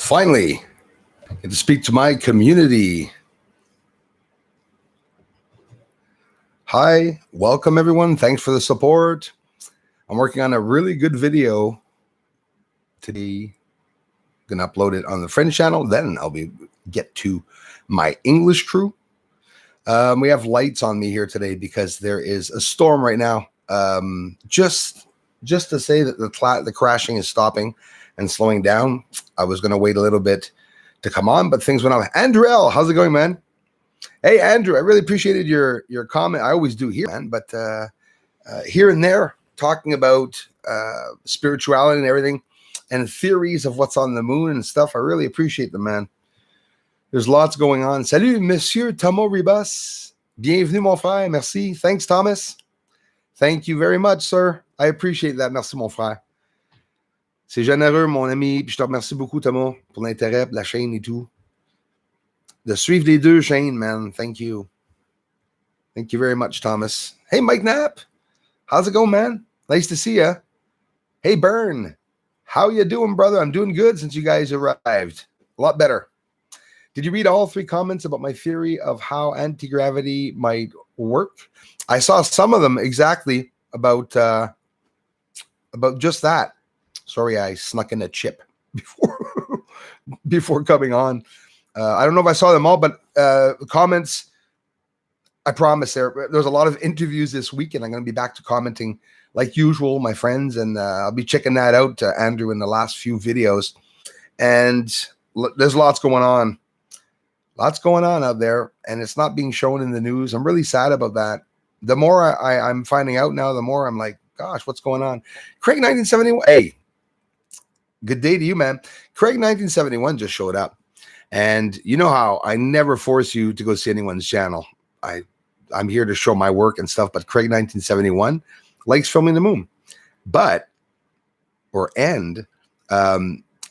Finally, get to speak to my community. Hi, welcome everyone. Thanks for the support. I'm working on a really good video today. Gonna upload it on the French channel. Then I'll get to my English crew. We have lights on me here today because there is a storm right now. Just to say that the crashing is stopping and slowing down. I was going to wait a little bit to come on, but things went on. Andrew L., how's it going, man? Hey, Andrew, I really appreciated your comment. I always do here, man, but here and there, talking about spirituality and everything and theories of what's on the moon and stuff. I really appreciate them, man. There's lots going on. Salut, Monsieur Thomas Ribas. Bienvenue, mon frère. Merci. Thanks, Thomas. Thank you very much, sir. I appreciate that. Merci, mon frère. C'est généreux, mon ami. Puis je te remercie beaucoup, Thomas, pour l'intérêt, pour la chaîne et tout. De suivre les deux chaînes, man. Thank you. Thank you very much, Thomas. Hey, Mike Knapp. How's it going, man? Nice to see you. Hey, Bern. How you doing, brother? I'm doing good since you guys arrived. A lot better. Did you read all 3 comments about my theory of how anti-gravity might work? I saw some of them exactly about just that. Sorry, I snuck in a chip before coming on. I don't know if I saw them all, but comments, I promise there's a lot of interviews this week, and I'm going to be back to commenting like usual, my friends, and I'll be checking that out, Andrew, in the last few videos. And there's lots going on. Lots going on out there, and it's not being shown in the news. I'm really sad about that. The more I'm finding out now, the more I'm like, gosh, what's going on? Craig 1971, hey, good day to you, man. Craig 1971 just showed up. And you know how I never force you to go see anyone's channel. I'm here to show my work and stuff, but Craig 1971 likes filming the moon.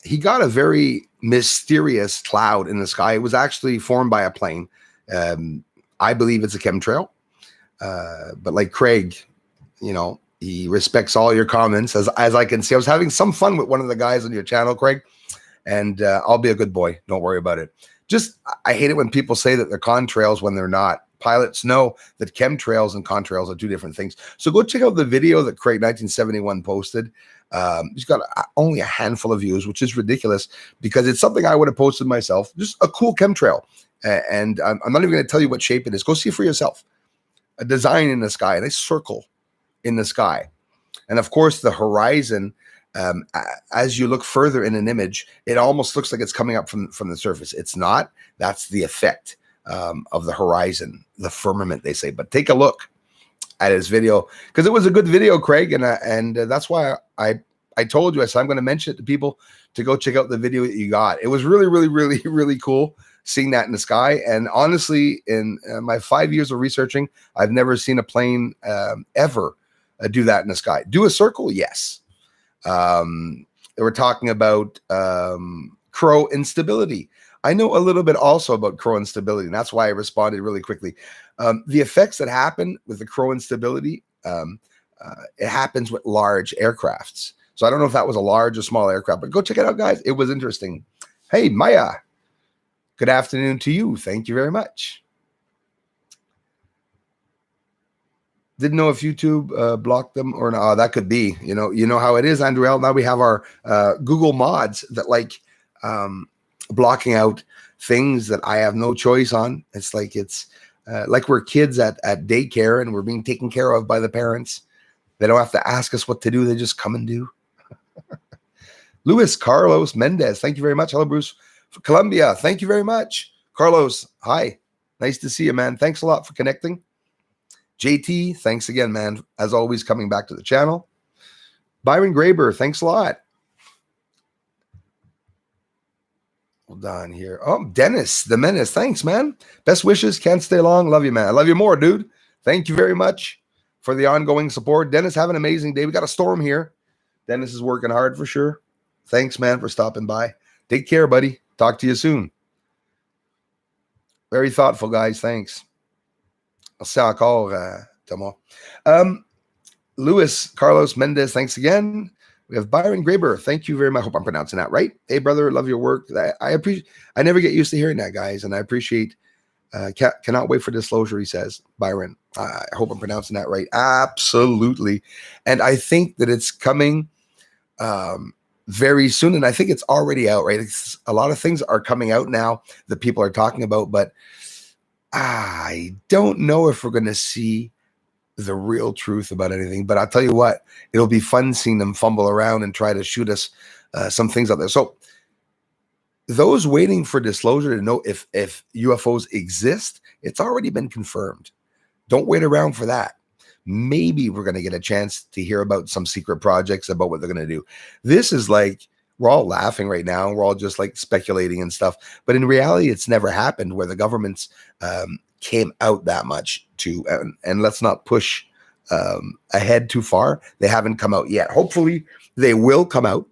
He got a very mysterious cloud in the sky. It was actually formed by a plane. I believe it's a chemtrail. But like Craig, you know, he respects all your comments, as I can see. I was having some fun with one of the guys on your channel, Craig, and I'll be a good boy. Don't worry about it. I hate it when people say that they're contrails when they're not. Pilots know that chemtrails and contrails are 2 different things. So go check out the video that Craig 1971 posted. He's got only a handful of views, which is ridiculous because it's something I would have posted myself. Just a cool chemtrail. And I'm not even going to tell you what shape it is. Go see it for yourself. A design in the sky, a nice circle in the sky. And of course, the horizon, as you look further in an image, it almost looks like it's coming up from the surface. It's not. That's the effect of the horizon, the firmament, they say. But take a look at his video, because it was a good video, Craig, and that's why I told you, I said I'm going to mention it to people to go check out the video that you got. It was really, really, really, really cool seeing that in the sky. And honestly, in my 5 years of researching, I've never seen a plane ever do that in the sky. Do a circle, yes. They were talking about crow instability. I know a little bit also about crow instability, and that's why I responded really quickly. The effects that happen with the crow instability, it happens with large aircrafts. So I don't know if that was a large or small aircraft, but go check it out, guys. It was interesting. Hey, Maya, good afternoon to you. Thank you very much. Didn't know if YouTube blocked them or not. Oh, that could be. You know how it is, Andrew L. Now we have our Google mods that like blocking out things that I have no choice on. It's like we're kids at daycare and we're being taken care of by the parents. They don't have to ask us what to do. They just come and do. Luis Carlos Mendez, thank you very much. Hello, Bruce. For Colombia, thank you very much. Carlos, hi. Nice to see you, man. Thanks a lot for connecting. JT, thanks again, man. As always, coming back to the channel. Byron Graber, thanks a lot. Hold on here. Oh, Dennis, the Menace. Thanks, man. Best wishes. Can't stay long. Love you, man. I love you more, dude. Thank you very much for the ongoing support. Dennis, have an amazing day. We got a storm here. Dennis is working hard for sure. Thanks, man, for stopping by. Take care, buddy. Talk to you soon. Very thoughtful, guys. Thanks. Merci encore, Thomas. Luis Carlos Mendez, thanks again. We have Byron Graber. Thank you very much. I hope I'm pronouncing that right. Hey, brother, love your work. I appreciate. I never get used to hearing that, guys, and I appreciate. Cannot wait for disclosure, he says. Byron, I hope I'm pronouncing that right. Absolutely, and I think that it's coming very soon, and I think it's already out. Right, a lot of things are coming out now that people are talking about, but I don't know if we're going to see the real truth about anything. But I'll tell you what, it'll be fun seeing them fumble around and try to shoot us some things out there. So those waiting for disclosure to know if UFOs exist, it's already been confirmed. Don't wait around for that. Maybe we're going to get a chance to hear about some secret projects, about what they're going to do. This is like, we're all laughing right now. We're all just like speculating and stuff. But in reality, it's never happened where the governments came out that much to, and let's not push ahead too far. They haven't come out yet. Hopefully they will come out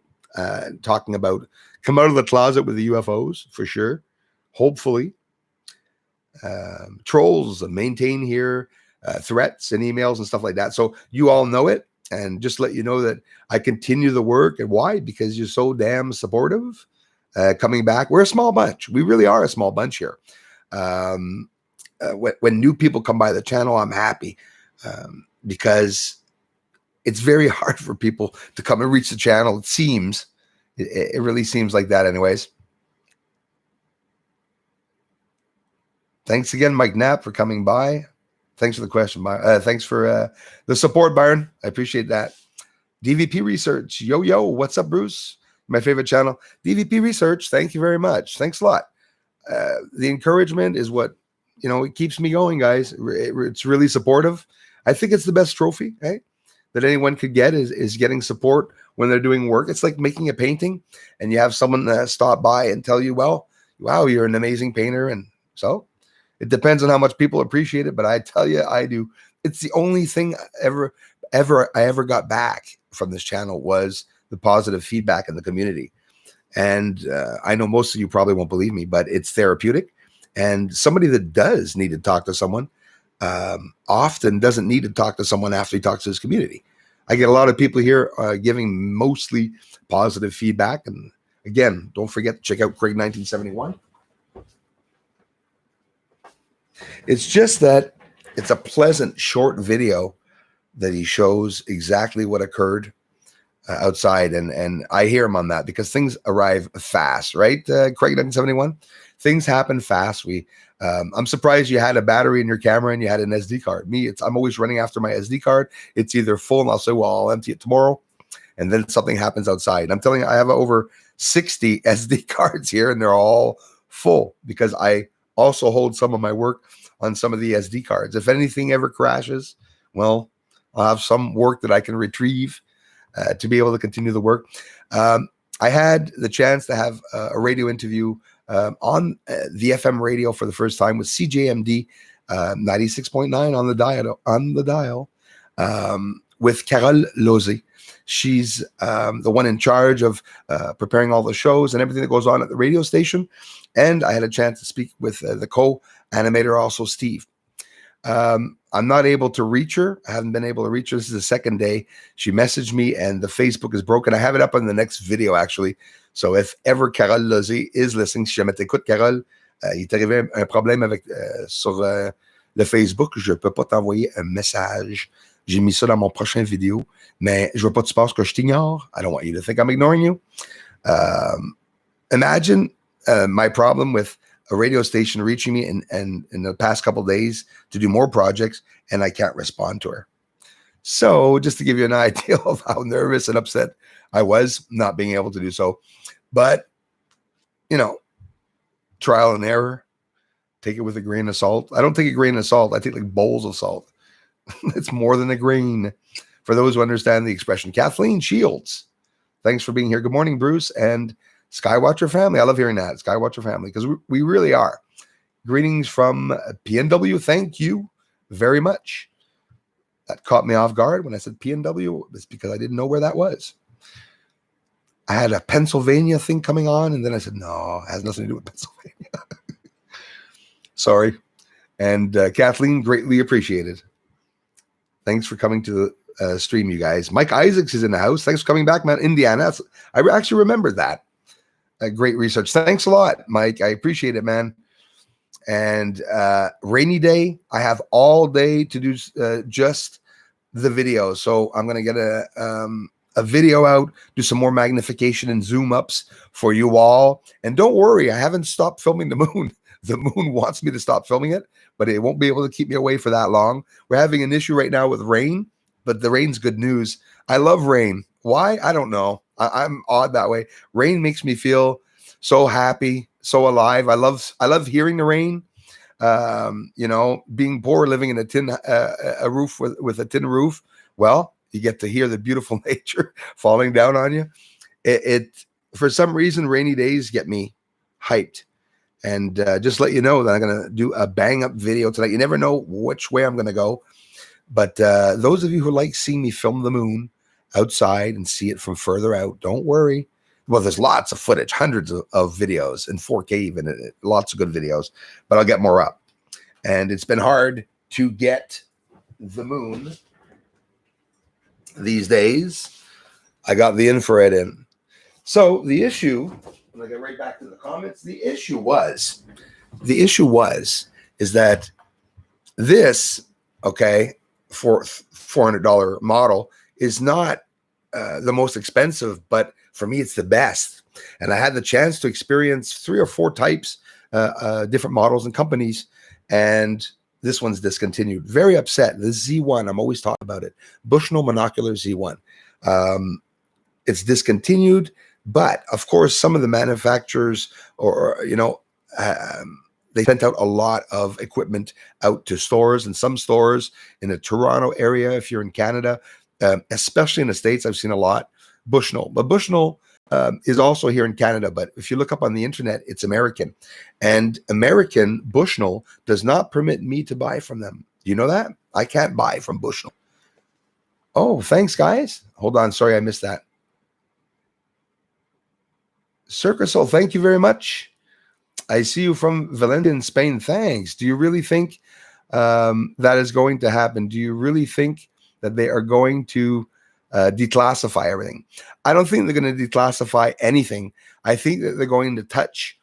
talking about, come out of the closet with the UFOs for sure. Hopefully. Trolls maintain here, threats and emails and stuff like that. So you all know it. And just let you know that I continue the work. And why? Because you're so damn supportive. Coming back. We're a small bunch. We really are a small bunch here. When new people come by the channel, I'm happy because it's very hard for people to come and reach the channel. It seems, it really seems like that anyways. Thanks again, Mike Knapp, for coming by. Thanks for the question. Thanks for the support, Byron. I appreciate that. DVP Research. Yo, what's up, Bruce? My favorite channel. DVP Research. Thank you very much. Thanks a lot. The encouragement is what, it keeps me going, guys. It's really supportive. I think it's the best trophy, that anyone could get is getting support when they're doing work. It's like making a painting and you have someone stop by and tell you, well, wow, you're an amazing painter. And so it depends on how much people appreciate it, but I tell you, I do. It's the only thing I ever got back from this channel was the positive feedback in the community. And I know most of you probably won't believe me, but it's therapeutic. And somebody that does need to talk to someone often doesn't need to talk to someone after he talks to his community. I get a lot of people here giving mostly positive feedback. And again, don't forget to check out Craig 1971. It's just that it's a pleasant short video that he shows exactly what occurred outside. And I hear him on that because things arrive fast, right? Craig 1971, things happen fast. I'm surprised you had a battery in your camera and you had an SD card. I'm always running after my SD card. It's either full and I'll say, well, I'll empty it tomorrow. And then something happens outside. I'm telling you, I have over 60 SD cards here and they're all full because I also hold some of my work on some of the SD cards. If anything ever crashes, well, I'll have some work that I can retrieve to be able to continue the work. I had the chance to have a radio interview on the FM radio for the first time with CJMD 96.9 on the dial with Carole Lozé. She's the one in charge of preparing all the shows and everything that goes on at the radio station. And I had a chance to speak with the co-animator, also Steve. I'm not able to reach her. I haven't been able to reach her. This is the second day. She messaged me and the Facebook is broken. I have it up on the next video, actually. So if ever Carole Lozé is listening, si jamais t'écoutes, Carole, il est arrivé un problème sur le Facebook. Je ne peux pas t'envoyer un message. J'ai mis ça dans mon prochain vidéo. Mais je veux pas que tu penses que je t'ignore. I don't want you to think I'm ignoring you. Imagine my problem with a radio station reaching me and in the past couple of days to do more projects, and I can't respond to her. So just to give you an idea of how nervous and upset I was not being able to do so. But, trial and error, take it with a grain of salt. I don't take a grain of salt. I take like bowls of salt. It's more than a grain. For those who understand the expression. Kathleen Shields, thanks for being here. Good morning, Bruce and Skywatcher family. I love hearing that, Skywatcher family, because we really are. Greetings from PNW. Thank you very much. That caught me off guard when I said PNW. It's because I didn't know where that was. I had a Pennsylvania thing coming on, and then I said, no, it has nothing to do with Pennsylvania. Sorry. And Kathleen, greatly appreciated. Thanks for coming to stream, you guys. Mike Isaacs is in the house. Thanks for coming back, man. Indiana. I actually remembered that. Great research. Thanks a lot, Mike. I appreciate it, man. And rainy day, I have all day to do just the video. So I'm going to get a video out, do some more magnification and zoom ups for you all. And don't worry, I haven't stopped filming the moon. The moon wants me to stop filming it, but it won't be able to keep me away for that long. We're having an issue right now with rain, but the rain's good news. I love rain. Why? I don't know. I'm odd that way. Rain makes me feel so happy, so alive. I love hearing the rain. You know, being poor, living in a roof with a tin roof. Well, you get to hear the beautiful nature falling down on you. It for some reason, rainy days get me hyped. And just let you know that I'm going to do a bang up video tonight. You never know which way I'm going to go. But those of you who like seeing me film the moon outside and see it from further out, don't worry. Well, there's lots of footage, hundreds of videos in 4K even, lots of good videos, but I'll get more up. And it's been hard to get the moon these days. I got the infrared in. So the issue, when I get right back to the comments, the issue was is that this, okay, for $400 model is not the most expensive, but for me, it's the best. And I had the chance to experience 3 or 4 types, different models and companies, and this one's discontinued. Very upset. The Z1, I'm always talking about it. Bushnell Monocular Z1. It's discontinued. But of course, some of the manufacturers, they sent out a lot of equipment out to stores, and some stores in the Toronto area, if you're in Canada, especially in the States, I've seen a lot. Bushnell, but Bushnell is also here in Canada. But if you look up on the internet, it's American, and American Bushnell does not permit me to buy from them. You know that? I can't buy from Bushnell. Oh, thanks, guys. Hold on. Sorry, I missed that. Circusol, thank you very much. I see you from Valencia in Spain. Thanks. Do you really think that is going to happen? Do you really think that they are going to declassify everything? I don't think they're going to declassify anything. I think that they're going to touch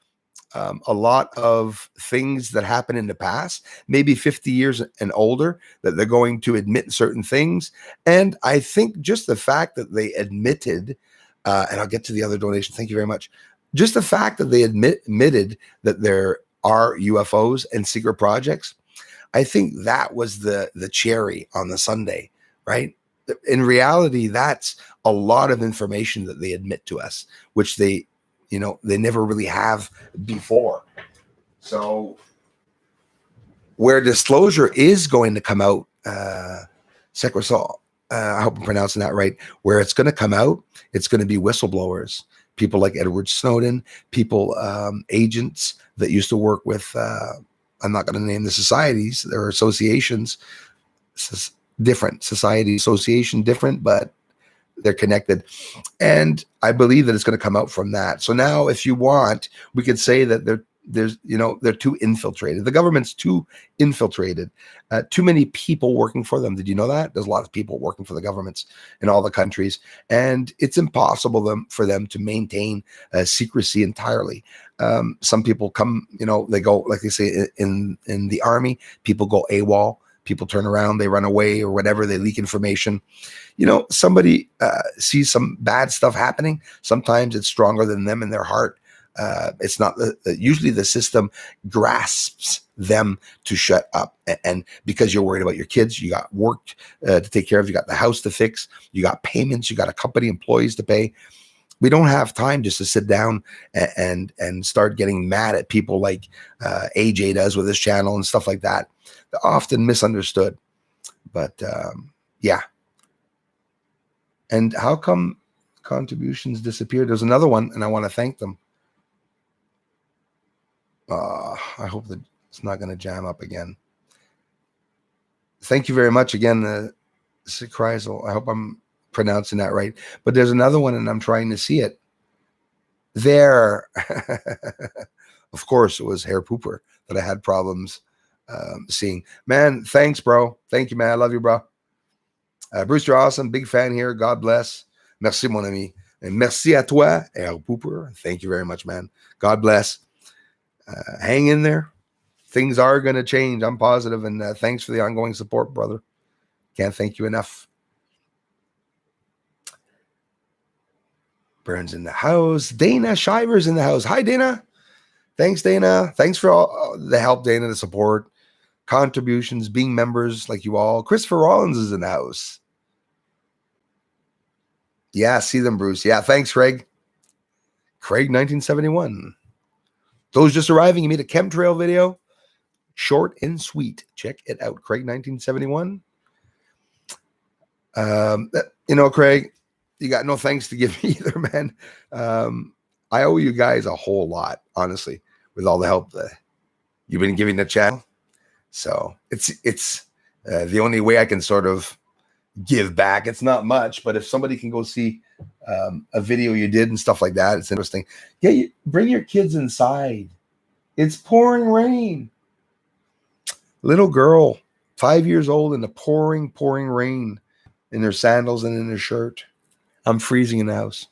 a lot of things that happened in the past, maybe 50 years and older, that they're going to admit certain things. And I think just the fact that they admitted, and I'll get to the other donation. Thank you very much. Just the fact that they admitted that there are UFOs and secret projects, I think that was the cherry on the sundae, right? In reality, that's a lot of information that they admit to us, which they never really have before. So where disclosure is going to come out, Secresol, I hope I'm pronouncing that right, where it's going to come out, it's going to be whistleblowers, people like Edward Snowden, people, agents that used to work with, I'm not going to name the societies, there are associations, different society association, different, but they're connected. And I believe that it's going to come out from that. So now if you want, we could say that they're too infiltrated. The government's too infiltrated. Too many people working for them. Did you know that? There's a lot of people working for the governments in all the countries, and it's impossible for them to maintain secrecy entirely. Some people come, they go, like they say in the army, people go AWOL. People turn around, they run away or whatever, they leak information. Somebody sees some bad stuff happening. Sometimes it's stronger than them in their heart. It's not usually the system grasps them to shut up. And because you're worried about your kids, you got work to take care of, you got the house to fix, you got payments, you got a company employees to pay. We don't have time just to sit down and start getting mad at people like AJ does with his channel and stuff like that. They're often misunderstood. But yeah. And how come contributions disappeared? There's another one, and I want to thank them. I hope that it's not going to jam up again. Thank you very much again, Sikrisel. I hope I'm pronouncing that right. But there's another one, and I'm trying to see it. There. Of course, it was Hair Pooper that I had problems seeing. Man, thanks, bro. Thank you, man. I love you, bro. Bruce, you're awesome. Big fan here. God bless. Merci, mon ami. And merci à toi, El Pooper. Thank you very much, man. God bless. Hang in there. Things are going to change. I'm positive, and thanks for the ongoing support, brother. Can't thank you enough. Burns in the house. Dana Shivers in the house. Hi, Dana. Thanks, Dana. Thanks for all the help, Dana, the support, contributions, being members like you all. Christopher Rollins is in the house. Yeah, see them, Bruce. Yeah, thanks, Craig. Craig, 1971. Those just arriving, you made a chemtrail video. Short and sweet. Check it out. Craig, 1971. Craig, you got no thanks to give me either, man. I owe you guys a whole lot, honestly, with all the help that you've been giving the channel. So it's the only way I can sort of give back. It's not much, but if somebody can go see a video you did and stuff like that, it's interesting. Yeah, bring your kids inside. It's pouring rain. Little girl, 5 years old, in the pouring rain, in their sandals and in their shirt. I'm freezing in the house.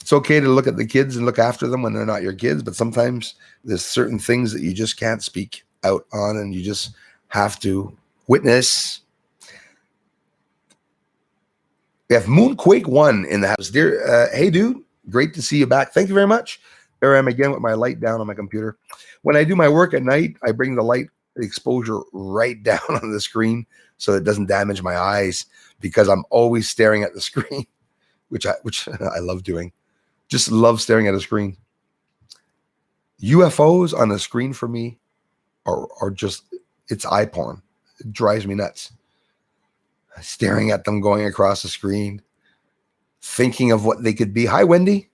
It's okay to look at the kids and look after them when they're not your kids, but sometimes there's certain things that you just can't speak out on, and you just have to witness. We have Moonquake 1 in the house. Dear, hey, dude, great to see you back. Thank you very much. There I am again with my light down on my computer. When I do my work at night, I bring the light exposure right down on the screen so it doesn't damage my eyes, because I'm always staring at the screen, which I love doing. Just love staring at a screen. UFOs on the screen for me are just, it's eye porn. It drives me nuts. Staring at them going across the screen, thinking of what they could be. Hi, Wendy.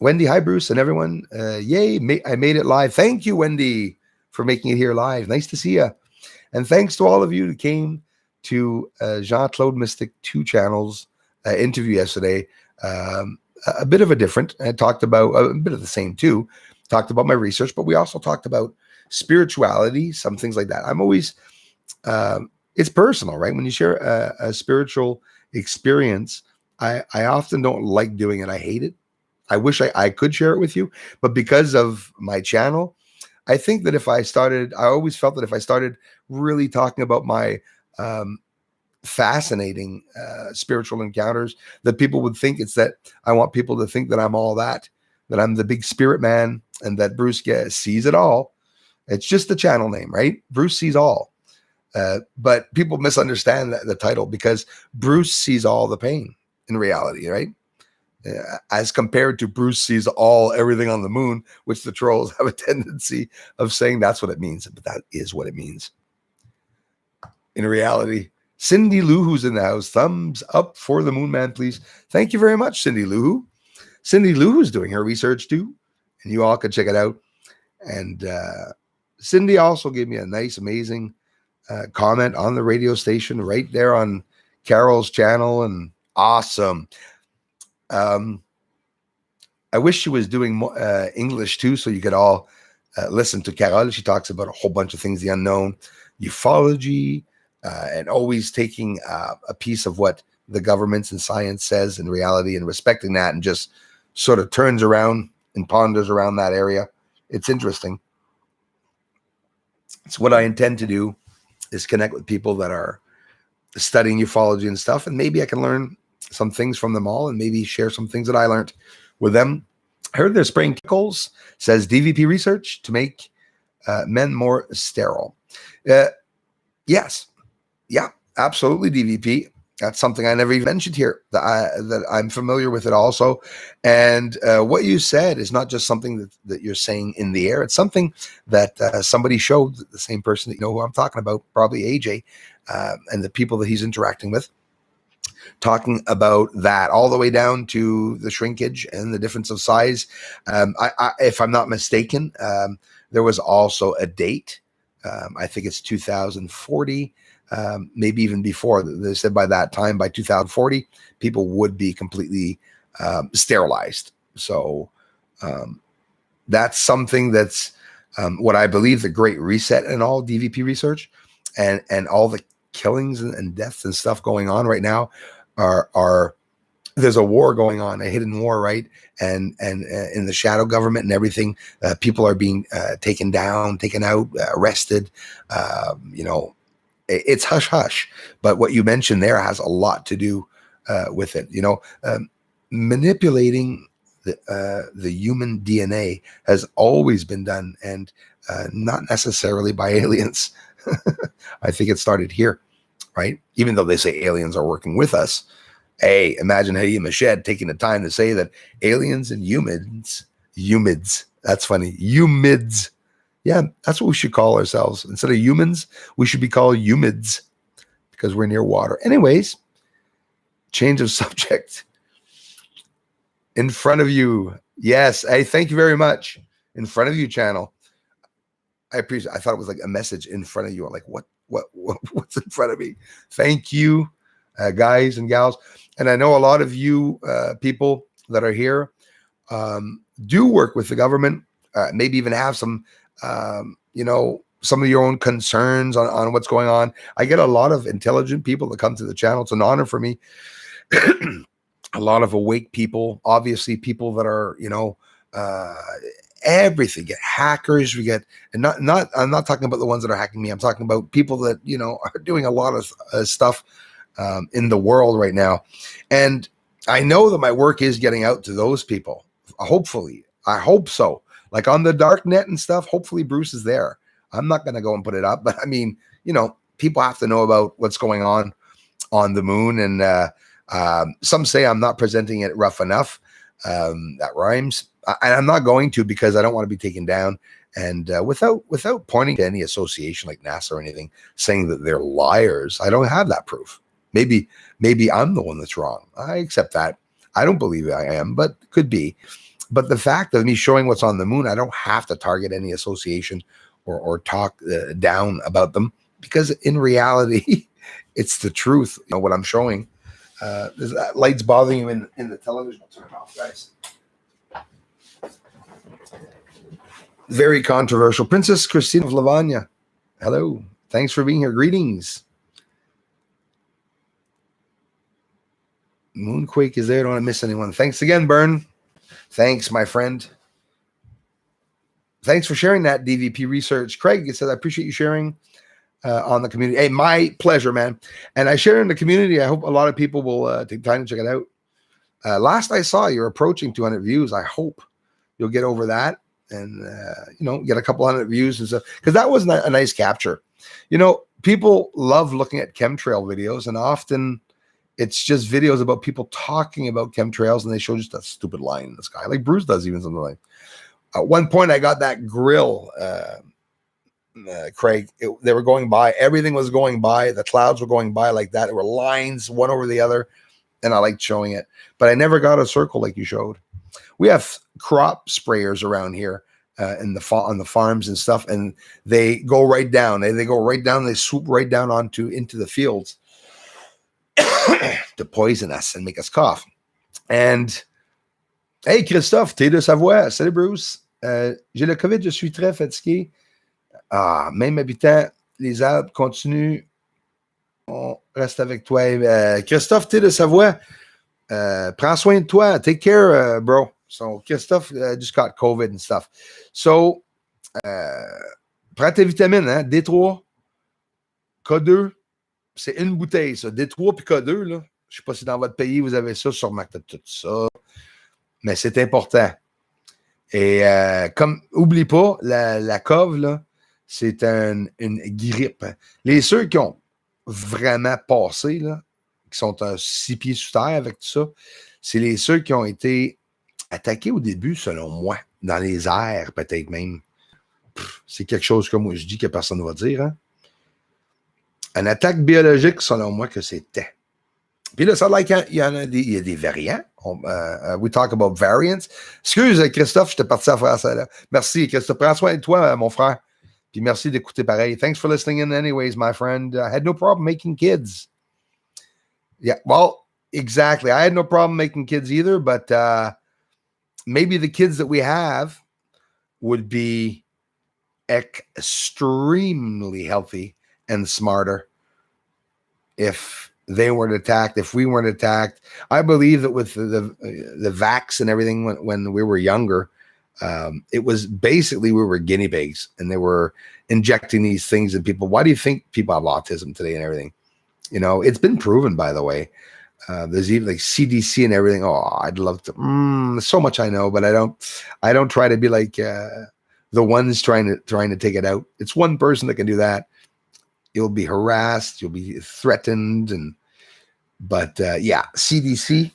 Wendy, hi, Bruce, and everyone. Yay, I made it live. Thank you, Wendy, for making it here live. Nice to see you. And thanks to all of you who came to Jean-Claude Mystic 2 channel's interview yesterday. A bit of a different. I talked about a bit of the same too. Talked about my research, but we also talked about spirituality, some things like that. I'm always, it's personal, right? When you share a spiritual experience, I often don't like doing it. I hate it. I wish I could share it with you, but because of my channel, I think that I always felt that if I started really talking about my fascinating spiritual encounters, that people would think that I want people to think that I'm all that I'm the big spirit man, and that Bruce sees it all. It's just the channel name, right? Bruce sees all. But people misunderstand the title, because Bruce sees all the pain in reality, right? As compared to Bruce sees everything on the moon, which the trolls have a tendency of saying that's what it means, but that is what it means in reality. Cindy Lou, who's in the house, thumbs up for the Moon Man, please. Thank you very much, Cindy Lou. Cindy Lou is doing her research too, and you all can check it out. And Cindy also gave me a nice, amazing comment on the radio station right there on Carol's channel, and awesome. I wish she was doing more, English too, so you could all listen to Carol. She talks about a whole bunch of things, the unknown, ufology, and always taking a piece of what the governments and science says in reality, and respecting that, and just sort of turns around and ponders around that area. It's interesting. It's what I intend to do, is connect with people that are studying ufology and stuff, and maybe I can learn some things from them all, and maybe share some things that I learned with them. I heard they're spraying chemicals, says DVP research, to make men more sterile. Yes. Yeah, absolutely, DVP. That's something I never even mentioned here, that I'm familiar with it also. And what you said is not just something that you're saying in the air. It's something that somebody showed, the same person that you know who I'm talking about, probably AJ, and the people that he's interacting with, talking about that all the way down to the shrinkage and the difference of size. If I'm not mistaken, there was also a date. I think it's 2040. Maybe even before. They said by that time, by 2040, people would be completely sterilized. So that's something that's what I believe the Great Reset and all DVP research and all the killings and deaths and stuff going on right now are there's a war going on, a hidden war, right? And in the shadow government and everything, people are being taken down, taken out, arrested. You know, it's hush hush. But what you mentioned there has a lot to do with it. You know, manipulating the human DNA has always been done, and not necessarily by aliens. I think it started here, right? Even though they say aliens are working with us. Hey, imagine Eddie Machette taking the time to say that aliens and humans, that's funny, humids. Yeah, that's what we should call ourselves. Instead of humans, we should be called humids because we're near water. Anyways, change of subject. In front of you. Yes. Hey, thank you very much. In front of you channel. I appreciate. I thought it was like a message in front of you. I'm like, what's in front of me? Thank you, guys and gals. And I know a lot of you people that are here do work with the government. Maybe even have some, you know, some of your own concerns on what's going on. I get a lot of intelligent people that come to the channel. It's an honor for me. A lot of awake people, obviously people that are, you know, everything. Get hackers, we get, and not. I'm not talking about the ones that are hacking me. I'm talking about people that, you know, are doing a lot of stuff in the world right now. And I know that my work is getting out to those people. Hopefully, I hope so. Like on the dark net and stuff. Hopefully, Bruce is there. I'm not going to go and put it up, but I mean, you know, people have to know about what's going on the moon. And some say I'm not presenting it rough enough. That rhymes. And I'm not going to, because I don't want to be taken down. And without pointing to any association like NASA or anything, saying that they're liars, I don't have that proof. Maybe I'm the one that's wrong. I accept that. I don't believe I am, but could be. But the fact of me showing what's on the moon, I don't have to target any association or talk down about them, because in reality, it's the truth. You know what I'm showing. There's lights bothering you in the television. I'll turn it off, guys. Very controversial. Princess Christine of Lavagna. Hello. Thanks for being here. Greetings. Moonquake is there. Don't want to miss anyone. Thanks again, Bern. Thanks, my friend. Thanks for sharing that DVP research. Craig, it says, I appreciate you sharing on the community. Hey, my pleasure, man. And I share in the community. I hope a lot of people will take time to check it out. Last I saw, you're approaching 200 views. I hope you'll get over that and, you know, get a couple hundred views and stuff. Because that was a nice capture. You know, people love looking at chemtrail videos, and often it's just videos about people talking about chemtrails, and they show just a stupid line in the sky, like Bruce does even something like. At one point, I got that grill, Craig. They were going by. Everything was going by. The clouds were going by like that. There were lines one over the other, and I liked showing it. But I never got a circle like you showed. We have crop sprayers around here on the farms and stuff, and they go right down. They go right down. They swoop right down into the fields to poison us and make us cough. And hey, Christophe, t'es de Savoie. Salut, Bruce. J'ai le COVID, je suis très fatigué. Ah, même habitant, les Alpes continuent. On reste avec toi. Christophe, t'es de Savoie. Prends soin de toi. Take care, bro. So, Christophe just got COVID and stuff. So, prends tes vitamines, hein? D3, K2. C'est une bouteille, ça. D3 puis K2, là. Je sais pas si dans votre pays, vous avez ça, sûrement que tout ça. Mais c'est important. Et comme, oublie pas, la cove, là, c'est une grippe. Ceux qui ont vraiment passé, là, qui sont 6 pieds sous terre avec tout ça, c'est ceux qui ont été attaqués au début, selon moi, dans les airs, peut-être même. C'est quelque chose que moi je dis que personne ne va dire. Hein? Une attaque biologique, selon moi, que c'était. Puis là, ça a l'air qu'il y a des variants. We talk about variants. Excuse, Christophe, je t'ai parti à faire ça là. Merci, Christophe. Prends soin de toi, mon frère. Puis merci d'écouter pareil. Thanks for listening in anyways, my friend. I had no problem making kids. Yeah, well, exactly. I had no problem making kids either, but maybe the kids that we have would be extremely healthy and smarter if they weren't attacked, if we weren't attacked. I believe that with the vax and everything when we were younger, it was basically we were guinea pigs and they were injecting these things in people. Why do you think people have autism today and everything? You know, it's been proven, by the way. There's even like CDC and everything. Oh, I'd love to. So much I know, but I don't try to be like the ones trying to take it out. It's one person that can do that. You'll be harassed. You'll be threatened, but yeah, CDC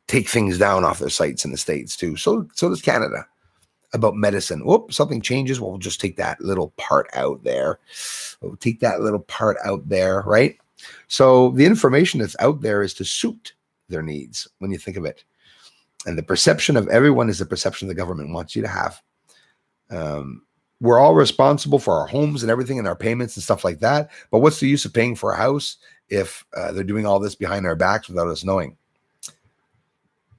take things down off their sites in the States too. So does Canada about medicine. Whoop, something changes. Well, we'll just take that little part out there. We'll take that little part out there, right? So the information that's out there is to suit their needs when you think of it. And the perception of everyone is the perception the government wants you to have. We're all responsible for our homes and everything and our payments and stuff like that. But what's the use of paying for a house if they're doing all this behind our backs without us knowing?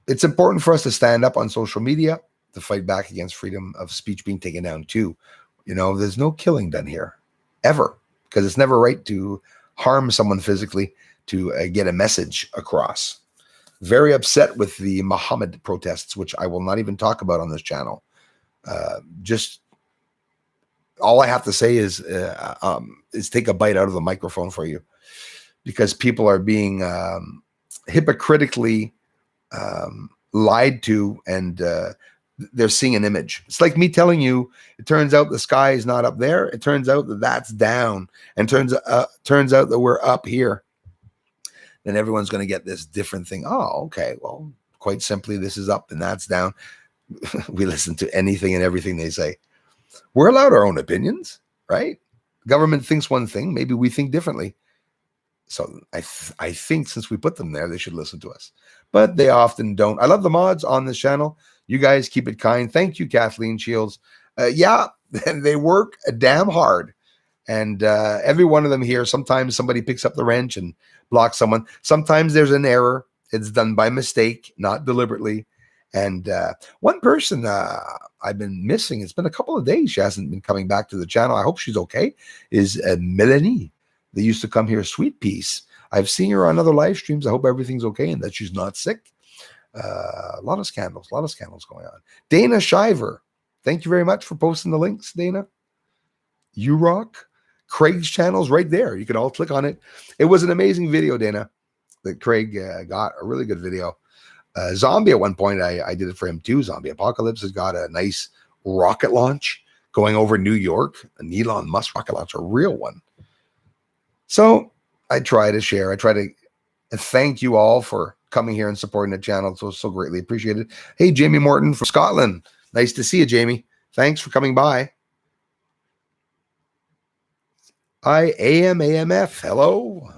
It's important for us to stand up on social media to fight back against freedom of speech being taken down too. You know, there's no killing done here, ever, because it's never right to harm someone physically to get a message across. Very upset with the Muhammad protests, which I will not even talk about on this channel. Just all I have to say is take a bite out of the microphone for you, because people are being hypocritically lied to, and they're seeing an image. It's like me telling you, it turns out the sky is not up there. It turns out that that's down, and turns out that we're up here. Then everyone's going to get this different thing. Oh, okay. Well, quite simply, this is up and that's down. We listen to anything and everything they say. We're allowed our own opinions, right? Government thinks one thing. Maybe we think differently. So I think since we put them there, they should listen to us. But they often don't. I love the mods on this channel. You guys keep it kind. Thank you, Kathleen Shields. Yeah, they work damn hard. And every one of them here, sometimes somebody picks up the wrench and blocks someone. Sometimes there's an error. It's done by mistake, not deliberately. And one person I've been missing, it's been a couple of days, she hasn't been coming back to the channel. I hope she's okay, is Melanie. They used to come here, Sweet Peace. I've seen her on other live streams. I hope everything's okay and that she's not sick. A lot of scandals going on. Dana Shiver, thank you very much for posting the links, Dana. You rock. Craig's channel's right there. You can all click on it. It was an amazing video, Dana, that Craig got. A really good video. Zombie, at one point, I did it for him too. Zombie Apocalypse has got a nice rocket launch going over New York. An Elon Musk rocket launch, a real one. So I try to share. I try to thank you all for coming here and supporting the channel. So greatly appreciated. Hey, Jamie Morton from Scotland. Nice to see you, Jamie. Thanks for coming by. AMF. Hello.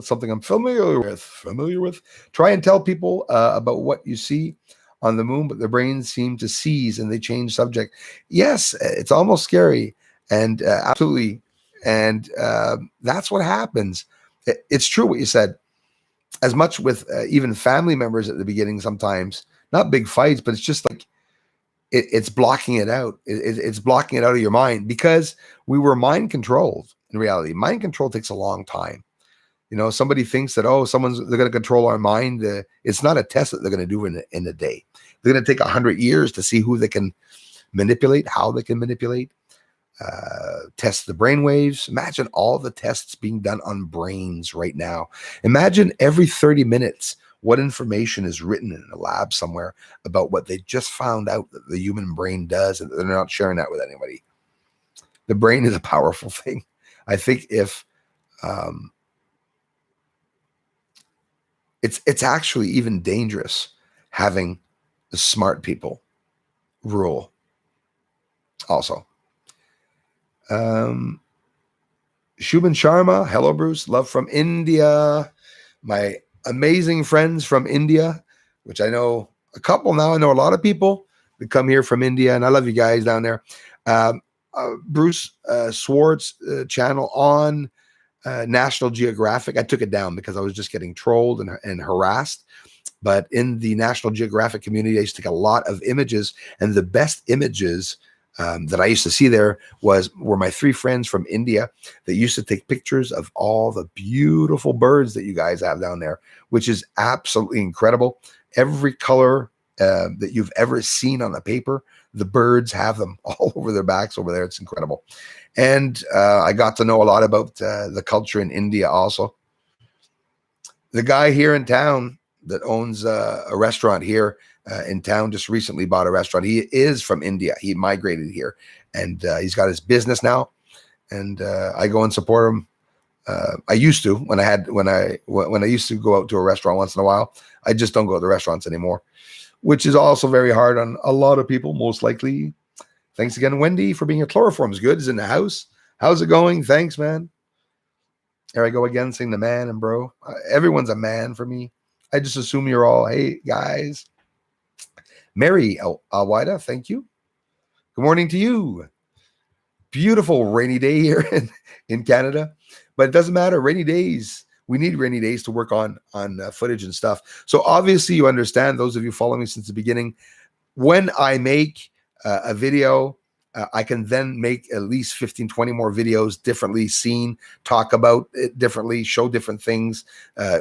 Something I'm familiar with. Try and tell people about what you see on the moon, but their brains seem to seize and they change subject. Yes, it's almost scary, and absolutely. And that's what happens. It's true what you said. As much with even family members at the beginning, sometimes not big fights, but it's just like it's blocking it out. It's blocking it out of your mind because we were mind controlled. In reality, mind control takes a long time. You know, somebody thinks that, oh, they're going to control our mind. It's not a test that they're going to do in a day. They're going to take 100 years to see who they can manipulate, how they can manipulate, test the brain waves. Imagine all the tests being done on brains right now. Imagine every 30 minutes what information is written in a lab somewhere about what they just found out that the human brain does, and they're not sharing that with anybody. The brain is a powerful thing. I think if it's actually even dangerous having the smart people rule also. Shubhan Sharma, hello Bruce, love from India. My amazing friends from India, which I know a couple now. I know a lot of people that come here from India, and I love you guys down there. Bruce Swartz channel on National Geographic. I took it down because I was just getting trolled and harassed. But in the National Geographic community, I used to take a lot of images, and the best images that I used to see there were my 3 friends from India that used to take pictures of all the beautiful birds that you guys have down there, which is absolutely incredible. Every color that you've ever seen on the paper, the birds have them all over their backs over there. It's incredible. And I got to know a lot about the culture in India also. The guy here in town that owns a restaurant here in town just recently bought a restaurant. He is from India. He migrated here, and he's got his business now. And I go and support him. I used to when I used to go out to a restaurant once in a while. I just don't go to restaurants anymore, which is also very hard on a lot of people, most likely. Thanks again, Wendy, for being here. Chloroform's good. Is in the house. How's it going? Thanks, man. Here I go again, saying the man and bro. Everyone's a man for me. I just assume you're all, hey, guys. Mary Alwida, thank you. Good morning to you. Beautiful rainy day here in Canada. But it doesn't matter. Rainy days. We need rainy days to work on footage and stuff. So obviously you understand, those of you following me since the beginning, when I make a video, I can then make at least 15, 20 more videos differently seen, talk about it differently, show different things,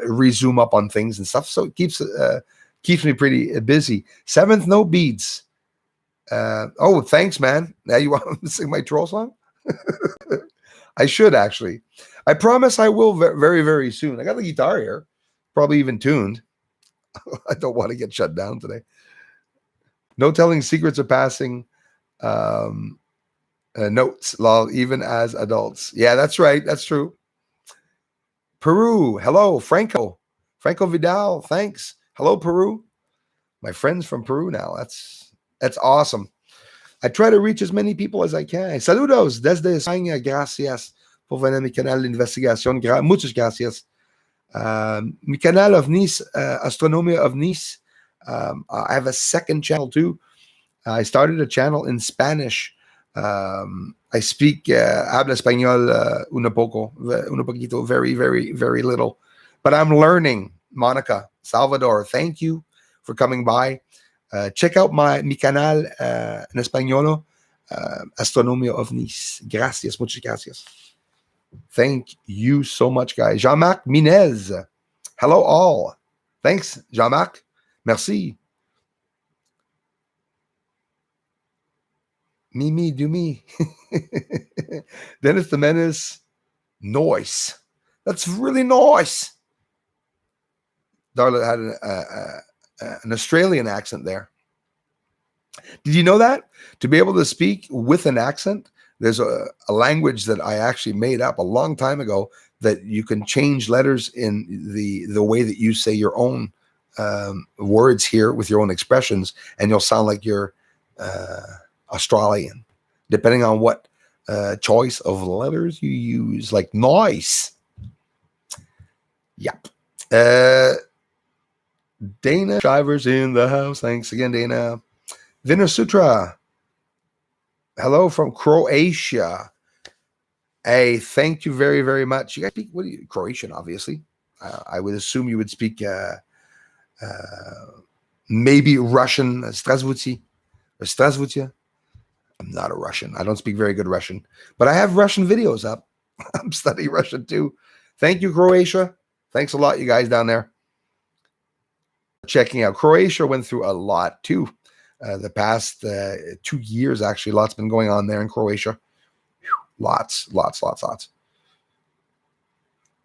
re-zoom up on things and stuff. So it keeps me pretty busy. 7th Note Beads. Oh, thanks, man. Now you want to sing my troll song? I should, actually. I promise I will very, very soon. I got the guitar here, probably even tuned. I don't want to get shut down today. No telling secrets of passing notes, lol, even as adults. Yeah, that's right. That's true. Peru. Hello, Franco Vidal. Thanks. Hello, Peru. My friends from Peru now. That's awesome. I try to reach as many people as I can. Saludos desde España. Gracias por venir a mi canal de investigación. Muchas gracias. Mi canal of Nice, Astronomia of Nice. I have a second channel too. I started a channel in Spanish. I speak habla español un poquito, very, very, very little. But I'm learning. Monica, Salvador, thank you for coming by. Check out mi canal en español, Astronomia of Nice. Gracias, muchas gracias. Thank you so much, guys. Jean-Marc Minez. Hello, all. Thanks, Jean-Marc. Merci. Me, do me. Dennis the Menace. Noise. That's really nice. Darla had an Australian accent there. Did you know that? To be able to speak with an accent, there's a language that I actually made up a long time ago that you can change letters in the way that you say your own words here with your own expressions, and you'll sound like you're Australian, depending on what choice of letters you use, like nice. Yep. Dana Shivers in the house. Thanks again, Dana. Vinner Sutra. Hello from Croatia. Hey, thank you very, very much. You guys speak Croatian, obviously. I would assume you would speak maybe Russian, Strasvuci. I'm not a Russian. I don't speak very good Russian, but I have Russian videos up. I'm studying Russian too. Thank you, Croatia. Thanks a lot, you guys down there. Checking out. Croatia went through a lot too. The past 2 years, actually, lots been going on there in Croatia. Lots.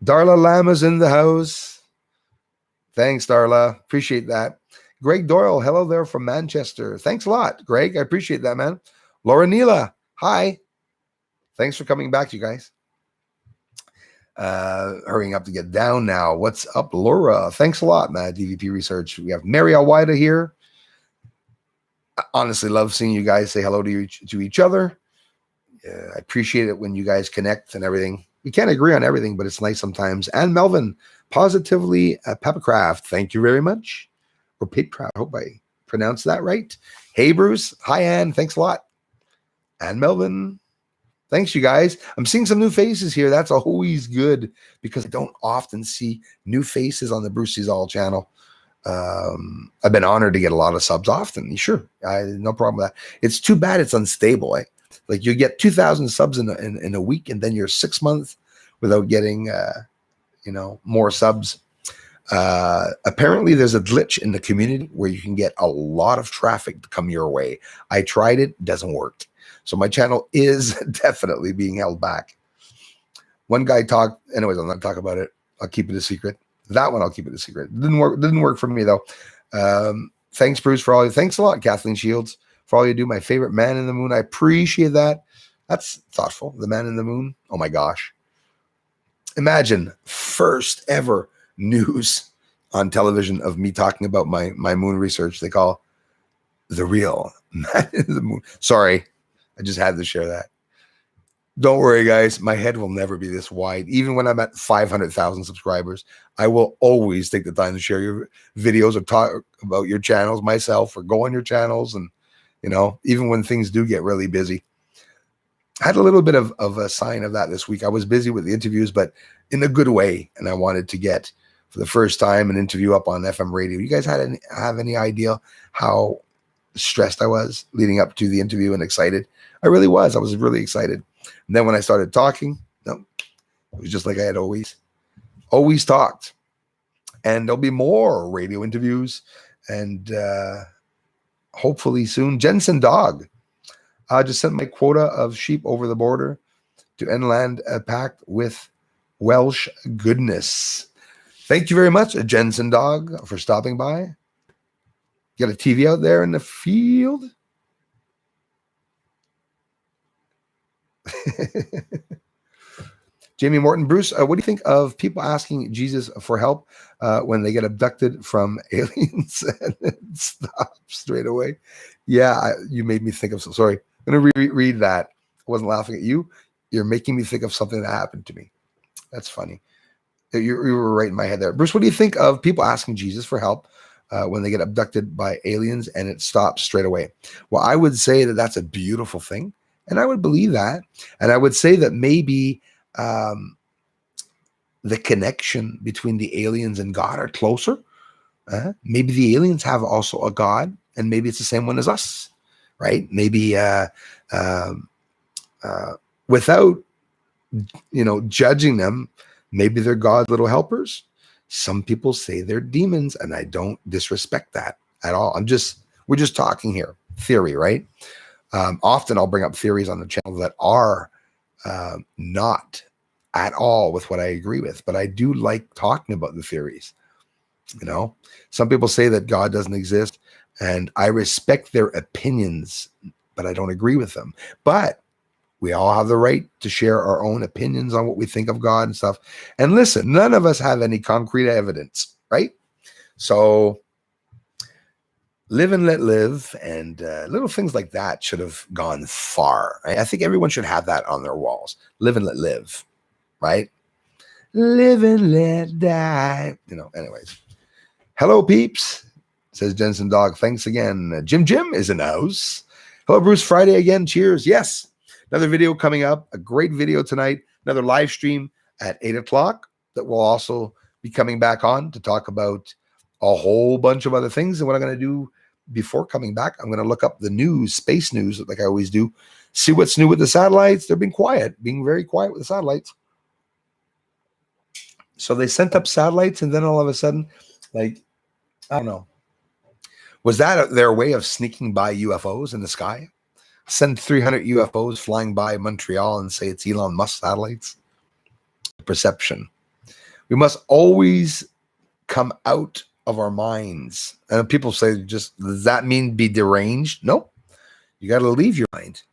Darla Lama's in the house. Thanks, Darla. Appreciate that. Greg Doyle, hello there from Manchester. Thanks a lot, Greg. I appreciate that, man. Laura Neela, hi. Thanks for coming back, you guys. Hurrying up to get down now. What's up, Laura? Thanks a lot, man. DVP Research. We have Mary Alwida here. I honestly love seeing you guys say hello to each other. I appreciate it when you guys connect and everything. We can't agree on everything, but it's nice sometimes. And Melvin, positively Peppercraft. Thank you very much. Or Pipcraft. I hope I pronounced that right. Hey, Bruce. Hi, Ann. Thanks a lot. And Melvin. Thanks, you guys. I'm seeing some new faces here. That's always good because I don't often see new faces on the Bruce Sees All channel. I've been honored to get a lot of subs often. Sure, no problem with that. It's too bad it's unstable. Like you get 2,000 subs in a week, and then you're 6 months without getting more subs. Apparently, there's a glitch in the community where you can get a lot of traffic to come your way. I tried it, doesn't work. So my channel is definitely being held back. One guy talked, anyways, I'm not talking about it. I'll keep it a secret. That one I'll keep it a secret. Didn't work for me though. Thanks, Bruce, for all you. Thanks a lot, Kathleen Shields, for all you do. My favorite man in the moon. I appreciate that. That's thoughtful. The man in the moon. Oh my gosh. Imagine first ever news on television of me talking about my moon research. They call the real man in the moon. Sorry, I just had to share that. Don't worry, guys. My head will never be this wide. Even when I'm at 500,000 subscribers, I will always take the time to share your videos or talk about your channels myself or go on your channels. And, even when things do get really busy. I had a little bit of a sign of that this week. I was busy with the interviews, but in a good way. And I wanted to get, for the first time, an interview up on FM radio. You guys have any idea how stressed I was leading up to the interview and excited? I really was. I was really excited. And then when I started talking, no, it was just like I had always talked. And there'll be more radio interviews and hopefully soon. Jensen Dog. I just sent my quota of sheep over the border to inland packed with Welsh goodness. Thank you very much, Jensen Dog, for stopping by. You got a TV out there in the field? Jamie Morton, Bruce, what do you think of people asking Jesus for help when they get abducted from aliens and it stops straight away? Yeah, you made me think of sorry. I'm going to reread that. I wasn't laughing at you. You're making me think of something that happened to me. That's funny. You were right in my head there. Bruce, what do you think of people asking Jesus for help when they get abducted by aliens and it stops straight away? Well, I would say that that's a beautiful thing. And I would believe that. And I would say that maybe the connection between the aliens and God are closer. Maybe the aliens have also a God, and maybe it's the same one as us, right? Maybe without, judging them, maybe they're God's little helpers. Some people say they're demons, and I don't disrespect that at all. We're just talking here, theory, right? Often I'll bring up theories on the channel that are not at all with what I agree with, but I do like talking about the theories. Some people say that God doesn't exist, and I respect their opinions, but I don't agree with them. But we all have the right to share our own opinions on what we think of God and stuff. And listen, none of us have any concrete evidence, right? So live and let live, and little things like that should have gone far. Right? I think everyone should have that on their walls. Live and let live, right? Live and let die. Anyways. Hello, peeps, says Jensen Dog. Thanks again. Jim is in the house. Hello, Bruce. Friday again. Cheers. Yes. Another video coming up. A great video tonight. Another live stream at 8 o'clock that will also be coming back on to talk about a whole bunch of other things. And what I'm going to do before coming back, I'm going to look up the news, space news, like I always do, see what's new with the satellites. They're being very quiet with the satellites. So they sent up satellites, and then all of a sudden, I don't know, was that their way of sneaking by UFOs in the sky? Send 300 UFOs flying by Montreal and say it's Elon Musk satellites? Perception. We must always come out of our minds. And people say, does that mean be deranged? Nope. You got to leave your mind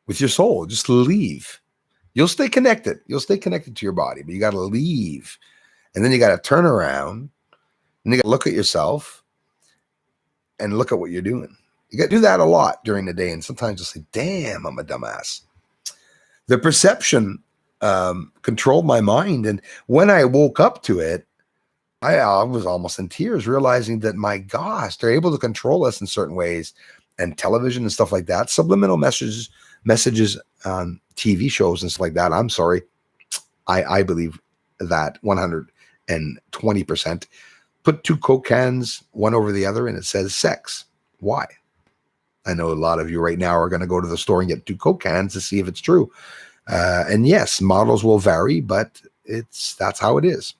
with your soul. Just leave. You'll stay connected. You'll stay connected to your body, but you got to leave. And then you got to turn around and you got to look at yourself and look at what you're doing. You got to do that a lot during the day. And sometimes you'll say, damn, I'm a dumbass. The perception controlled my mind. And when I woke up to it, I was almost in tears, realizing that, my gosh, they're able to control us in certain ways, and television and stuff like that, subliminal messages on TV shows and stuff like that. I'm sorry. I believe that 120%. Put 2 Coke cans, one over the other, and it says sex. Why? I know a lot of you right now are going to go to the store and get 2 Coke cans to see if it's true. And yes, models will vary, but that's how it is,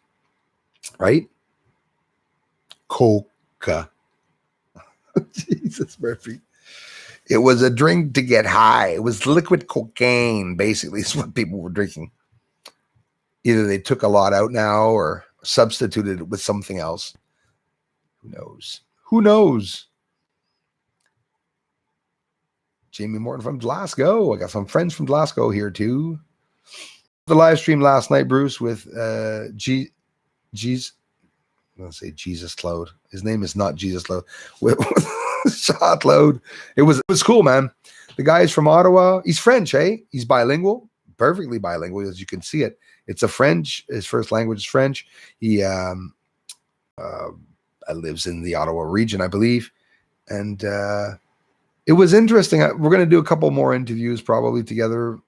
right? Coca. Jesus, Murphy. It was a drink to get high. It was liquid cocaine, basically, is what people were drinking. Either they took a lot out now or substituted it with something else. Who knows? Who knows? Jamie Morton from Glasgow. I got some friends from Glasgow here too. The live stream last night, Bruce, with Jesus. I'm gonna say Jesus Cloud. His name is not Jesus Cloud. With Shot Load. It was cool, man. The guy is from Ottawa. He's French, hey? He's bilingual, perfectly bilingual, as you can see it. It's a French. His first language is French. He lives in the Ottawa region, I believe, and it was interesting. We're going to do a couple more interviews probably together.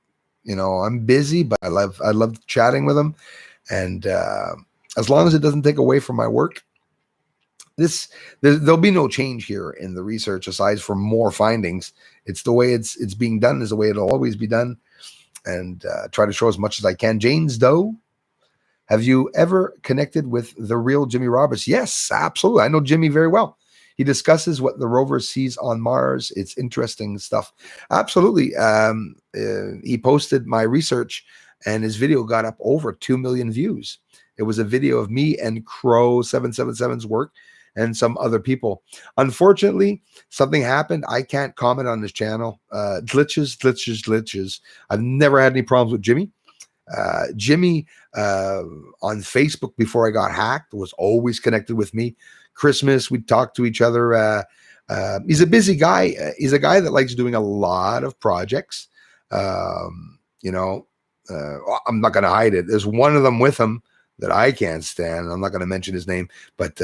You know, I'm busy, but I love chatting with him, and as long as it doesn't take away from my work, there'll be no change here in the research aside from more findings. It's the way it's being done is the way it'll always be done, and try to show as much as I can. James Doe, have you ever connected with the real Jimmy Roberts? Yes, absolutely. I know Jimmy very well. He discusses what the rover sees on Mars. It's interesting stuff. Absolutely. He posted my research, and his video got up over 2 million views. It was a video of me and Crow 777's work and some other people. Unfortunately, something happened. I can't comment on his channel. Glitches. I've never had any problems with Jimmy. Jimmy on Facebook before I got hacked was always connected with me. Christmas, we'd talk to each other. He's a busy guy. He's a guy that likes doing a lot of projects. I'm not going to hide it. There's one of them with him that I can't stand. I'm not going to mention his name, but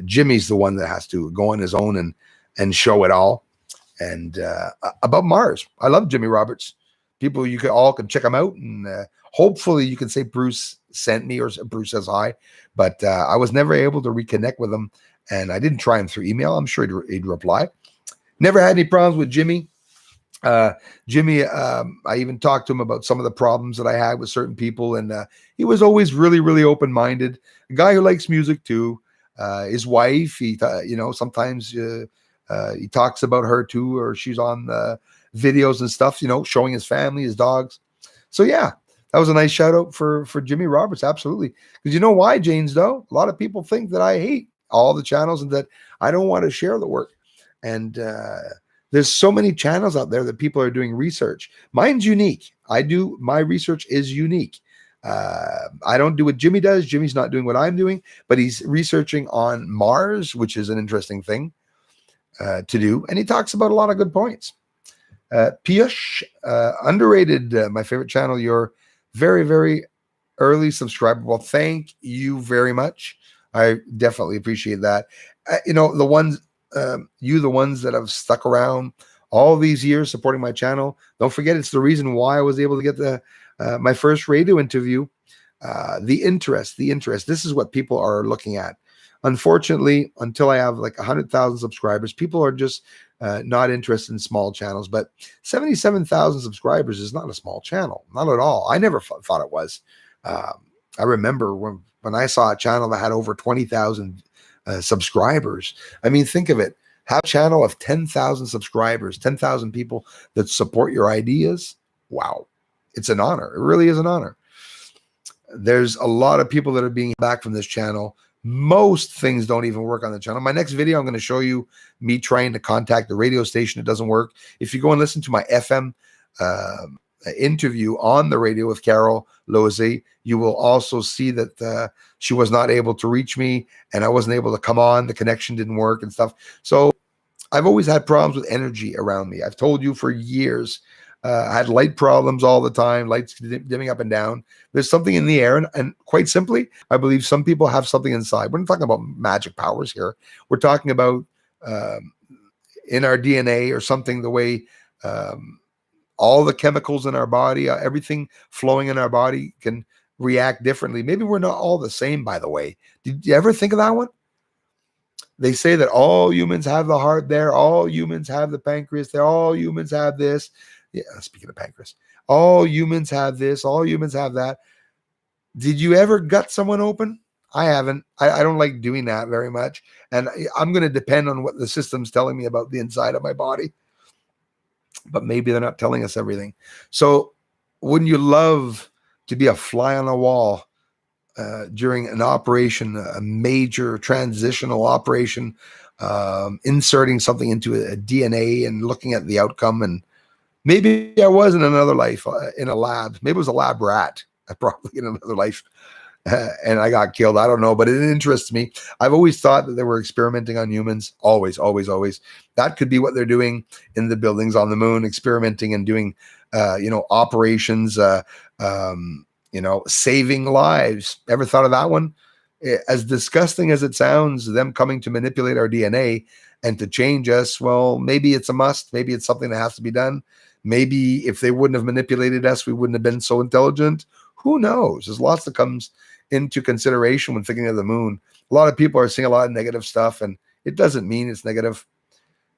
Jimmy's the one that has to go on his own and show it all. And about Mars, I love Jimmy Roberts. People, you can check him out, and hopefully you can say Bruce sent me or Bruce says hi. But I was never able to reconnect with him, and I didn't try him through email. I'm sure he'd reply. Never had any problems with Jimmy. Jimmy, I even talked to him about some of the problems that I had with certain people, and he was always really, really open-minded. A guy who likes music too. His wife, sometimes he talks about her too, or she's on the videos and stuff, showing his family, his dogs. So yeah, that was a nice shout out for Jimmy Roberts. Absolutely. Because you know why, James, though? A lot of people think that I hate all the channels and that I don't want to share the work. And there's so many channels out there that people are doing research. Mine's unique. My research is unique. I don't do what Jimmy does. Jimmy's not doing what I'm doing, but he's researching on Mars, which is an interesting thing to do. And he talks about a lot of good points. Piyush, underrated, my favorite channel. You're very, very early subscriber. Well, thank you very much. I definitely appreciate that. The ones that have stuck around all these years supporting my channel. Don't forget, it's the reason why I was able to get my first radio interview. The interest. This is what people are looking at. Unfortunately, until I have like 100,000 subscribers, people are just not interested in small channels. But 77,000 subscribers is not a small channel, not at all. I never thought it was. I remember when I saw a channel that had over 20,000 subscribers. I mean, think of it. Have a channel of 10,000 subscribers, 10,000 people that support your ideas. Wow. It's an honor. It really is an honor. There's a lot of people that are being back from this channel. Most things don't even work on the channel. My next video, I'm going to show you me trying to contact the radio station. It doesn't work. If you go and listen to my FM interview on the radio with Carol Lozé, you will also see that she was not able to reach me, and I wasn't able to come on. The connection didn't work and stuff. So I've always had problems with energy around me. I've told you for years. I had light problems all the time, lights dimming up and down. There's something in the air, and quite simply, I believe some people have something inside. We're not talking about magic powers here. We're talking about in our DNA or something, the way all the chemicals in our body, everything flowing in our body can react differently. Maybe we're not all the same, by the way. Did you ever think of that one? They say that all humans have the heart there, all humans have the pancreas there, all humans have this. Yeah, speaking of pancreas, all humans have this, all humans have that. Did you ever gut someone open? I haven't. I don't like doing that very much. And I'm going to depend on what the system's telling me about the inside of my body. But maybe they're not telling us everything. So wouldn't you love to be a fly on the wall during an operation, a major transitional operation, inserting something into a DNA and looking at the outcome? And maybe I was in another life in a lab. Maybe it was a lab rat, probably in another life. And I got killed. I don't know, but it interests me. I've always thought that they were experimenting on humans. Always, always, always. That could be what they're doing in the buildings on the moon, experimenting and doing, operations, saving lives. Ever thought of that one? As disgusting as it sounds, them coming to manipulate our DNA and to change us, well, maybe it's a must. Maybe it's something that has to be done. Maybe if they wouldn't have manipulated us, we wouldn't have been so intelligent. Who knows? There's lots that comes into consideration when thinking of the moon. A lot of people are seeing a lot of negative stuff, and it doesn't mean it's negative.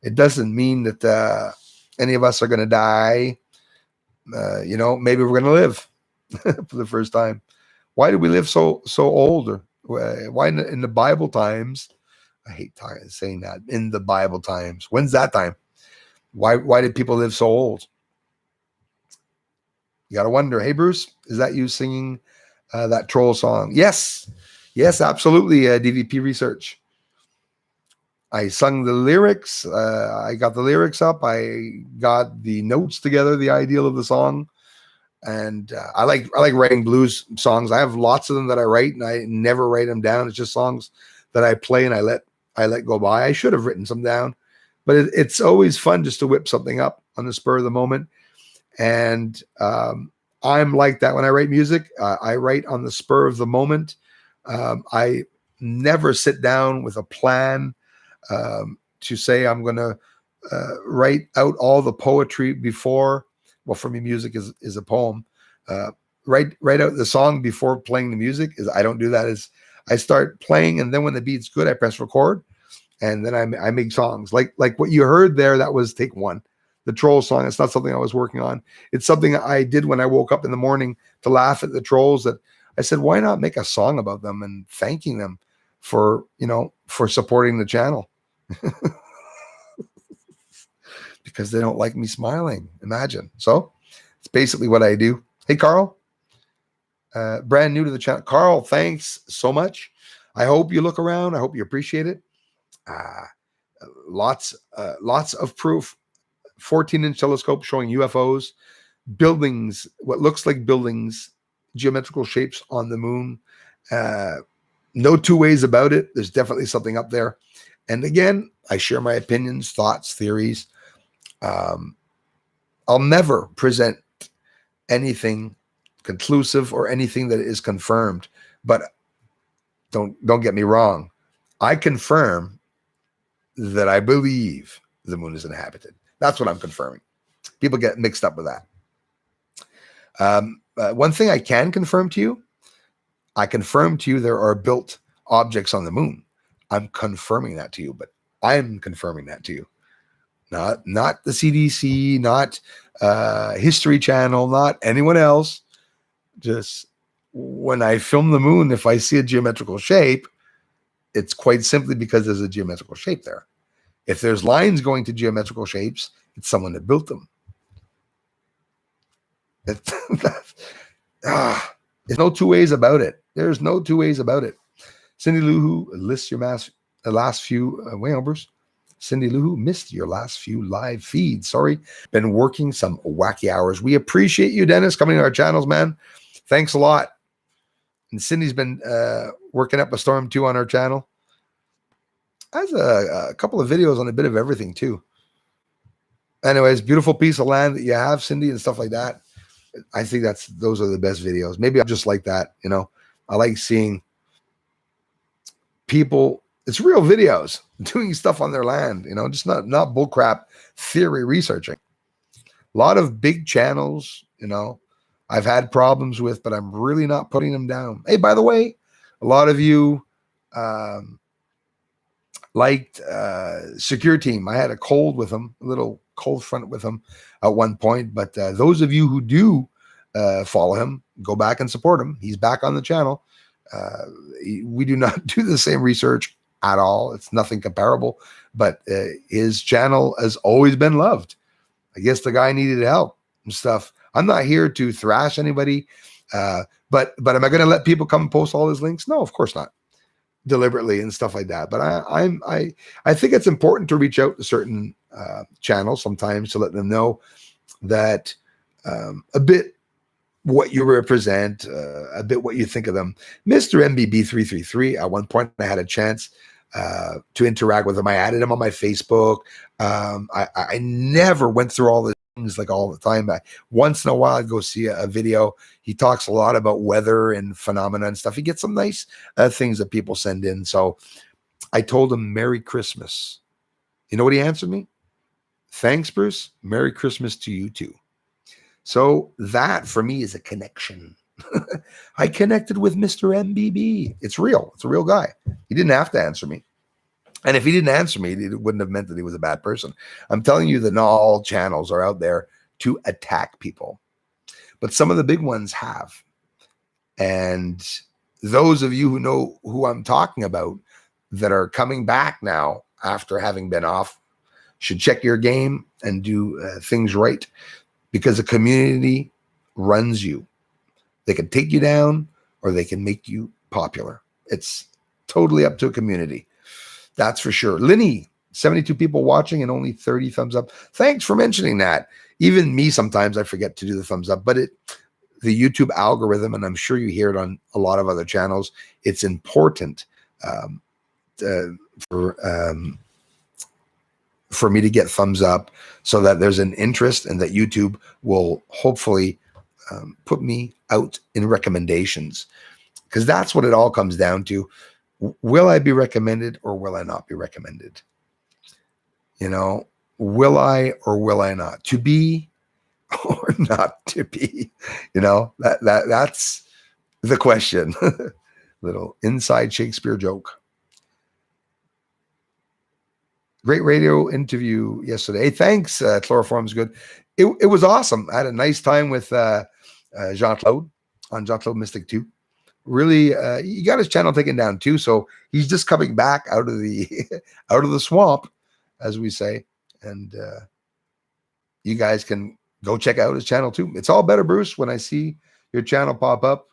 It doesn't mean that any of us are going to die. Maybe we're going to live for the first time. Why did we live so old? Or why in the Bible times? I hate saying that. In the Bible times. When's that time? Why did people live so old? You got to wonder. Hey, Bruce, is that you singing that troll song? Yes, absolutely. DVP research. I sung the lyrics. I got the lyrics up. I got the notes together, the ideal of the song. And I like writing blues songs. I have lots of them that I write, and I never write them down. It's just songs that I play and I let go by. I should have written some down, but it's always fun just to whip something up on the spur of the moment. And I'm like that when I write music. I write on the spur of the moment. I never sit down with a plan to say I'm going to write out all the poetry before. Well, for me, music is a poem. Write out the song before playing the music. I don't do that. I start playing, and then when the beat's good, I press record, and then I make songs like what you heard there. That was take one. The troll song. It's not something I was working on. It's something I did when I woke up in the morning to laugh at the trolls. That I said, why not make a song about them and thanking them for supporting the channel. Because they don't like me smiling. Imagine. So it's basically what I do. Hey, Carl, brand new to the channel. Carl, thanks so much. I hope you look around. I hope you appreciate it. Lots of proof. 14-inch telescope showing UFOs, buildings, what looks like buildings, geometrical shapes on the moon. No two ways about it. There's definitely something up there. And again, I share my opinions, thoughts, theories. I'll never present anything conclusive or anything that is confirmed, but don't get me wrong. I confirm that I believe the moon is inhabited. That's what I'm confirming. People get mixed up with that. One thing I can confirm to you, I confirm to you there are built objects on the moon. I'm confirming that to you, but I'm confirming that to you. Not the CDC, not History Channel, not anyone else. Just when I film the moon, if I see a geometrical shape, it's quite simply because there's a geometrical shape there. If there's lines going to geometrical shapes, it's someone that built them. There's no two ways about it. There's no two ways about it. Cindy Lou, who lists your last few Bruce. Cindy Lou, who missed your last few live feeds. Sorry, been working some wacky hours. We appreciate you, Dennis, coming to our channels, man. Thanks a lot. And Cindy's been working up a storm too on our channel. Has a couple of videos on a bit of everything too. Anyways, beautiful piece of land that you have, Cindy, and stuff like that. I think those are the best videos. Maybe I'm just like that, I like seeing people. It's real videos doing stuff on their land, just not bullcrap theory researching. A lot of big channels, I've had problems with, but I'm really not putting them down. Hey, by the way, a lot of you liked Secure Team. I had a cold with him, a little cold front with him at one point. But those of you who do follow him, go back and support him. He's back on the channel. We do not do the same research at all. It's nothing comparable, but his channel has always been loved. I guess the guy needed help and stuff. I'm not here to thrash anybody, but am I going to let people come and post all his links? No, of course not, deliberately and stuff like that. But I think it's important to reach out to certain channels sometimes to let them know that a bit what you represent, a bit what you think of them. Mr. MBB333, at one point I had a chance to interact with him. I added him on my Facebook. I never went through all the things like all the time. Once in a while I'd go see a video. He talks a lot about weather and phenomena and stuff. He gets some nice things that people send in. So I told him Merry Christmas. You know what he answered me? Thanks, Bruce. Merry Christmas to you too. So that for me is a connection. I connected with Mr. MBB. It's real. It's a real guy. He didn't have to answer me. And if he didn't answer me, it wouldn't have meant that he was a bad person. I'm telling you that not all channels are out there to attack people, but some of the big ones have. And those of you who know who I'm talking about that are coming back now after having been off should check your game and do things right, because the community runs you. They can take you down or they can make you popular. It's totally up to a community. That's for sure. Linny, 72 people watching and only 30 thumbs up. Thanks for mentioning that. Even me, sometimes I forget to do the thumbs up, but the YouTube algorithm, and I'm sure you hear it on a lot of other channels, it's important for me to get thumbs up so that there's an interest and that YouTube will hopefully put me out in recommendations, because that's what it all comes down to. Will I be recommended or will I not be recommended? You know, will I or will I not? To be or not to be? You know, that's the question. Little inside Shakespeare joke. Great radio interview yesterday. Hey, thanks. Chloroform's good. It was awesome. I had a nice time with Jean-Claude on Jean-Claude Mystic 2. Really, he got his channel taken down too, so he's just coming back out of the out of the swamp, as we say. And you guys can go check out his channel too. It's all better, Bruce, when I see your channel pop up.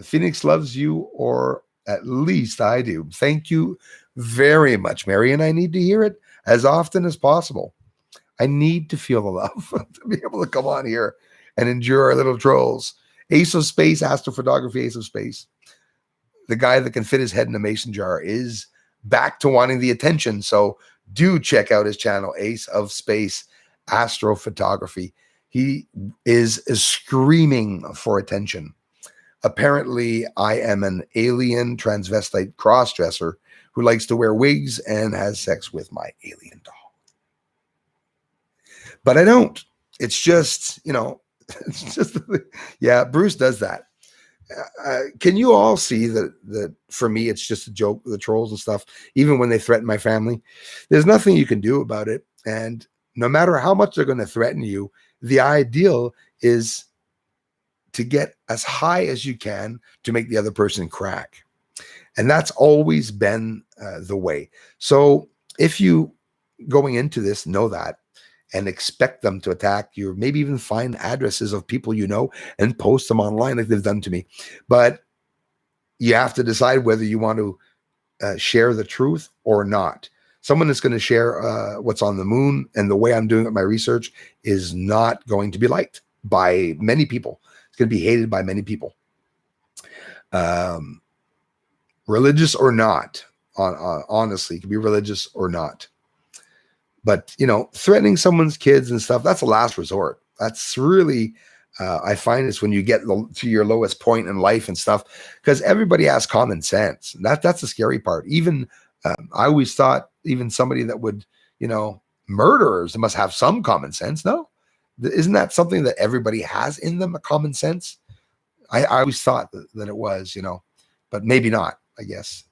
Phoenix loves you, or at least I do. Thank you very much, Mary, and I need to hear it as often as possible. I need to feel the love to be able to come on here and endure our little trolls. Ace of Space, Astrophotography, Ace of Space. The guy that can fit his head in a mason jar is back to wanting the attention. So do check out his channel, Ace of Space, Astrophotography. He is screaming for attention. Apparently, I am an alien transvestite crossdresser who likes to wear wigs and has sex with my alien doll. But I don't. It's just, you know, it's just, yeah, Bruce does that. Can you all see that for me, it's just a joke, the trolls and stuff, even when they threaten my family? There's nothing you can do about it. And no matter how much they're going to threaten you, the ideal is to get as high as you can to make the other person crack. And that's always been the way. So if you going into this know that and expect them to attack you, or maybe even find addresses of people you know and post them online like they've done to me. But you have to decide whether you want to share the truth or not. Someone that's going to share what's on the moon and the way I'm doing my research is not going to be liked by many people. It's going to be hated by many people. Religious or not, honestly, it can be religious or not. But, you know, threatening someone's kids and stuff, that's a last resort. That's really, I find it's when you get to your lowest point in life and stuff, because everybody has common sense. That's the scary part. Even, I always thought even somebody that would, you know, murderers must have some common sense. No, isn't that something that everybody has in them, a common sense? I always thought that it was, you know, but maybe not, I guess.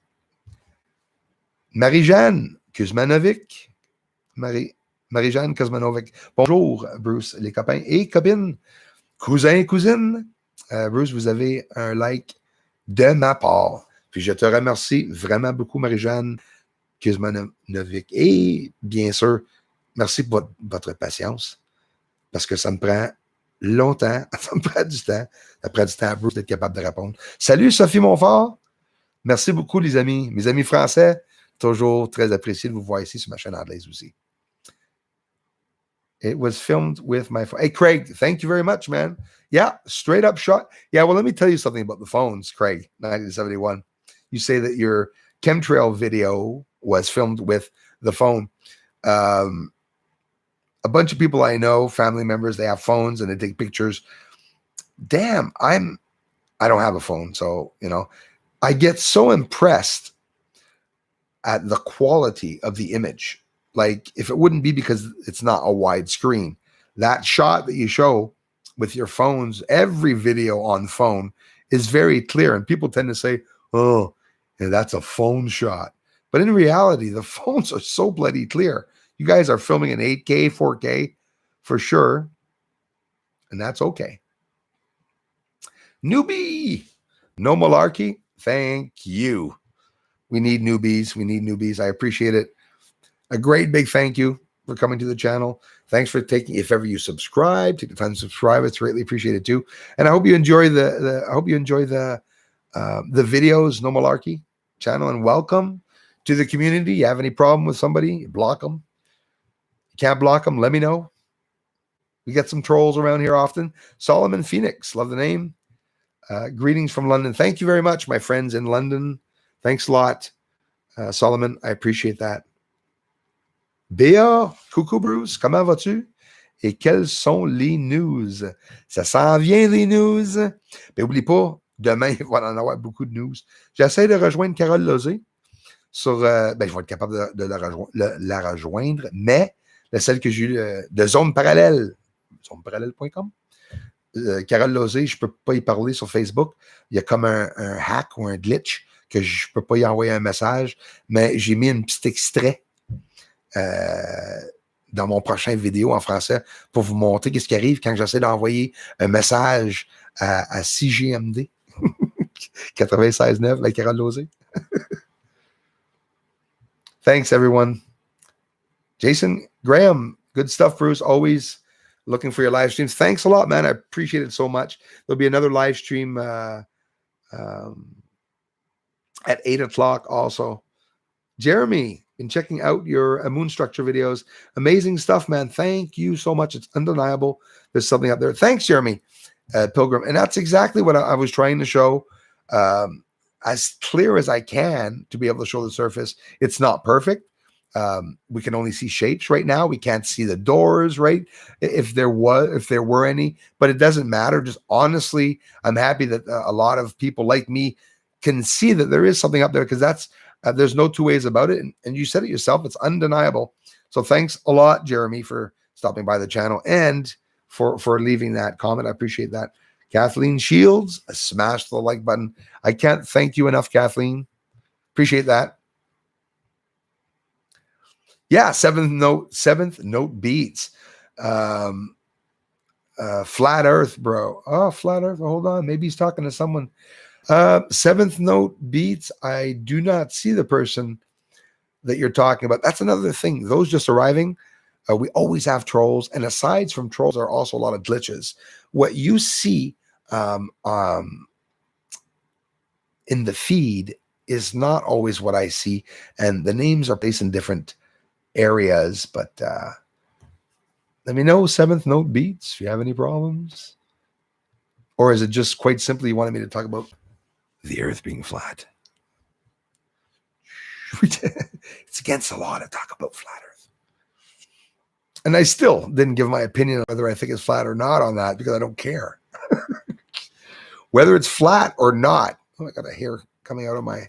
Marie-Jeanne, Kuzmanovic, Marie-Jeanne Kuzmanovic. Bonjour, Bruce, les copains et copines, cousins et cousines. Bruce, vous avez un like de ma part. Puis je te remercie vraiment beaucoup, Marie-Jeanne Kuzmanovic. Et bien sûr, merci pour votre patience, parce que ça me prend longtemps, ça me prend du temps. Ça prend du temps à Bruce d'être capable de répondre. Salut, Sophie Montfort. Merci beaucoup, les amis. Mes amis français, toujours très apprécié de vous voir ici sur ma chaîne anglaise aussi. It was filmed with my phone. Hey, Craig, thank you very much, man. Yeah, straight up shot. Yeah, well, let me tell you something about the phones, Craig, 1971. You say that your chemtrail video was filmed with the phone. A bunch of people I know, family members, they have phones and they take pictures. Damn, I don't have a phone, so, you know, I get so impressed at the quality of the image. Like, if it wouldn't be because it's not a wide screen, that shot that you show with your phones, every video on phone is very clear. And people tend to say, oh, yeah, that's a phone shot. But in reality, the phones are so bloody clear. You guys are filming in 8K, 4K for sure. And that's okay. Newbie, no malarkey. Thank you. We need newbies. We need newbies. I appreciate it. A great big thank you for coming to the channel. Thanks for taking, if ever you subscribe, take the time to subscribe. It's greatly appreciated too. And I hope you enjoy the videos, No Malarkey channel, and welcome to the community. You have any problem with somebody, block them. You can't block them, let me know. We get some trolls around here often. Solomon Phoenix, love the name. Greetings from London. Thank you very much, my friends in London. Thanks a lot, Solomon. I appreciate that. Béa, coucou Bruce, comment vas-tu? Et quelles sont les news? Ça s'en vient, les news. Mais n'oublie pas, demain, il va en avoir beaucoup de news. J'essaie de rejoindre Carole Lozé sur... je vais être capable de la rejoindre, mais celle que j'ai eue de Zone Parallèle, zoneparallèle.com. Carole Lozé, je ne peux pas y parler sur Facebook. Il y a comme un hack ou un glitch que je ne peux pas y envoyer un message, mais j'ai mis un petit extrait dans mon prochain vidéo en français pour vous montrer qu'est-ce qui arrive quand j'essaie d'envoyer un message à CGMD 96.9, la Carole Lozé. Thanks, everyone. Jason Graham, good stuff, Bruce. Always looking for your live streams. Thanks a lot, man. I appreciate it so much. There'll be another live stream at 8 o'clock also. Jeremy, been checking out your moon structure videos. Amazing stuff, man. Thank you so much. It's undeniable. There's something up there. Thanks, Jeremy Pilgrim. And that's exactly what I was trying to show, as clear as I can to be able to show the surface. It's not perfect. We can only see shapes right now. We can't see the doors, right? If there were any, but it doesn't matter. Just honestly, I'm happy that a lot of people like me can see that there is something up there, because that's there's no two ways about it. And you said it yourself. It's undeniable. So thanks a lot, Jeremy, for stopping by the channel and for leaving that comment. I appreciate that. Kathleen Shields, smash the like button. I can't thank you enough, Kathleen. Appreciate that. Yeah, seventh note beats. Flat Earth, bro. Oh, Flat Earth. Hold on. Maybe he's talking to someone. Seventh note beats. I do not see the person that you're talking about. That's another thing. Those just arriving, we always have trolls. And aside from trolls, there are also a lot of glitches. What you see in the feed is not always what I see. And the names are placed in different areas. But let me know, seventh note beats, if you have any problems. Or is it just quite simply you wanted me to talk about the earth being flat? It's against the law to talk about flat earth. And I still didn't give my opinion on whether I think it's flat or not on that, because I don't care. Whether it's flat or not. Oh, I got a hair coming out of my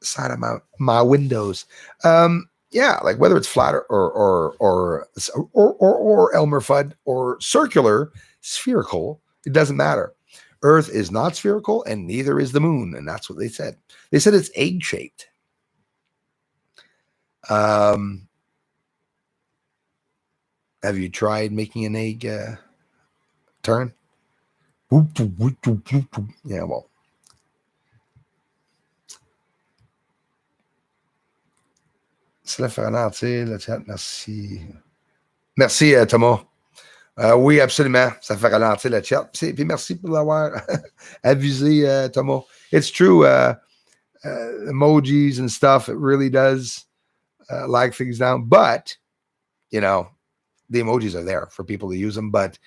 side of my windows. Yeah, like whether it's flat or Elmer Fudd or circular, spherical, it doesn't matter. Earth is not spherical, and neither is the moon. And that's what they said. They said it's egg-shaped. Have you tried making an egg turn? Yeah, well. Cela fait ralentir le chat. Merci. Merci, Thomas. Oui, absolument. Ça fait ralentir le chat. Puis merci pour l'avoir avisé, Thomas. It's true. Emojis and stuff, it really does lag things down. But, you know, the emojis are there for people to use them. But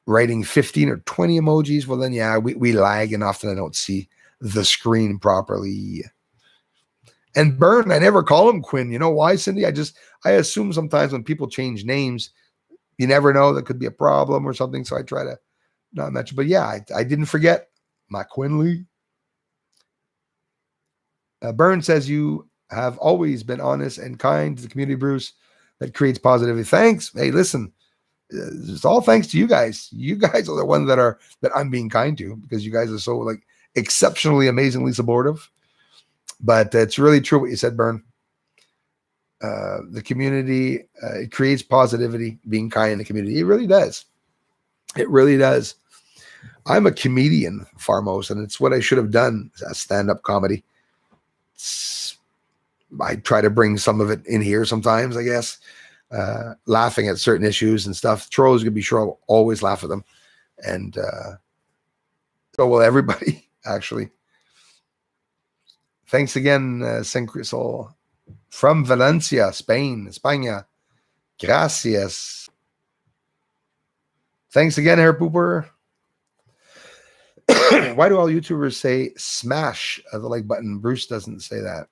writing 15 or 20 emojis, well, then, yeah, we lag, and often I don't see the screen properly. And Byrne, I never call him Quinn. You know why, Cindy? I assume sometimes when people change names, you never know, that could be a problem or something. So I try to not mention. But yeah, I didn't forget my Quinley. Byrne says you have always been honest and kind to the community, Bruce. That creates positivity. Thanks. Hey, listen, it's all thanks to you guys. You guys are the ones that I'm being kind to, because you guys are so like exceptionally, amazingly supportive. But it's really true what you said, Byrne. The community, it creates positivity, being kind in the community. It really does. It really does. I'm a comedian, Farmos, and it's what I should have done as stand-up comedy. I try to bring some of it in here sometimes, I guess, laughing at certain issues and stuff. Trolls, you can be sure I'll always laugh at them. And so will everybody, actually. Thanks again, Syncrisol. From Valencia, Spain, España. Gracias. Thanks again, Hair Pooper. Why do all YouTubers say smash the like button? Bruce doesn't say that.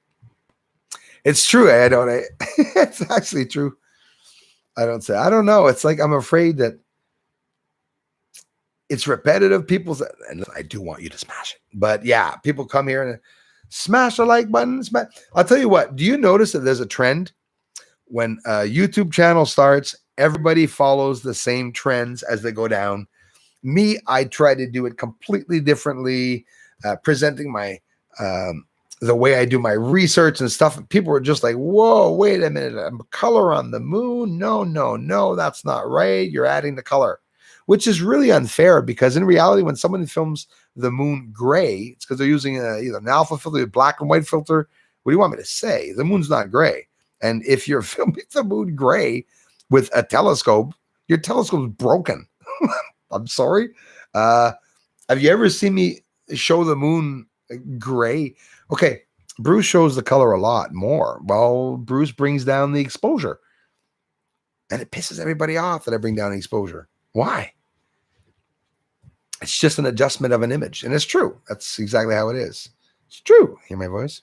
It's true. I don't. It's actually true. I don't say. I don't know. It's like I'm afraid that it's repetitive. People say, and I do want you to smash it. But yeah, people come here and smash the like button. I'll tell you what. Do you notice that there's a trend when a YouTube channel starts? Everybody follows the same trends as they go down. Me, I try to do it completely differently, presenting my the way I do my research and stuff. People were just like, whoa, wait a minute, a color on the moon? No, that's not right. You're adding the color, which is really unfair, because in reality, when someone films the moon gray, it's because they're using either an alpha filter, a black and white filter. What do you want me to say? The moon's not gray. And if you're filming the moon gray with a telescope, your telescope's broken. I'm sorry. Have you ever seen me show the moon gray? Okay, Bruce shows the color a lot more. Well, Bruce brings down the exposure. And it pisses everybody off that I bring down the exposure. Why? It's just an adjustment of an image. And it's true. That's exactly how it is. It's true. Hear my voice?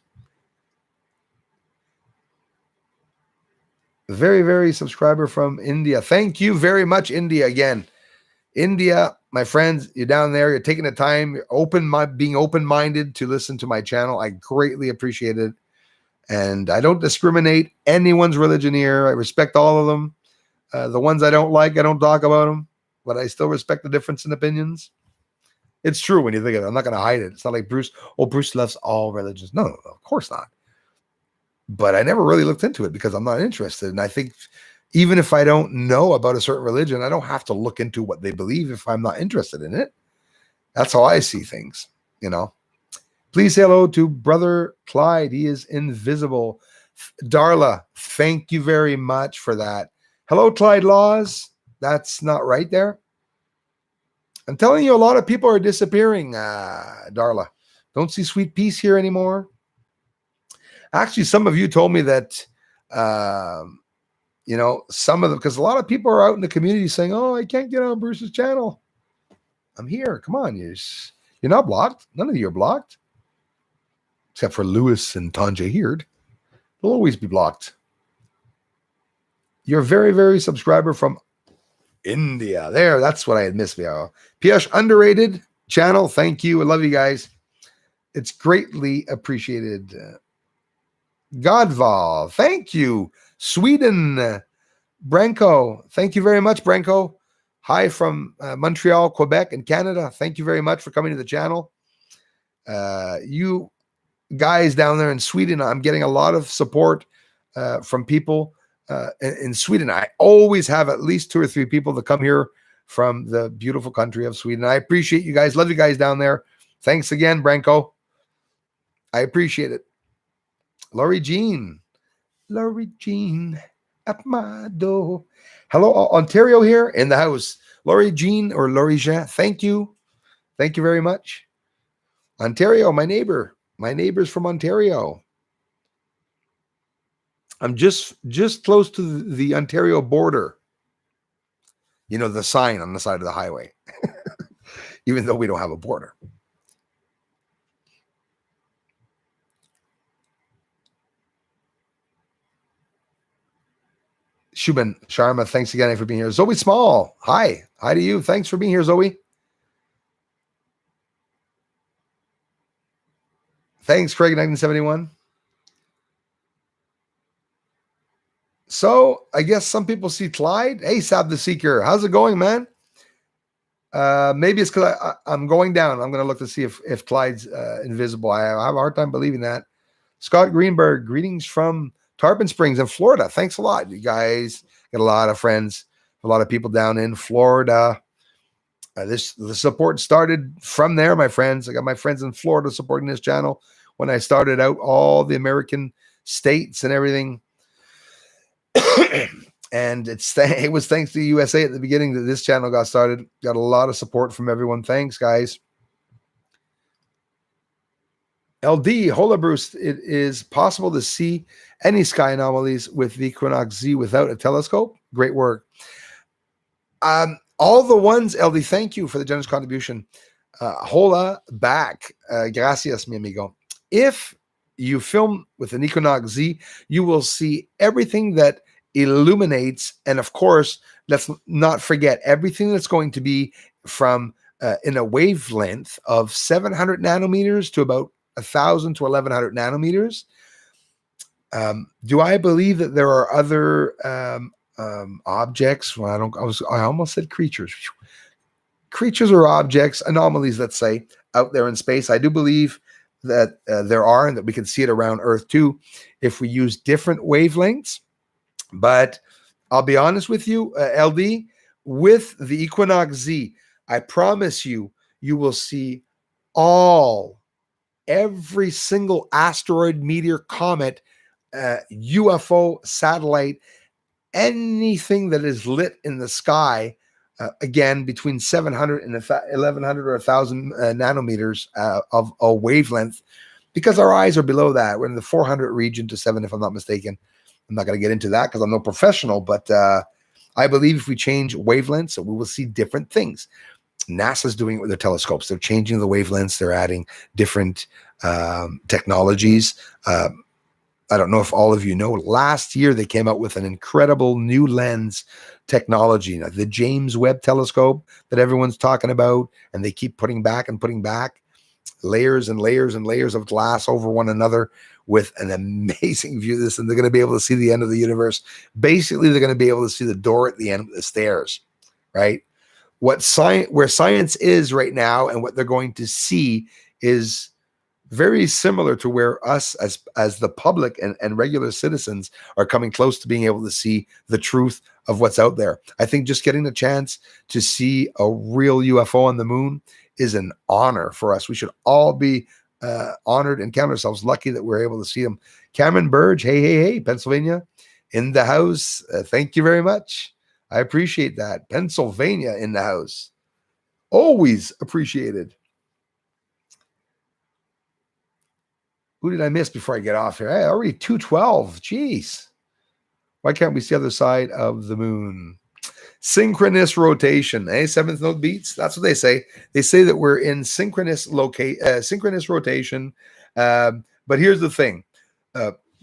Very, very subscriber from India. Thank you very much, India, again. India, my friends, you're down there. You're taking the time. You're being open-minded to listen to my channel. I greatly appreciate it. And I don't discriminate anyone's religion here. I respect all of them. The ones I don't like, I don't talk about them. But I still respect the difference in opinions. It's true when you think of it. I'm not going to hide it. It's not like Bruce. Oh, Bruce loves all religions. No, of course not. But I never really looked into it because I'm not interested. And I think even if I don't know about a certain religion, I don't have to look into what they believe if I'm not interested in it. That's how I see things, you know. Please say hello to Brother Clyde. He is invisible. Darla, thank you very much for that. Hello, Clyde Laws. That's not right there. I'm telling you, a lot of people are disappearing, Darla. Don't see Sweet Peace here anymore. Actually, some of you told me that, you know, some of them, because a lot of people are out in the community saying, oh, I can't get on Bruce's channel. I'm here. Come on. You're not blocked. None of you are blocked. Except for Lewis and Tanja Heard. They'll always be blocked. You're very, very subscriber from India. There, that's what I had missed. Piyush, underrated channel. Thank you. I love you guys. It's greatly appreciated. Godval, thank you. Sweden, Branko, thank you very much, Branko. Hi from Montreal, Quebec, and Canada. Thank you very much for coming to the channel. You guys down there in Sweden, I'm getting a lot of support from people in Sweden. I always have at least 2 or 3 people that come here from the beautiful country of Sweden. I appreciate you guys. Love you guys down there. Thanks again, Branko. I appreciate it. Laurie Jean at my door. Hello, Ontario here in the house. Laurie Jean or Laurie Jean, thank you. Thank you very much. Ontario, my neighbor. My neighbor's from Ontario. I'm just close to the Ontario border. You know, the sign on the side of the highway, even though we don't have a border. Shubin Sharma, thanks again for being here. Zoe Small, hi. Hi to you. Thanks for being here, Zoe. Thanks, Craig, 1971. So I guess some people see Clyde. Hey, Sab the Seeker, how's it going, man? Maybe it's because I'm going down. I'm going to look to see if Clyde's invisible. I have a hard time believing that. Scott Greenberg, greetings from Tarpon Springs in Florida. Thanks a lot, you guys. Got a lot of friends, a lot of people down in Florida. The support started from there, my friends. I got my friends in Florida supporting this channel when I started out, all the American states and everything. And it was thanks to USA at the beginning that this channel got started. Got a lot of support from everyone. Thanks, guys. LD, Hola Bruce, it is possible to see any sky anomalies with the Equinox Z without a telescope. Great work. All the ones, LD, thank you for the generous contribution. Hola back. Gracias, mi amigo. If you film with an Equinox Z, you will see everything that illuminates. And of course, let's not forget everything that's going to be from in a wavelength of 700 nanometers to about 1,000 to 1,100 nanometers. Do I believe that there are other objects? Well, I almost said creatures. Creatures or objects, anomalies, let's say, out there in space. I do believe that there are, and that we can see it around Earth too, if we use different wavelengths. But I'll be honest with you, LD, with the Equinox Z, I promise you, you will see every single asteroid, meteor, comet, UFO, satellite, anything that is lit in the sky, again, between 700 and 1,100 or 1,000 nanometers of a wavelength, because our eyes are below that. We're in the 400 region to 7, if I'm not mistaken. I'm not going to get into that because I'm no professional, but I believe if we change wavelengths, we will see different things. NASA's doing it with their telescopes. They're changing the wavelengths. They're adding different technologies. I don't know if all of you know, last year they came out with an incredible new lens technology, the James Webb telescope that everyone's talking about, and they keep putting back layers and layers and layers of glass over one another with an amazing view of this, and they're going to be able to see the end of the universe. Basically, they're going to be able to see the door at the end of the stairs, right? Where science is right now and what they're going to see is very similar to where us as the public and regular citizens are coming close to being able to see the truth of what's out there. I think just getting the chance to see a real UFO on the moon is an honor for us. We should all be honored and count ourselves lucky that we're able to see them. Cameron Burge, hey, Pennsylvania, in the house. Thank you very much. I appreciate that. Pennsylvania in the house. Always appreciated. Who did I miss before I get off here? Hey, already 2:12. Jeez. Why can't we see the other side of the moon? Synchronous rotation. Seventh note beats. That's what they say. They say that we're in synchronous rotation. But here's the thing.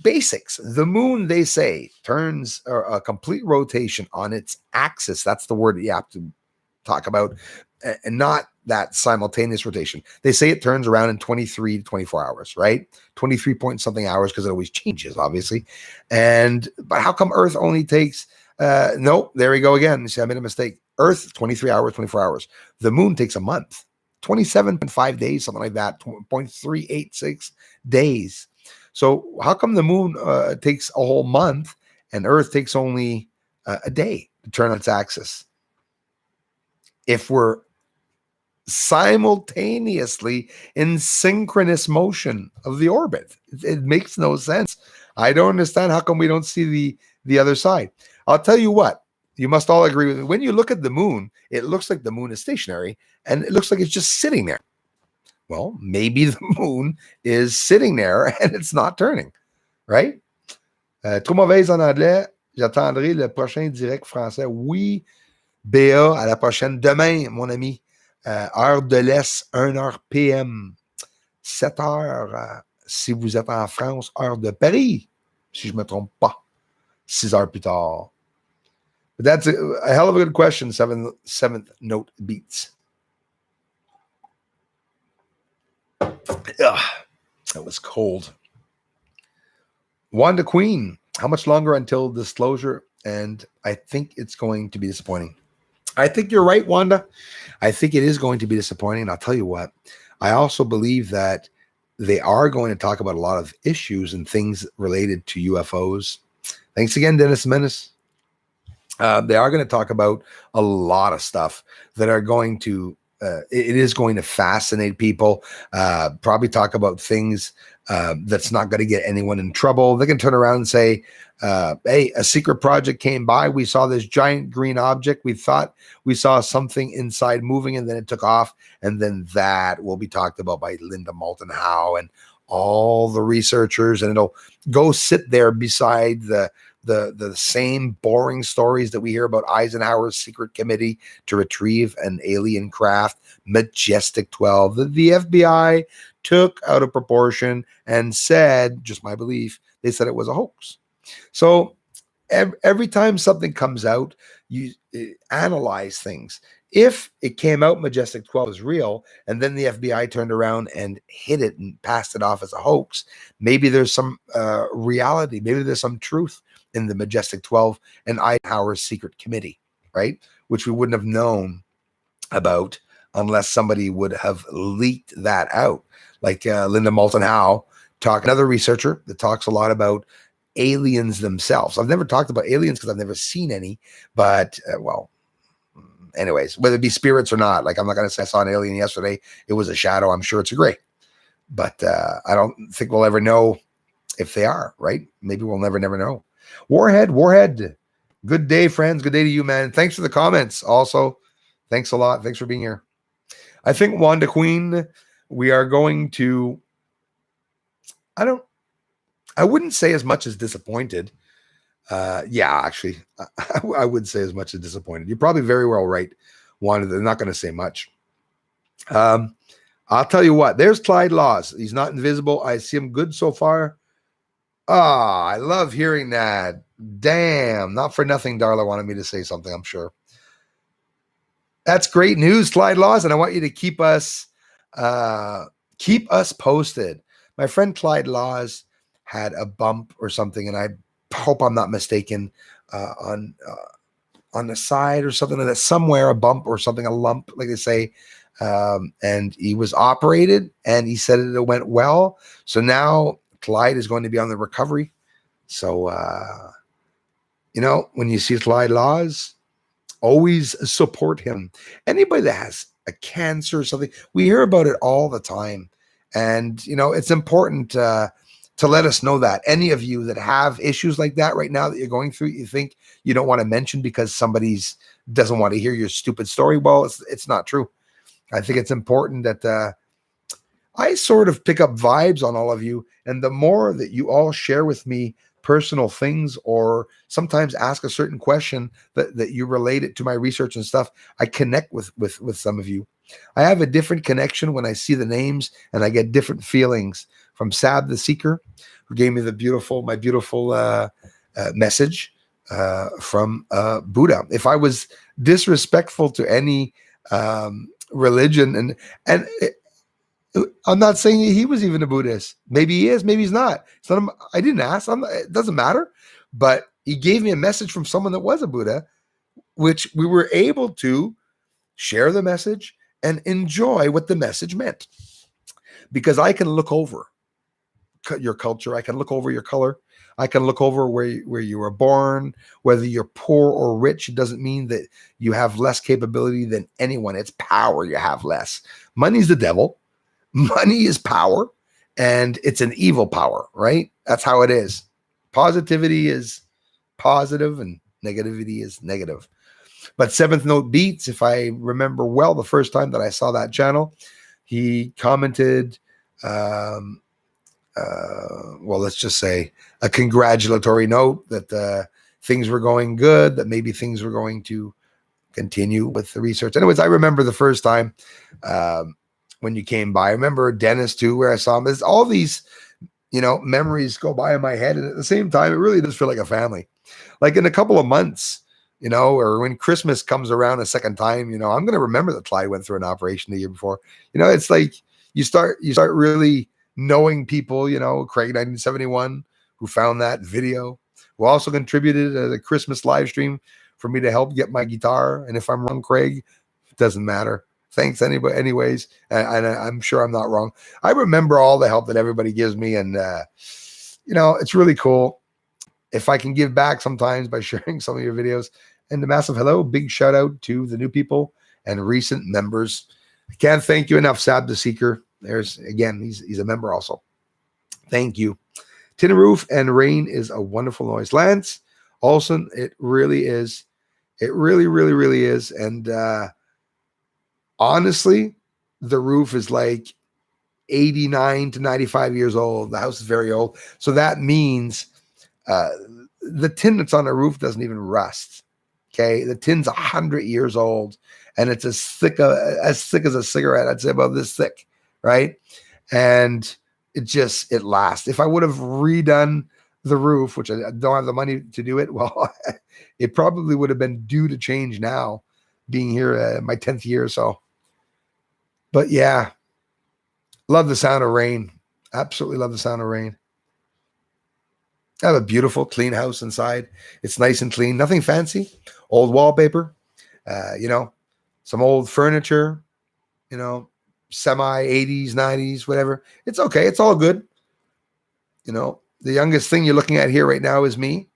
Basics. The moon, they say, turns a complete rotation on its axis. That's the word that you have to talk about, and not that simultaneous rotation. They say it turns around in 23 to 24 hours, right? 23 point something hours, because it always changes, obviously. But how come Earth only takes, no, there we go again. See, I made a mistake. Earth, 23 hours, 24 hours. The moon takes a month, 27.5 days, something like that, 0.386 days. So how come the moon takes a whole month and Earth takes only a day to turn on its axis? If we're simultaneously in synchronous motion of the orbit, it makes no sense. I don't understand how come we don't see the other side. I'll tell you what, you must all agree with me. When you look at the moon, it looks like the moon is stationary and it looks like it's just sitting there. Well, maybe the moon is sitting there and it's not turning, right? Trop mauvaise en anglais. J'attendrai le prochain direct français. Oui, BA, à la prochaine. Demain, mon ami, heure de l'Est, 1h PM. 7h, si vous êtes en France, heure de Paris, si je ne me trompe pas. 6 heures plus tard. But that's a hell of a good question, seventh note beats. Ugh, that was cold. Wanda Queen, how much longer until disclosure? And I think it's going to be disappointing. I think you're right, Wanda. I think it is going to be disappointing. And I'll tell you what, I also believe that they are going to talk about a lot of issues and things related to UFOs. Thanks again, Dennis Menace. They are going to talk about a lot of stuff that are going to, it is going to fascinate people, probably talk about things that's not going to get anyone in trouble. They can turn around and say, hey, a secret project came by. We saw this giant green object. We thought we saw something inside moving, and then it took off. And then that will be talked about by Linda Moulton Howe and all the researchers, and it'll go sit there beside the same boring stories that we hear about Eisenhower's secret committee to retrieve an alien craft, Majestic 12, that the FBI took out of proportion and said, just my belief, they said it was a hoax. So every time something comes out, you analyze things. If it came out Majestic 12 is real, and then the FBI turned around and hid it and passed it off as a hoax, maybe there's some reality, maybe there's some truth in the Majestic 12 and Eisenhower's secret committee, right? Which we wouldn't have known about unless somebody would have leaked that out. Like Linda Moulton Howe, another researcher that talks a lot about aliens themselves. I've never talked about aliens because I've never seen any, but well, anyways, whether it be spirits or not, like I'm not going to say I saw an alien yesterday. It was a shadow. I'm sure it's a gray, but I don't think we'll ever know if they are, right? Maybe we'll never know. Warhead. Good day, friends. Good day to you, man. Thanks for the comments. Also, thanks a lot. Thanks for being here. I think Wanda Queen, we are going to, I wouldn't say as much as disappointed. Yeah, actually, I would say as much as disappointed. You're probably very well right, Wanda. They're not going to say much. I'll tell you what, there's Clyde Laws. He's not invisible. I see him good so far. Ah, I love hearing that. Damn, not for nothing, Darla wanted me to say something, I'm sure. That's great news, Clyde Laws, and I want you to keep us posted. My friend Clyde Laws had a bump or something, and I hope I'm not mistaken, on the side or something like that, somewhere, a bump or something, a lump, like they say. And he was operated, and he said it went well. So now Clyde is going to be on the recovery. So, when you see Clyde Laws, always support him. Anybody that has a cancer or something, we hear about it all the time. And, it's important to let us know that. Any of you that have issues like that right now that you're going through, you think you don't want to mention because somebody's doesn't want to hear your stupid story. Well, it's not true. I think it's important that I sort of pick up vibes on all of you. And the more that you all share with me personal things, or sometimes ask a certain question that you relate it to my research and stuff, I connect with some of you. I have a different connection when I see the names, and I get different feelings. From Sab the Seeker, who gave me my beautiful message from Buddha. If I was disrespectful to any religion, and I'm not saying he was even a Buddhist. Maybe he is, maybe he's not. I didn't ask. It doesn't matter. But he gave me a message from someone that was a Buddha, which we were able to share the message and enjoy what the message meant. Because I can look over your culture. I can look over your color. I can look over where you were born, whether you're poor or rich. It doesn't mean that you have less capability than anyone. It's power you have less. Money's the devil. Money is power, and it's an evil power, right? That's how it is. Positivity is positive and negativity is negative. But Seventh Note Beats, if I remember well, the first time that I saw that channel, he commented, well, let's just say a congratulatory note that things were going good, that maybe things were going to continue with the research. Anyways, I remember the first time when you came by. I remember Dennis too, where I saw him. There's all these, memories go by in my head. And at the same time, it really does feel like a family. Like in a couple of months, or when Christmas comes around a second time, I'm going to remember that Clyde went through an operation the year before. It's like you start really knowing people, Craig 1971, who found that video, who also contributed to the Christmas live stream for me to help get my guitar. And if I'm wrong, Craig, it doesn't matter. Thanks anybody, anyways. And I'm sure I'm not wrong. I remember all the help that everybody gives me. And, it's really cool if I can give back sometimes by sharing some of your videos. And a massive hello, big shout out to the new people and recent members. I can't thank you enough, Sab the Seeker. There's, again, he's a member also. Thank you. Tin Roof and Rain is a wonderful noise. Lance Olson, it really is. It really, really, really is. And honestly, the roof is like 89 to 95 years old. The house is very old. So that means the tin that's on the roof doesn't even rust. Okay, the tin's 100 years old, and it's as thick as a cigarette. I'd say about this thick, right? And it lasts. If I would have redone the roof, which I don't have the money to do it, well, it probably would have been due to change now, being here my 10th year or so. But yeah, love the sound of rain. Absolutely love the sound of rain. I have a beautiful, clean house inside. It's nice and clean. Nothing fancy. Old wallpaper. Some old furniture. Semi 80s, 90s, whatever. It's okay. It's all good. The youngest thing you're looking at here right now is me.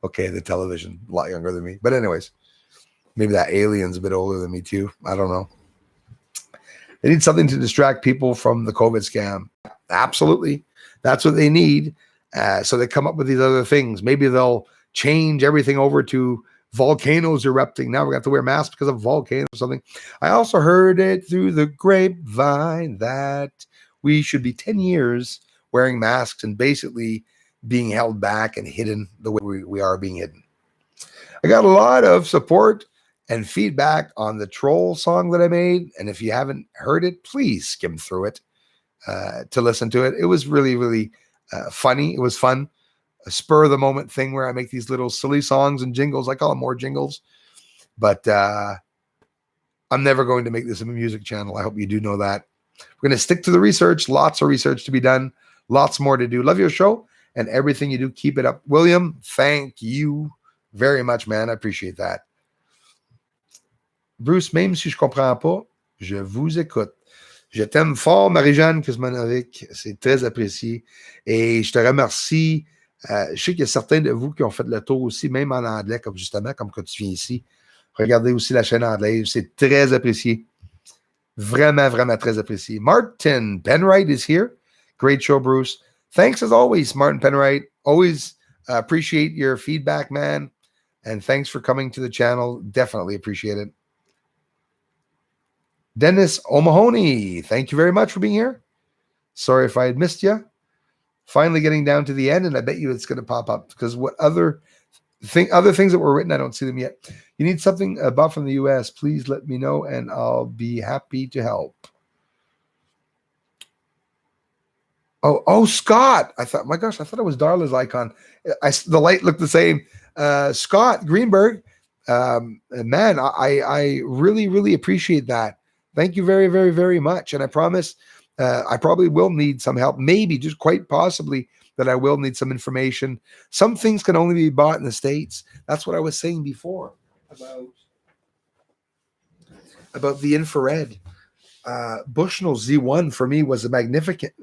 Okay, the television, a lot younger than me. But anyways, maybe that alien's a bit older than me too. I don't know. They need something to distract people from the COVID scam. Absolutely. That's what they need. So they come up with these other things. Maybe they'll change everything over to volcanoes erupting. Now we're going to have to wear masks because of volcanoes or something. I also heard it through the grapevine that we should be 10 years wearing masks and basically being held back and hidden the way we are being hidden. I got a lot of support and feedback on the troll song that I made. And if you haven't heard it, please skim through it to listen to it. It was really, really funny. It was fun. A spur of the moment thing where I make these little silly songs and jingles. I call them more jingles. But I'm never going to make this a music channel. I hope you do know that. We're going to stick to the research. Lots of research to be done. Lots more to do. Love your show and everything you do. Keep it up. William, thank you very much, man. I appreciate that. Bruce, même si je comprends pas, je vous écoute. Je t'aime fort, Marie-Jeanne Kuzmanovic. C'est très apprécié. Et je te remercie. Je sais qu'il y a certains de vous qui ont fait le tour aussi, même en anglais, comme quand tu viens ici. Regardez aussi la chaîne anglaise. C'est très apprécié. Vraiment, vraiment très apprécié. Martin Penwright is here. Great show, Bruce. Thanks as always, Martin Penwright. Always appreciate your feedback, man. And thanks for coming to the channel. Definitely appreciate it. Dennis O'Mahony, thank you very much for being here. Sorry if I had missed you. Finally getting down to the end, and I bet you it's going to pop up because what other things that were written, I don't see them yet. You need something about from the US, please let me know, and I'll be happy to help. Oh, Scott. I thought it was Darla's icon. The light looked the same. Scott Greenberg, man, I really, really appreciate that. Thank you very, very, very much. And I promise I probably will need some help. Maybe, just quite possibly, that I will need some information. Some things can only be bought in the States. That's what I was saying before about the infrared. Bushnell Z1 for me was a magnificent.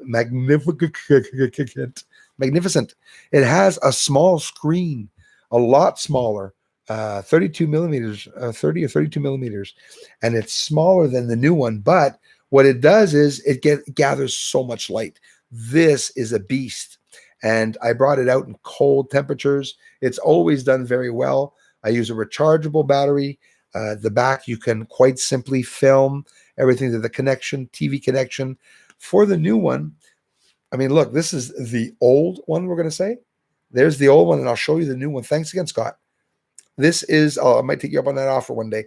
It has a small screen, a lot smaller, 32 millimeters, 30 or 32 millimeters, and it's smaller than the new one. But what it does is gathers so much light. This is a beast, and I brought it out in cold temperatures. It's always done very well. I use a rechargeable battery. The back, you can quite simply film everything to the connection, TV connection. For the new one, I mean, look, this is the old one, we're going to say. There's the old one, and I'll show you the new one. Thanks again, Scott. This is, I might take you up on that offer one day.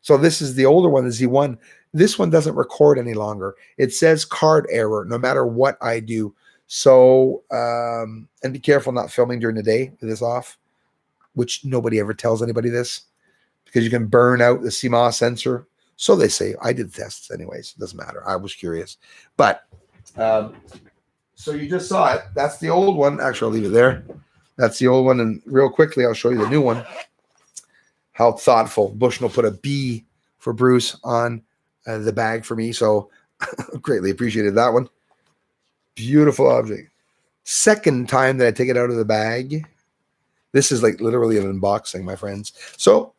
So this is the older one, the Z1. This one doesn't record any longer. It says card error no matter what I do. So, and be careful not filming during the day with this off, which nobody ever tells anybody this, because you can burn out the CMOS sensor. So they say. I did tests anyways. It doesn't matter. I was curious. But, so you just saw it. That's the old one. Actually, I'll leave it there. That's the old one. And real quickly, I'll show you the new one. How thoughtful. Bushnell put a B for Bruce on the bag for me. So greatly appreciated that one. Beautiful object. Second time that I take it out of the bag. This is like literally an unboxing, my friends. So,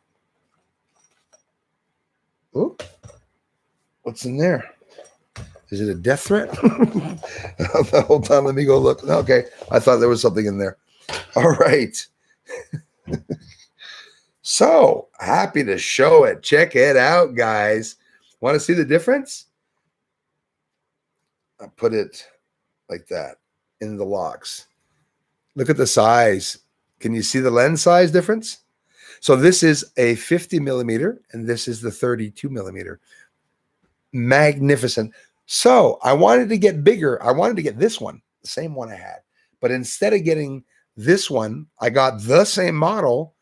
oh, what's in there? Is it a death threat? Hold on, let me go look. Okay, I thought there was something in there. All right. So, happy to show it. Check it out, guys. Want to see the difference? I put it like that in the locks. Look at the size. Can you see the lens size difference? So this is a 50 millimeter, and this is the 32 millimeter. Magnificent. So I wanted to get bigger. I wanted to get this one, the same one I had. But instead of getting this one, I got the same model,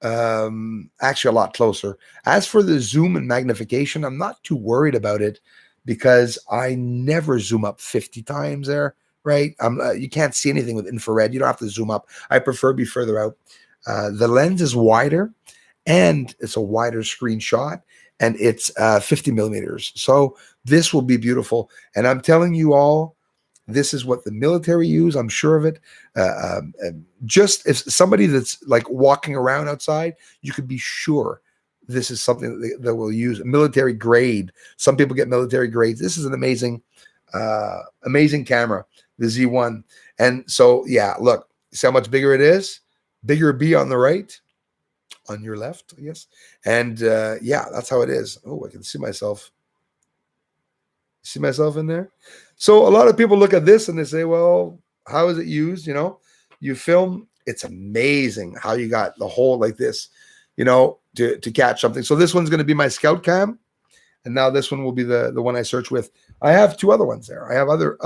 actually a lot closer. As for the zoom and magnification, I'm not too worried about it because I never zoom up 50 times there, right? You can't see anything with infrared. You don't have to zoom up. I prefer be further out. The lens is wider, and it's a wider screenshot, and it's 50 millimeters. So this will be beautiful. And I'm telling you all, this is what the military use. I'm sure of it. Just if somebody that's like walking around outside, you could be sure this is something that they will use. Military grade. Some people get military grades. This is an amazing, amazing camera, the Z1. And so, yeah, look, see how much bigger it is? Bigger B on the right, on your left, I guess. And yeah, that's how it is. Oh, I can see myself. See myself in there? So a lot of people look at this and they say, well, how is it used? You know, you film, it's amazing how you got the hole like this, you know, to catch something. So this one's going to be my scout cam. And now this one will be the one I search with. I have two other ones there. I have other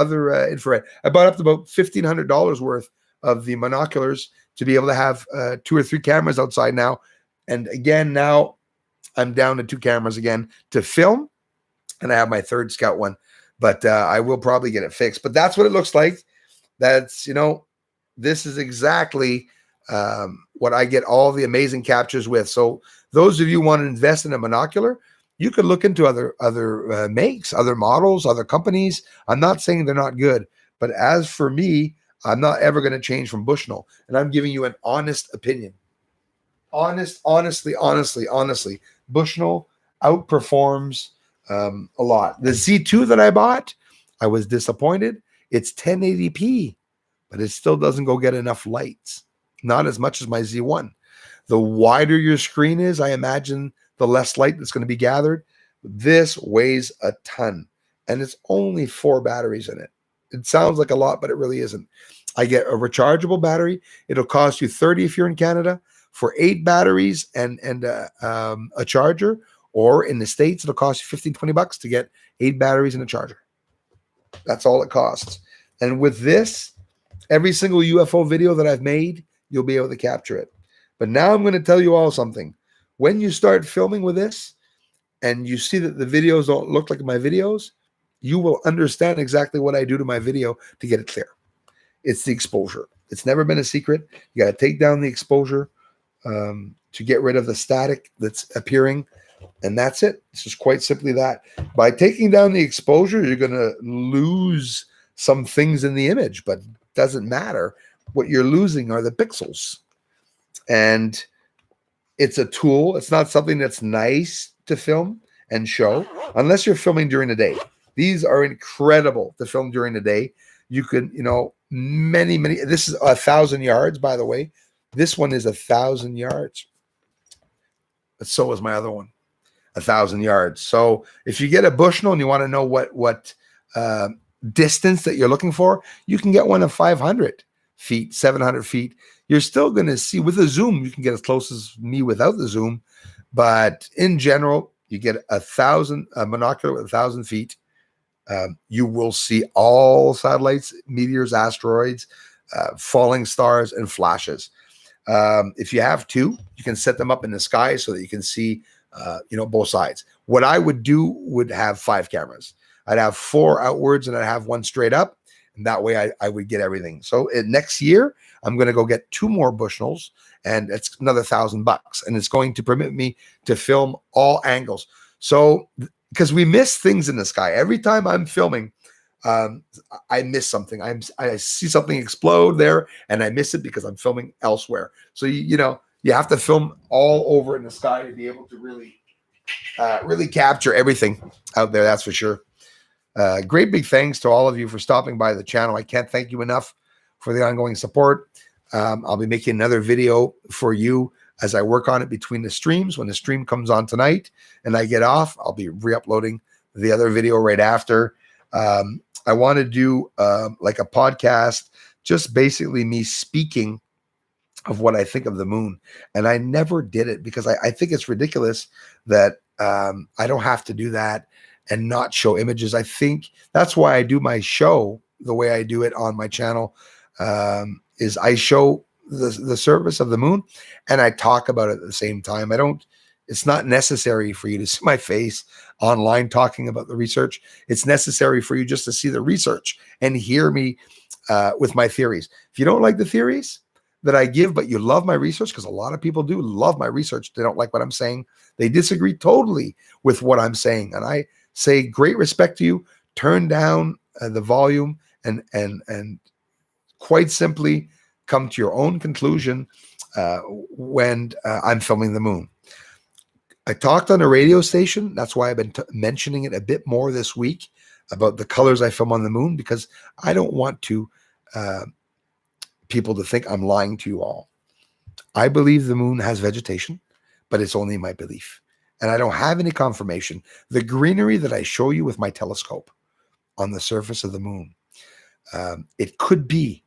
infrared. I bought up to about $1,500 worth of the monoculars to be able to have 2 or 3 cameras outside now. And again, now I'm down to 2 cameras again to film. And I have my third scout one. But I will probably get it fixed. But that's what it looks like. That's, you know, this is exactly what I get all the amazing captures with. So those of you who want to invest in a monocular, you could look into other makes, other models, other companies. I'm not saying they're not good. But as for me, I'm not ever going to change from Bushnell. And I'm giving you an honest opinion. Honestly. Bushnell outperforms a lot. The Z2 that I bought, I was disappointed. It's 1080p, but it still doesn't go get enough lights. Not as much as my Z1. The wider your screen is, I imagine the less light that's going to be gathered. This weighs a ton, and it's only 4 batteries in it. It sounds like a lot, but it really isn't. I get a rechargeable battery. It'll cost you $30 if you're in Canada for 8 batteries and a charger. Or in the States, it'll cost you $15-20 to get 8 batteries and a charger. That's all it costs. And with this, every single UFO video that I've made, you'll be able to capture it. But now I'm going to tell you all something. When you start filming with this and you see that the videos don't look like my videos, you will understand exactly what I do to my video to get it clear. It's the exposure. It's never been a secret. You got to take down the exposure to get rid of the static that's appearing. And that's it. It's just quite simply that. By taking down the exposure, you're going to lose some things in the image, but it doesn't matter. What you're losing are the pixels. And it's a tool. It's not something that's nice to film and show unless you're filming during the day. These are incredible to film during the day. You can, many, this is 1,000 yards, by the way. This one is 1,000 yards. But so is my other one, 1,000 yards. So if you get a Bushnell and you want to know what distance that you're looking for, you can get one of 500 feet, 700 feet. You're still going to see with a zoom, you can get as close as me without the zoom. But in general, you get a monocular with 1,000 feet. You will see all satellites, meteors, asteroids, falling stars, and flashes. If you have two, you can set them up in the sky so that you can see, both sides. What I would do would have 5 cameras. I'd have 4 outwards and I'd have 1 straight up. And that way I would get everything. So next year, I'm going to go get 2 more Bushnells, and it's another $1,000. And it's going to permit me to film all angles. So, because we miss things in the sky. Every time I'm filming, I miss something. I see something explode there, and I miss it because I'm filming elsewhere. So, you have to film all over in the sky to be able to really capture everything out there. That's for sure. Great big thanks to all of you for stopping by the channel. I can't thank you enough for the ongoing support. I'll be making another video for you as I work on it between the streams. When the stream comes on tonight and I get off, I'll be re-uploading the other video right after. I want to do like a podcast, just basically me speaking of what I think of the moon. And I never did it because I think it's ridiculous that I don't have to do that and not show images. I think that's why I do my show the way I do it on my channel, is I show the surface of the moon and I talk about it at the same time. It's not necessary for you to see my face online talking about the research. It's necessary for you just to see the research and hear me with my theories. If you don't like the theories that I give, but you love my research, because a lot of people do love my research, they don't like what I'm saying. They disagree totally with what I'm saying. And I say great respect to you. Turn down the volume and quite simply come to your own conclusion when I'm filming the moon. I talked on a radio station. That's why I've been mentioning it a bit more this week about the colors I film on the moon, because I don't want people to think I'm lying to you all. I believe the moon has vegetation, but it's only my belief. And I don't have any confirmation. The greenery that I show you with my telescope on the surface of the moon, it could be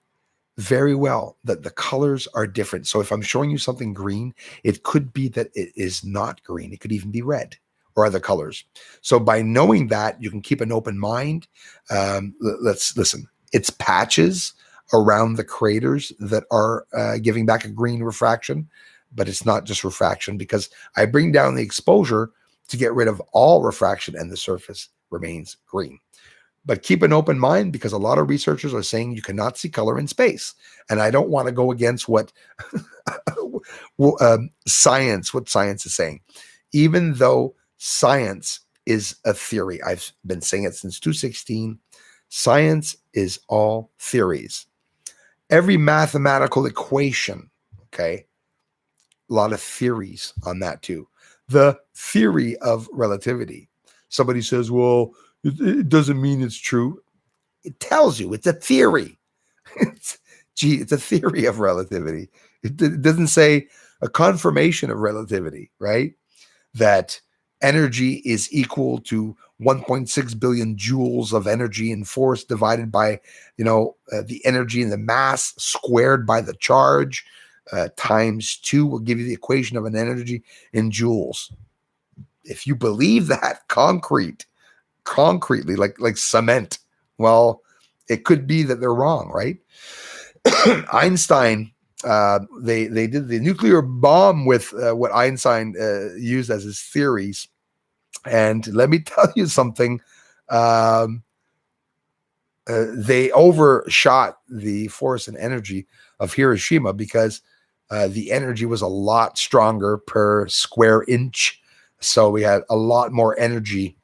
very well that the colors are different. So if I'm showing you something green, it could be that it is not green. It could even be red or other colors. So by knowing that, you can keep an open mind. Let's listen. It's patches around the craters that are giving back a green refraction, but it's not just refraction, because I bring down the exposure to get rid of all refraction and the surface remains green. But keep an open mind, because a lot of researchers are saying you cannot see color in space. And I don't want to go against what science is saying. Even though science is a theory, I've been saying it since 2016, science is all theories. Every mathematical equation, okay, a lot of theories on that too. The theory of relativity. Somebody says, well, it doesn't mean it's true. It tells you it's a theory. It's a theory of relativity. It doesn't say a confirmation of relativity, right? That energy is equal to 1.6 billion joules of energy and force divided by, the energy and the mass squared by the charge times 2 will give you the equation of an energy in joules. If you believe that concretely, like cement, well, it could be that they're wrong, right? Einstein, they did the nuclear bomb with what Einstein used as his theories. And let me tell you something, they overshot the force and energy of Hiroshima because the energy was a lot stronger per square inch, So we had a lot more energy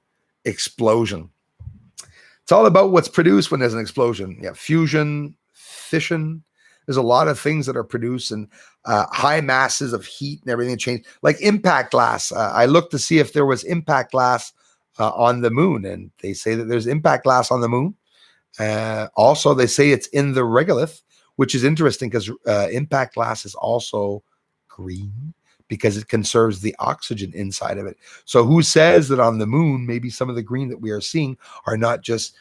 explosion. It's all about what's produced when there's an explosion. Yeah, fusion, fission. There's a lot of things that are produced, and high masses of heat and everything change. Like impact glass. I looked to see if there was impact glass on the moon, and they say that there's impact glass on the moon. Also, they say it's in the regolith, which is interesting because impact glass is also green because it conserves the oxygen inside of it. So who says that on the moon, maybe some of the green that we are seeing are not just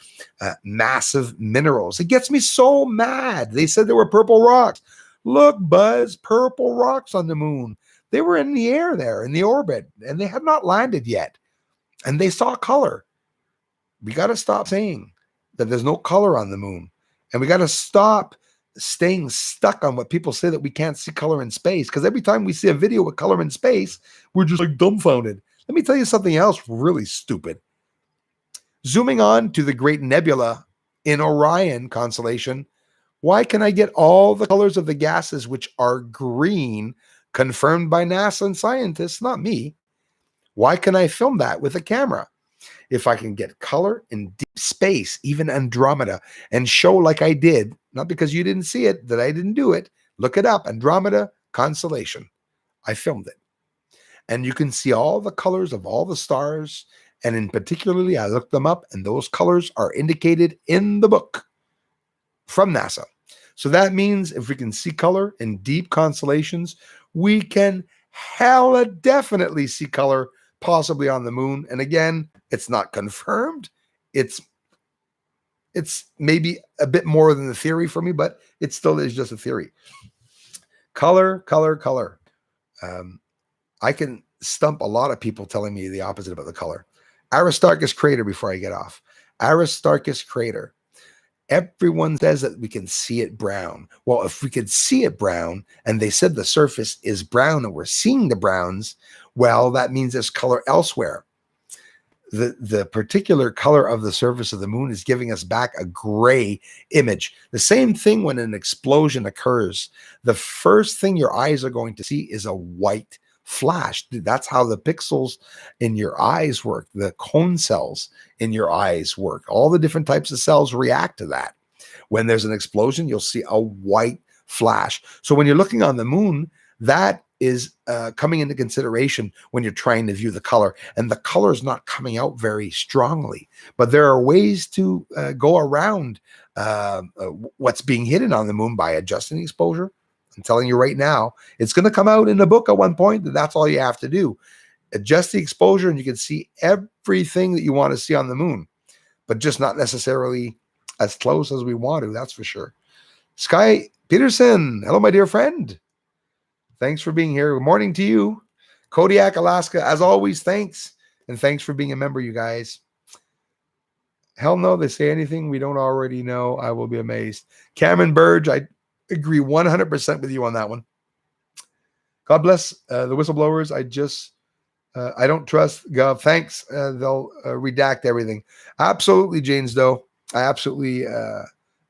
massive minerals? It gets me so mad. They said there were purple rocks. Look, Buzz, purple rocks on the moon. They were in the air there, in the orbit, and they have not landed yet. And they saw color. We got to stop saying that there's no color on the moon. And we got to stop staying stuck on what people say that we can't see color in space. Because every time we see a video with color in space, we're just like dumbfounded. Let me tell you something else really stupid. Zooming on to the Great Nebula in Orion constellation, why can I get all the colors of the gases which are green, confirmed by NASA and scientists, not me? Why can I film that with a camera? If I can get color in deep space, even Andromeda, and show like I did, not because you didn't see it, that I didn't do it, look it up, Andromeda constellation. I filmed it. And you can see all the colors of all the stars, and in particularly, I looked them up, and those colors are indicated in the book from NASA. So that means if we can see color in deep constellations, we can hella definitely see color possibly on the moon. And again, it's not confirmed. It's maybe a bit more than the theory for me, but it still is just a theory. Color. I can stump a lot of people telling me the opposite about the color. Aristarchus crater, before I get off. Aristarchus crater. Everyone says that we can see it brown. Well, if we could see it brown, and they said the surface is brown and we're seeing the browns, well, that means there's color elsewhere. The particular color of the surface of the moon is giving us back a gray image. The same thing when an explosion occurs. The first thing your eyes are going to see is a white flash. That's how the pixels in your eyes work. The cone cells in your eyes work. All the different types of cells react to that. When there's an explosion, you'll see a white flash. So when you're looking on the moon, that is coming into consideration when you're trying to view the color. And the color is not coming out very strongly. But there are ways to go around what's being hidden on the moon by adjusting exposure. I'm telling you right now, it's going to come out in the book at one point. That's all you have to do. Adjust the exposure and you can see everything that you want to see on the moon, but just not necessarily as close as we want to. That's for sure. Sky Peterson. Hello, my dear friend. Thanks for being here. Good morning to you. Kodiak, Alaska. As always, thanks. And thanks for being a member, you guys. Hell no, they say anything we don't already know. I will be amazed. Cameron Burge, I agree 100% with you on that one. God bless the whistleblowers. I don't trust Gov. Thanks. They'll redact everything. Absolutely, James Doe. I absolutely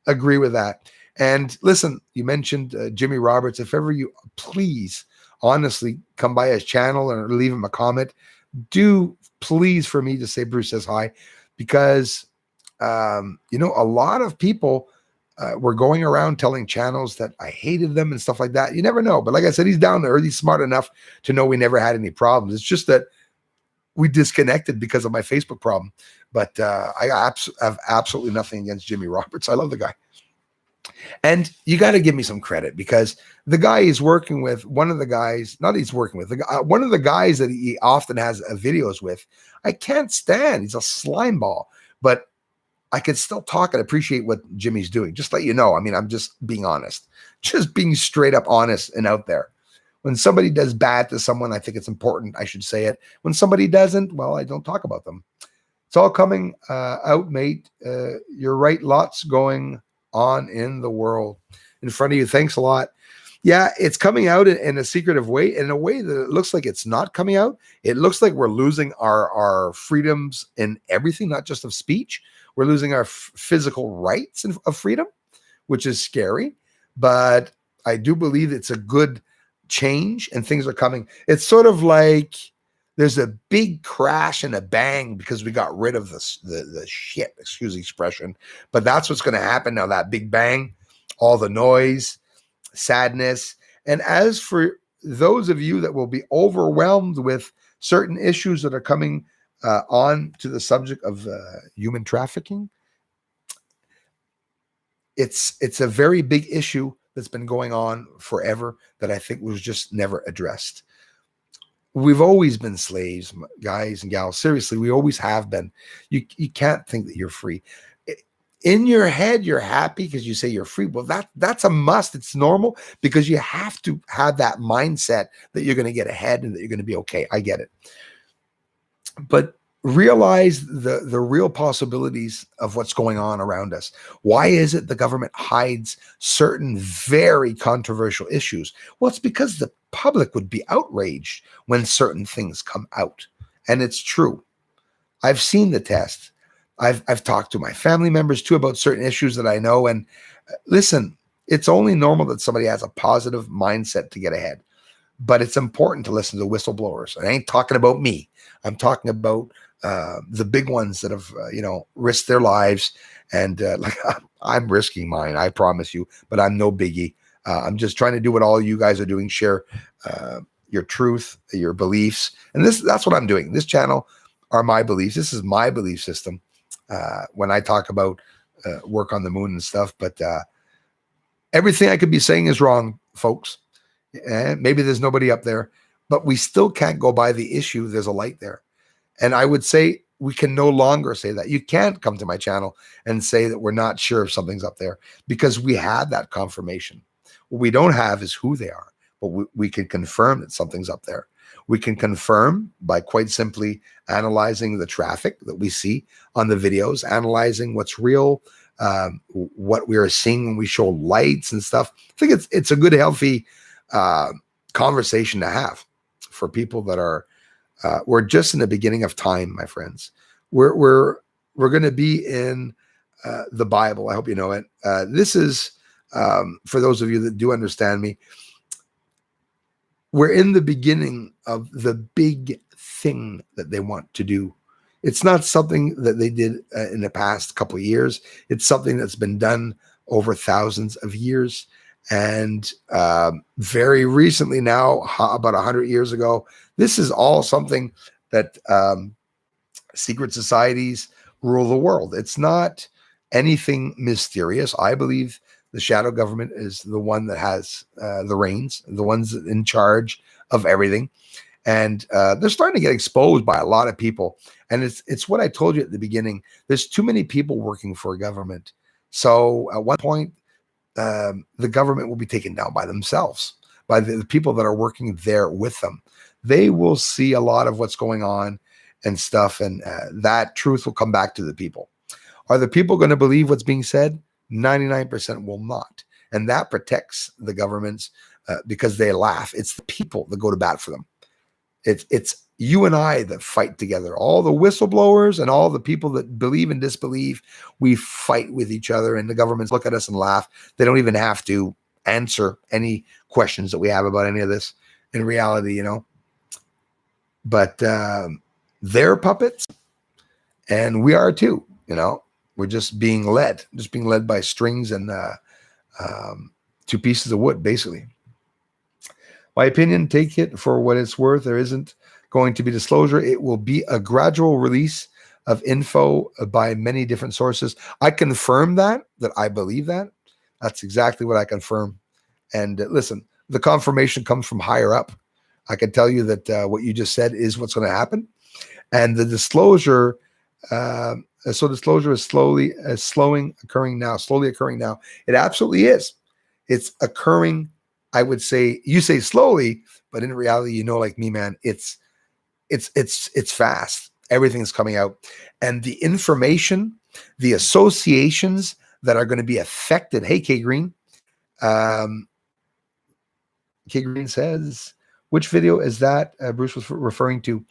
agree with that. And listen, you mentioned Jimmy Roberts. If ever you please, honestly, come by his channel and leave him a comment, do please for me to say Bruce says hi, because a lot of people were going around telling channels that I hated them and stuff like that. You never know. But like I said, he's down to earth. He's smart enough to know we never had any problems. It's just that we disconnected because of my Facebook problem. But I have absolutely nothing against Jimmy Roberts. I love the guy. And you got to give me some credit, because the guy he's working with, one of the guys that he often has videos with, I can't stand. He's a slime ball. But I can still talk and appreciate what Jimmy's doing. Just let you know. I mean, I'm just being honest, just being straight up honest and out there. When somebody does bad to someone, I think it's important I should say it. When somebody doesn't, well, I don't talk about them. It's all coming out, mate. You're right. Lots going on in the world in front of you. Thanks a lot. Yeah, it's coming out in a secretive way, in a way that it looks like it's not coming out. It looks like we're losing our freedoms in everything, not just of speech. We're losing our physical rights of freedom, which is scary. But I do believe it's a good change and things are coming. It's sort of like there's a big crash and a bang because we got rid of the shit, excuse the expression. But that's what's going to happen now, that big bang, all the noise, sadness. And as for those of you that will be overwhelmed with certain issues that are coming on to the subject of human trafficking, it's a very big issue that's been going on forever that I think was just never addressed. We've always been slaves, guys and gals. Seriously, we always have been. You can't think that you're free. In your head, you're happy because you say you're free. Well, that's a must. It's normal because you have to have that mindset that you're going to get ahead and that you're going to be okay. I get it. But realize the real possibilities of what's going on around us. Why is it the government hides certain very controversial issues? Well, it's because the public would be outraged when certain things come out. And it's true. I've seen the test. I've talked to my family members too about certain issues that I know. And listen, it's only normal that somebody has a positive mindset to get ahead. But it's important to listen to whistleblowers. I ain't talking about me. I'm talking about the big ones that have, risked their lives. And like I'm risking mine, I promise you, but I'm no biggie. I'm just trying to do what all you guys are doing, share your truth, your beliefs. And that's what I'm doing. This channel are my beliefs. This is my belief system when I talk about work on the moon and stuff. But everything I could be saying is wrong, folks. And maybe there's nobody up there, but we still can't go by the issue. There's a light there. And I would say we can no longer say that. You can't come to my channel and say that we're not sure if something's up there because we had that confirmation. What we don't have is who they are, but we can confirm that something's up there. We can confirm by quite simply analyzing the traffic that we see on the videos, analyzing what's real, what we are seeing when we show lights and stuff. I think it's a good, healthy conversation to have for people that are we're just in the beginning of time, my friends. We're going to be in the Bible. I hope you know it. This is for those of you that do understand me. We're in the beginning of the big thing that they want to do. It's not something that they did in the past couple of years. It's something that's been done over thousands of years. And very recently now, about 100 years ago, this is all something that secret societies rule the world. It's not anything mysterious. I believe the shadow government is the one that has the reins, the ones in charge of everything. And they're starting to get exposed by a lot of people. And it's what I told you at the beginning. There's too many people working for a government. So at one point, the government will be taken down by themselves, by the people that are working there with them. They will see a lot of what's going on and stuff, and that truth will come back to the people. Are the people going to believe what's being said? 99% will not. And that protects the governments because they laugh. It's the people that go to bat for them. It's you and I that fight together. All the whistleblowers and all the people that believe and disbelieve, we fight with each other, and the governments look at us and laugh. They don't even have to answer any questions that we have about any of this in reality, But they're puppets, and we are too, We're just being led by strings and two pieces of wood, basically. My opinion, take it for what it's worth. There isn't going to be disclosure. It will be a gradual release of info by many different sources. I confirm that I believe that. That's exactly what I confirm. And listen, the confirmation comes from higher up. I can tell you that what you just said is what's going to happen. And the disclosure, so disclosure is slowly occurring now. It absolutely is. It's occurring. I would say, you say slowly, but in reality, like me, man, it's fast. Everything's coming out, and the information, the associations that are going to be affected. Hey, K Green. K Green says, which video is that Bruce was referring to?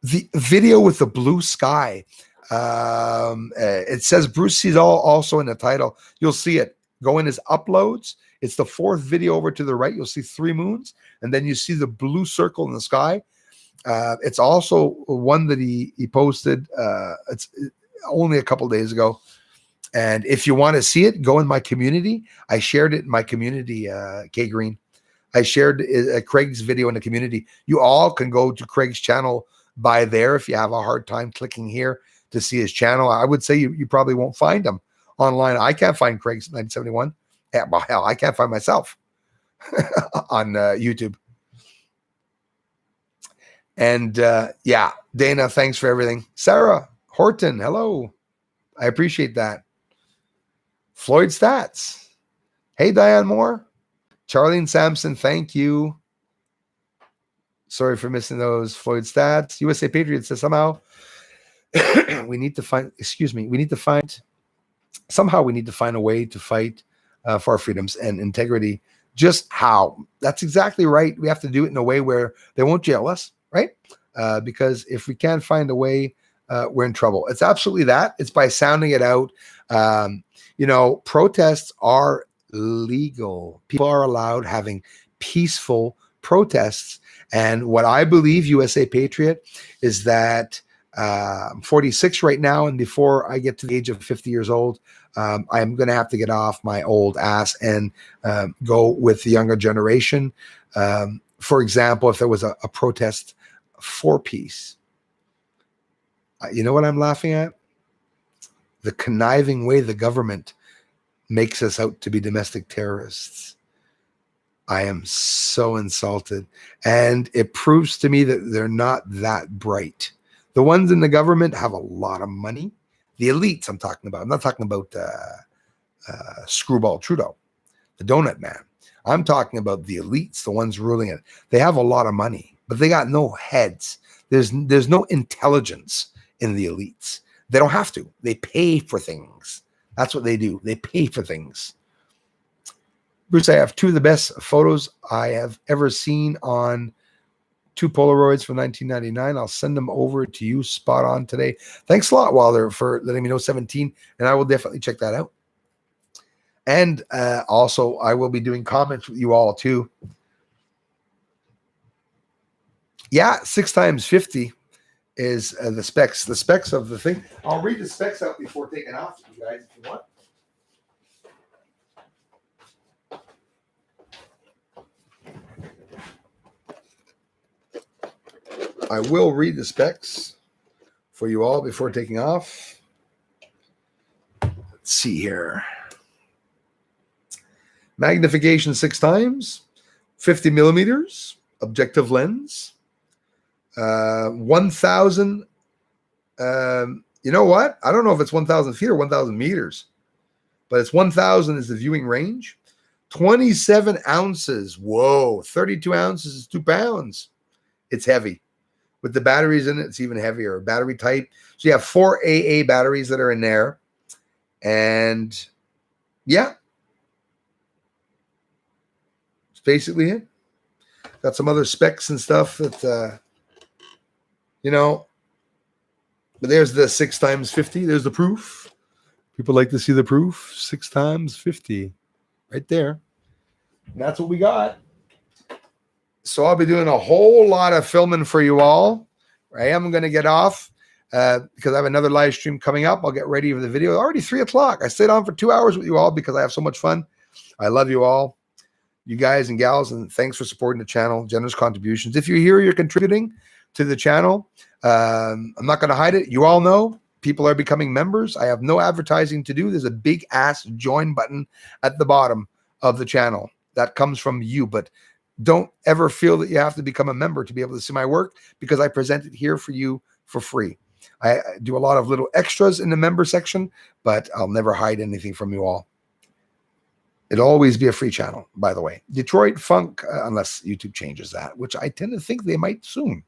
The video with the blue sky. It says Bruce sees all also in the title. You'll see it. Go in his uploads. It's the fourth video over to the right. You'll see 3 moons, and then you see the blue circle in the sky. It's also one that he posted. It's only a couple days ago. And if you want to see it, go in my community. I shared it in my community, K Green. I shared Craig's video in the community. You all can go to Craig's channel by there if you have a hard time clicking here to see his channel. I would say you probably won't find him online. I can't find Craig's 1971. Yeah, well, hell, I can't find myself on YouTube. And yeah, Dana, thanks for everything. Sarah Horton, hello. I appreciate that. Floyd Stats. Hey, Diane Moore. Charlene Sampson, thank you. Sorry for missing those. Floyd Stats. USA Patriots says somehow we need to find a way to fight for our freedoms and integrity. Just how? That's exactly right. We have to do it in a way where they won't jail us, right? Because if we can't find a way, we're in trouble. It's absolutely that. It's by sounding it out. Protests are legal. People are allowed having peaceful protests. And what I believe, USA Patriot, is that I'm 46 right now, and before I get to the age of 50 years old, I'm going to have to get off my old ass and go with the younger generation. For example, if there was a protest for peace, you know what I'm laughing at? The conniving way the government makes us out to be domestic terrorists. I am so insulted. And it proves to me that they're not that bright. The ones in the government have a lot of money. The elites I'm talking about. I'm not talking about Screwball Trudeau, the donut man. I'm talking about the elites, the ones ruling it. They have a lot of money, but they got no heads. There's no intelligence in the elites. They don't have to. They pay for things. That's what they do. They pay for things. Bruce, I have two of the best photos I have ever seen on 2 Polaroids from 1999. I'll send them over to you spot on today. Thanks a lot, Wilder, for letting me know 17, and I will definitely check that out. And also, I will be doing comments with you all too. Yeah, 6 times 50 is the specs. The specs of the thing. I'll read the specs out before taking off, you guys, if you want. I will read the specs for you all before taking off. Let's see here. Magnification 6 times, 50 millimeters, objective lens, 1,000. You know what? I don't know if it's 1,000 feet or 1,000 meters, but it's 1,000 is the viewing range. 27 ounces. Whoa, 32 ounces is 2 pounds. It's heavy. With the batteries in it, it's even heavier. Battery type. So you have 4 AA batteries that are in there. And yeah, it's basically it. Got some other specs and stuff that, but there's the 6 times 50. There's the proof. People like to see the proof. 6 times 50 right there. And that's what we got. So I'll be doing a whole lot of filming for you all. I am going to get off because I have another live stream coming up. I'll get ready for the video. Already 3 o'clock. I stayed on for 2 hours with you all because I have so much fun. I love you all, you guys and gals, and thanks for supporting the channel. Generous contributions. If you're here, you're contributing to the channel. I'm not going to hide it. You all know people are becoming members. I have no advertising to do. There's a big ass join button at the bottom of the channel. That comes from you, but don't ever feel that you have to become a member to be able to see my work because I present it here for you for free. I do a lot of little extras in the member section, but I'll never hide anything from you all. It'll always be a free channel, by the way. Detroit Funk, unless YouTube changes that, which I tend to think they might soon.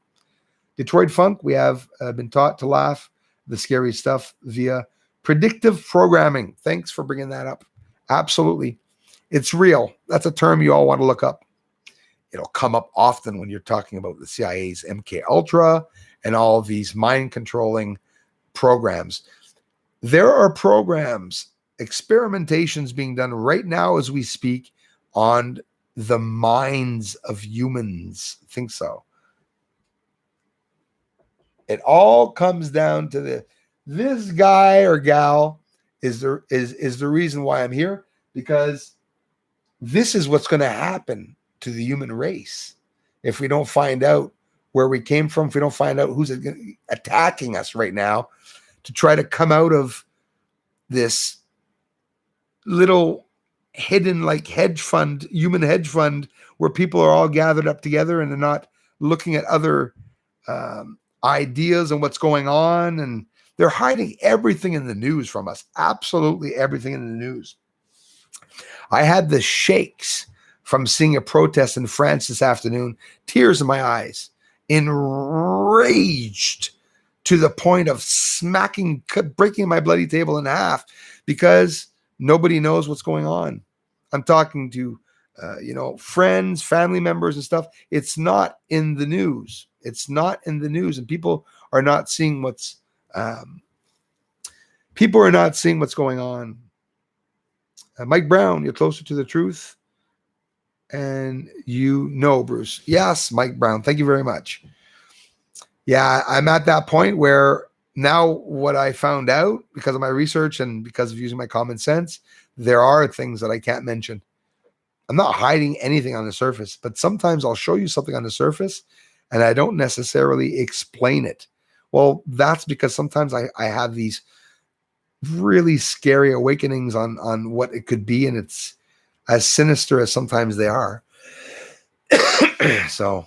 Detroit Funk, we have been taught to laugh the scary stuff via predictive programming. Thanks for bringing that up. Absolutely. It's real. That's a term you all want to look up. It'll come up often when you're talking about the CIA's MK Ultra and all of these mind controlling programs. There are programs, experimentations being done right now as we speak on the minds of humans. I think so. It all comes down to this guy or gal is the reason why I'm here, because this is what's going to happen to the human race if we don't find out where we came from, if we don't find out who's attacking us right now to try to come out of this little hidden like hedge fund, human hedge fund, where people are all gathered up together and they're not looking at other ideas and what's going on. And they're hiding everything in the news from us. Absolutely everything in the news. I had the shakes from seeing a protest in France this afternoon, tears in my eyes, enraged to the point of breaking my bloody table in half because nobody knows what's going on. I'm talking to, friends, family members and stuff. It's not in the news. It's not in the news, and people are not seeing what's going on. Mike Brown, you're closer to the truth. And Bruce. Yes, Mike Brown. Thank you very much. Yeah, I'm at that point where now what I found out because of my research and because of using my common sense, there are things that I can't mention. I'm not hiding anything on the surface, but sometimes I'll show you something on the surface and I don't necessarily explain it. Well, that's because sometimes I have these really scary awakenings on what it could be, and it's as sinister as sometimes they are. So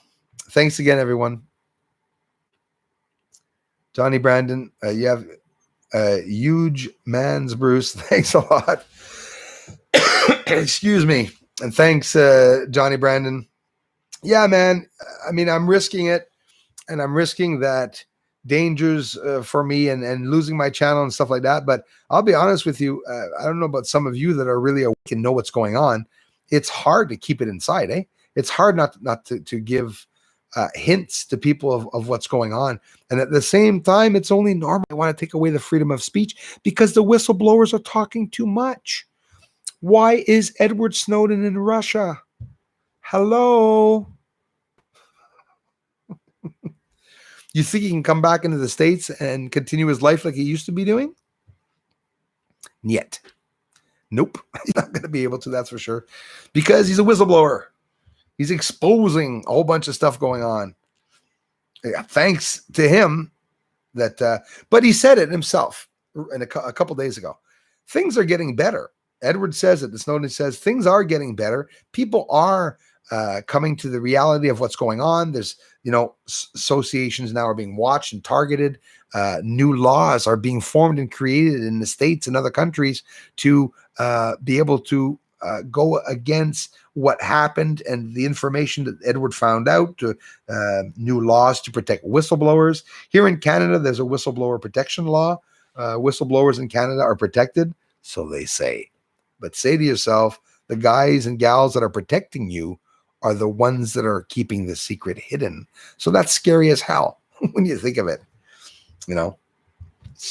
thanks again, everyone. Johnny Brandon, you have huge man's Bruce. Thanks a lot. Excuse me. And thanks, Johnny Brandon. Yeah, man. I mean, I'm risking it, and I'm risking that dangers for me and losing my channel and stuff like that. But I'll be honest with you. I don't know about some of you that are really awake and know what's going on. It's hard to keep it inside, eh? It's hard not to give hints to people of what's going on. And at the same time, it's only normal. I want to take away the freedom of speech because the whistleblowers are talking too much. Why is Edward Snowden in Russia? Hello? You think he can come back into the States and continue his life like he used to be doing? Yet. Nope. He's not going to be able to, that's for sure. Because he's a whistleblower. He's exposing a whole bunch of stuff going on. Yeah, thanks to him. But he said it himself a couple days ago. Things are getting better. Edward says it. The Snowden says things are getting better. People are coming to the reality of what's going on. There's, associations now are being watched and targeted. New laws are being formed and created in the States and other countries to be able to go against what happened and the information that Edward found out, to new laws to protect whistleblowers. Here in Canada, there's a whistleblower protection law. Whistleblowers in Canada are protected, so they say. But say to yourself, the guys and gals that are protecting you are the ones that are keeping the secret hidden. So that's scary as hell when you think of it.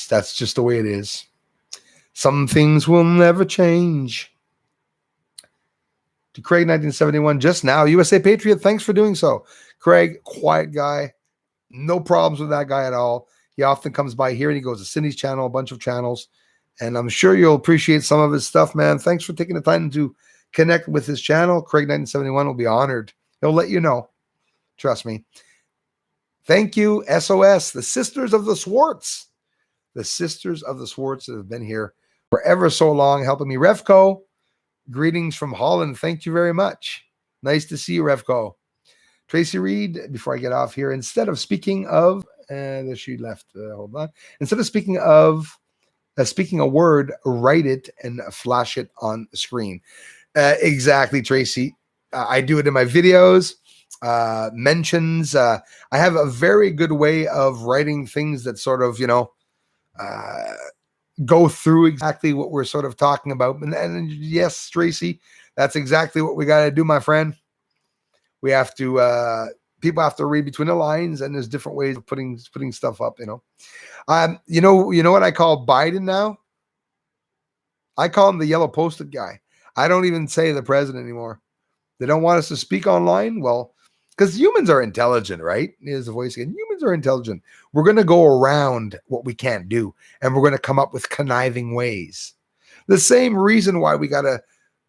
That's just the way it is. Some things will never change. To Craig 1971, just now, USA Patriot, thanks for doing so. Craig, quiet guy, no problems with that guy at all. He often comes by here and he goes to Cindy's channel, a bunch of channels, and I'm sure you'll appreciate some of his stuff, man. Thanks for taking the time to connect with his channel. Craig 1971 will be honored. He'll let you know. Trust me. Thank you, SOS, the Sisters of the Swartz. The Sisters of the Swartz that have been here for ever so long, helping me. Revco, greetings from Holland. Thank you very much. Nice to see you, Revco. Tracy Reed, before I get off here, instead of speaking of, she left, hold on. Instead of speaking a word, write it and flash it on the screen. Exactly, Tracy. I do it in my videos, mentions. I have a very good way of writing things that sort of, go through exactly what we're sort of talking about. And yes, Tracy, that's exactly what we got to do, my friend. We have to, people have to read between the lines, and there's different ways of putting stuff up, you know what I call Biden now? I call him the yellow posted guy. I don't even say the president anymore. They don't want us to speak online. Well, because humans are intelligent, right? Here's the voice again. Humans are intelligent. We're going to go around what we can't do, and we're going to come up with conniving ways. The same reason why we got to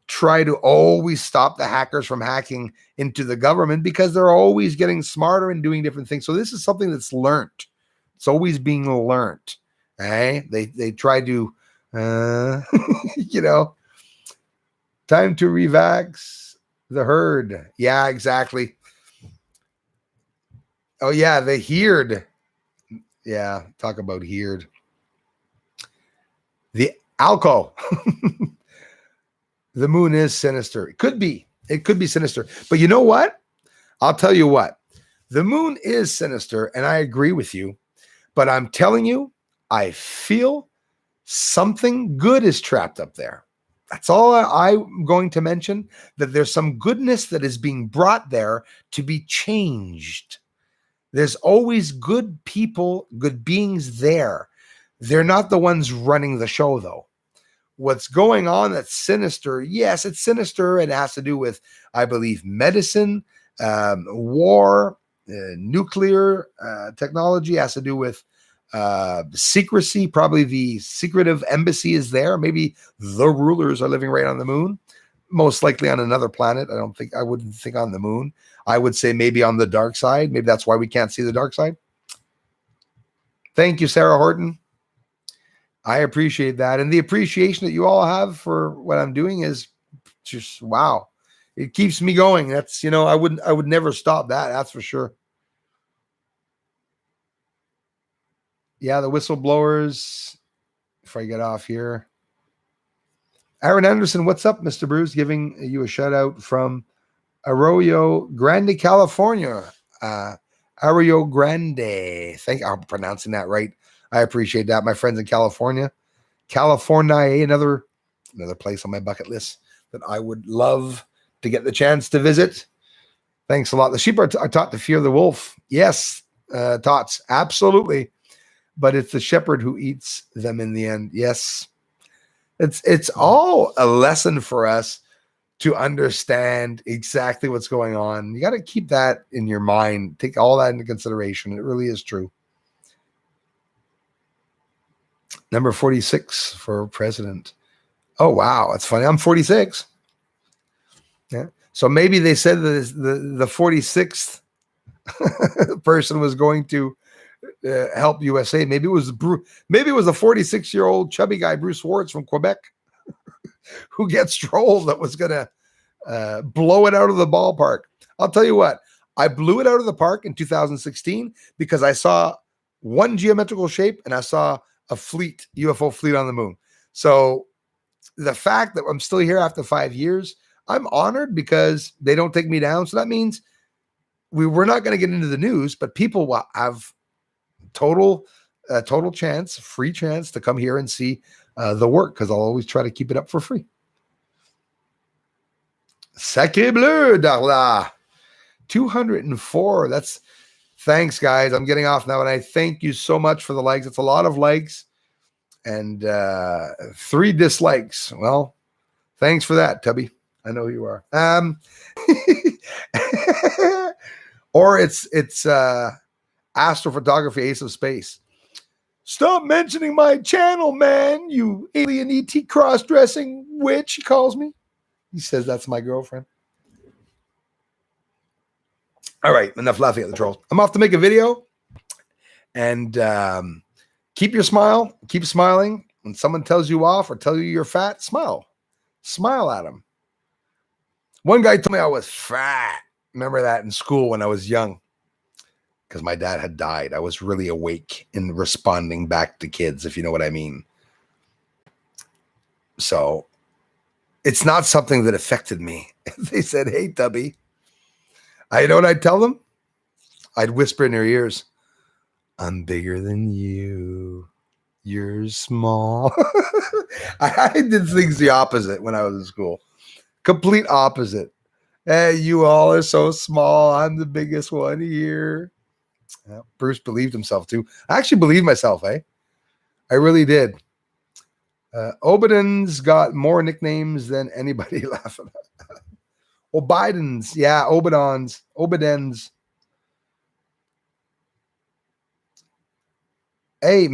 try to always stop the hackers from hacking into the government, because they're always getting smarter and doing different things. So this is something that's learned. It's always being learned. Okay? They try to, you know, time to revax the herd. Yeah, exactly. Oh yeah, the heard. Yeah, talk about heard. The alco. The moon is sinister. It could be. It could be sinister. But you know what? I'll tell you what. The moon is sinister, and I agree with you. But I'm telling you, I feel something good is trapped up there. That's all I'm going to mention, that there's some goodness that is being brought there to be changed. There's always good people, good beings there. They're not the ones running the show, though. What's going on that's sinister, yes, it's sinister. It has to do with, I believe, medicine, war, nuclear technology, has to do with secrecy. Probably the secretive embassy is there. Maybe the rulers are living right on the moon, most likely on another planet. I wouldn't think on the moon. I would say maybe on the dark side. Maybe that's why we can't see the dark side. Thank you, Sarah Horton. I appreciate that. And the appreciation that you all have for what I'm doing is just, wow. It keeps me going. That's, you know, I would never stop that. That's for sure. Yeah, the whistleblowers. If I get off here. Aaron Anderson, what's up, Mr. Bruce? Giving you a shout out from Arroyo Grande, California. Arroyo Grande. I'm pronouncing that right. I appreciate that. My friends in California. California, another place on my bucket list that I would love to get the chance to visit. Thanks a lot. The sheep are taught to fear the wolf. Yes, tots, absolutely. But it's the shepherd who eats them in the end. Yes. It's all a lesson for us to understand exactly what's going on. You got to keep that in your mind. Take all that into consideration. It really is true. Number 46 for president. Oh, wow. That's funny. I'm 46. Yeah. So maybe they said that the 46th person was going to help USA. Maybe it was the 46-year-old chubby guy, Bruce Wards from Quebec, who gets trolled, that was going to blow it out of the ballpark. I'll tell you what, I blew it out of the park in 2016 because I saw one geometrical shape and I saw a UFO fleet on the moon. So the fact that I'm still here after 5 years, I'm honored because they don't take me down. So that means we're not going to get into the news, but people will have total chance, free chance to come here and see the work, because I'll always try to keep it up for free. Sacré bleu, Darla. 204. That's thanks, guys. I'm getting off now, and I thank you so much for the likes. It's a lot of likes and 3 dislikes. Well, thanks for that, Tubby. I know who you are. Or it's astrophotography, Ace of Space. Stop mentioning my channel, man, you alien ET cross-dressing witch, he calls me. He says that's my girlfriend. All right, enough laughing at the trolls. I'm off to make a video. And keep your smile. Keep smiling. When someone tells you off or tell you you're fat, smile. Smile at them. One guy told me I was fat. Remember that in school when I was young, because my dad had died. I was really awake in responding back to kids, if you know what I mean. So it's not something that affected me. They said, hey, Tubby. I know what I'd tell them? I'd whisper in their ears, I'm bigger than you. You're small. I did things the opposite when I was in school. Complete opposite. Hey, you all are so small. I'm the biggest one here. Yeah, Bruce believed himself too. I actually believed myself, eh? I really did. Obadin's got more nicknames than anybody laughing at. Obidens. Yeah, Obidens. Hey,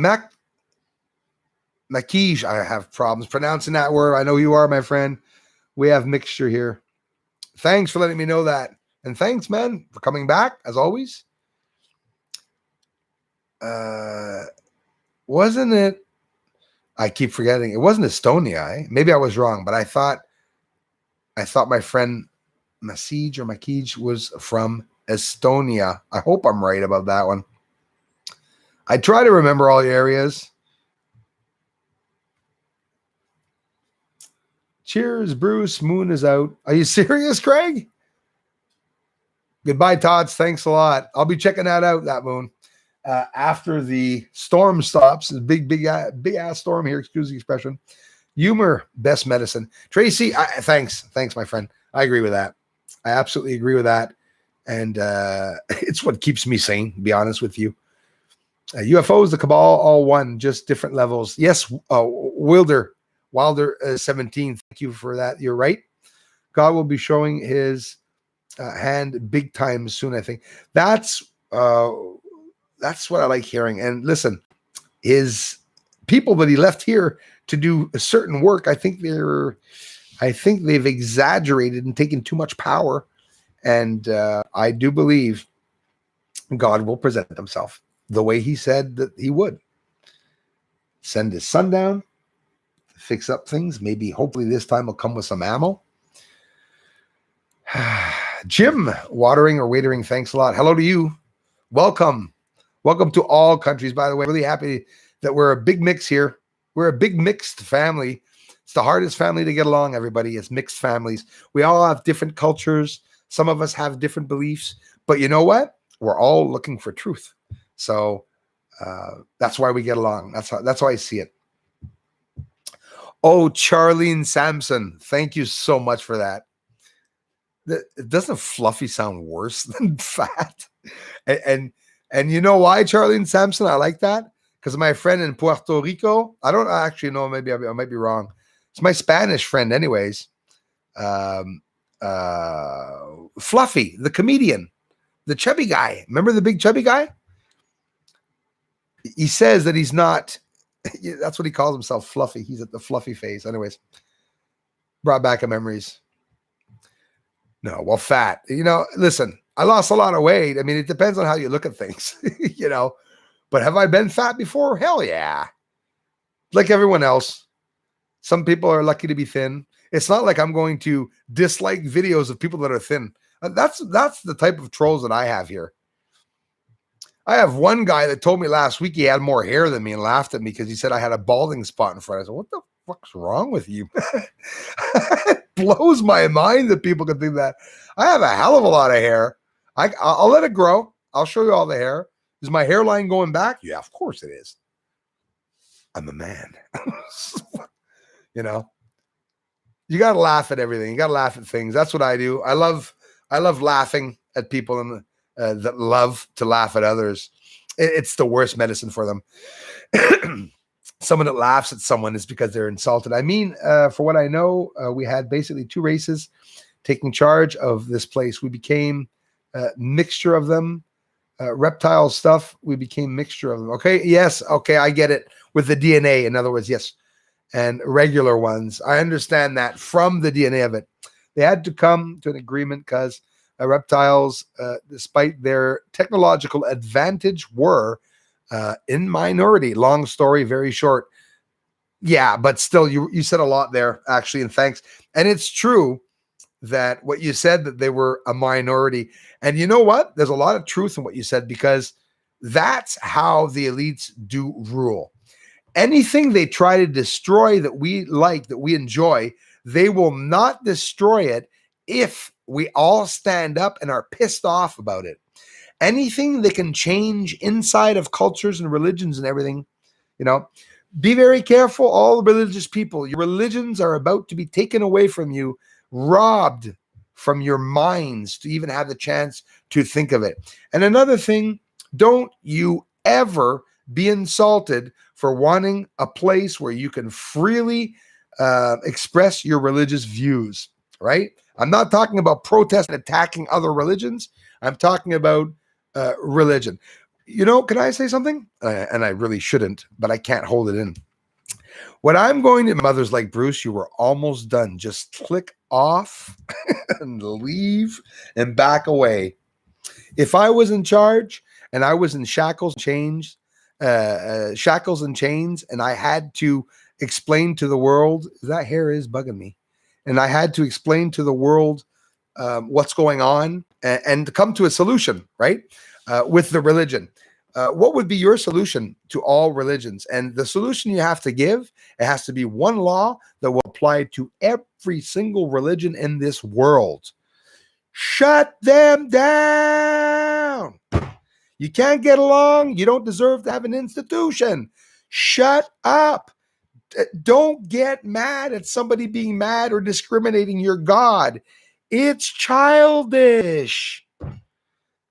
Makish, I have problems pronouncing that word. I know you are, my friend. We have mixture here. Thanks for letting me know that. And thanks, man, for coming back, as always. Wasn't it? I keep forgetting. It wasn't Estonia. Eh? Maybe I was wrong, but I thought my friend Makij was from Estonia. I hope I'm right about that one. I try to remember all the areas. Cheers, Bruce. Moon is out. Are you serious, Craig? Goodbye, Tots. Thanks a lot. I'll be checking that out, that moon. After the storm stops, the big ass storm here, excuse the expression. Humor, best medicine. Tracy, thanks, my friend. I agree with that. I absolutely agree with that. And it's what keeps me sane, to be honest with you. UFOs, the cabal, all one, just different levels. Yes, Wilder 17. Thank you for that. You're right. God will be showing his hand big time soon, I think. That's what I like hearing. And listen, his people that he left here to do a certain work, I think they've exaggerated and taken too much power. And I do believe God will present himself the way he said that he would. Send his son down, fix up things. Maybe, hopefully this time will come with some ammo. Jim, watering or waitering, thanks a lot. Hello to you. Welcome to all countries, by the way. Really happy that we're a big mix here. We're a big mixed family. It's the hardest family to get along, everybody. It's mixed families. We all have different cultures. Some of us have different beliefs. But you know what? We're all looking for truth. So that's why we get along. That's how I see it. Oh, Charlene Sampson. Thank you so much for that. Doesn't fluffy sound worse than fat? And you know why, Charlene Sampson? I like that because my friend in Puerto Rico. I don't actually know. Maybe I might be wrong. It's my Spanish friend, anyways. Fluffy, the comedian, the chubby guy. Remember the big chubby guy? He says that he's not. That's what he calls himself, Fluffy. He's at the fluffy phase. Anyways, brought back memories. No, well, fat. Listen, I lost a lot of weight. I mean, it depends on how you look at things, But have I been fat before? Hell yeah. Like everyone else. Some people are lucky to be thin. It's not like I'm going to dislike videos of people that are thin. That's the type of trolls that I have here. I have one guy that told me last week he had more hair than me and laughed at me because he said I had a balding spot in front. I said, what the fuck's wrong with you? It blows my mind that people can think that. I have a hell of a lot of hair. I'll let it grow. I'll show you all the hair. Is my hairline going back? Yeah, of course it is. I'm a man. You got to laugh at everything. You got to laugh at things. That's what I do. I love laughing at people and that love to laugh at others. It's the worst medicine for them. Someone that laughs at someone is because they're insulted. I mean, for what I know, we had basically two races taking charge of this place. We became a mixture of them. Reptile stuff, we became mixture of them. Okay, yes, okay, I get it. With the DNA, in other words, yes. And regular ones. I understand that from the DNA of it. They had to come to an agreement because reptiles, despite their technological advantage, were in minority. Long story, very short. Yeah, but still, you said a lot there, actually, and thanks. And it's true that what you said, that they were a minority. And you know what? There's a lot of truth in what you said, because that's how the elites do rule. Anything they try to destroy that we like, that we enjoy, they will not destroy it if we all stand up and are pissed off about it. Anything that can change inside of cultures and religions and everything, be very careful, all the religious people. Your religions are about to be taken away from you, robbed from your minds to even have the chance to think of it. And another thing, don't you ever be insulted for wanting a place where you can freely express your religious views. right? I'm not talking about protest and attacking other religions. I'm talking about religion. You know, can I say something? And I really shouldn't, but I can't hold it in. What I'm going to, mother's like, Bruce, you were almost done. Just click off and leave and back away. If I was in charge and I was in shackles and chains, and I had to explain to the world, that hair is bugging me, and I had to explain to the world what's going on and to come to a solution, right? With the religion. What would be your solution to all religions? And the solution you have to give, it has to be one law that will apply to every single religion in this world. Shut them down. You can't get along. You don't deserve to have an institution. Shut up. Don't get mad at somebody being mad or discriminating your God. It's childish.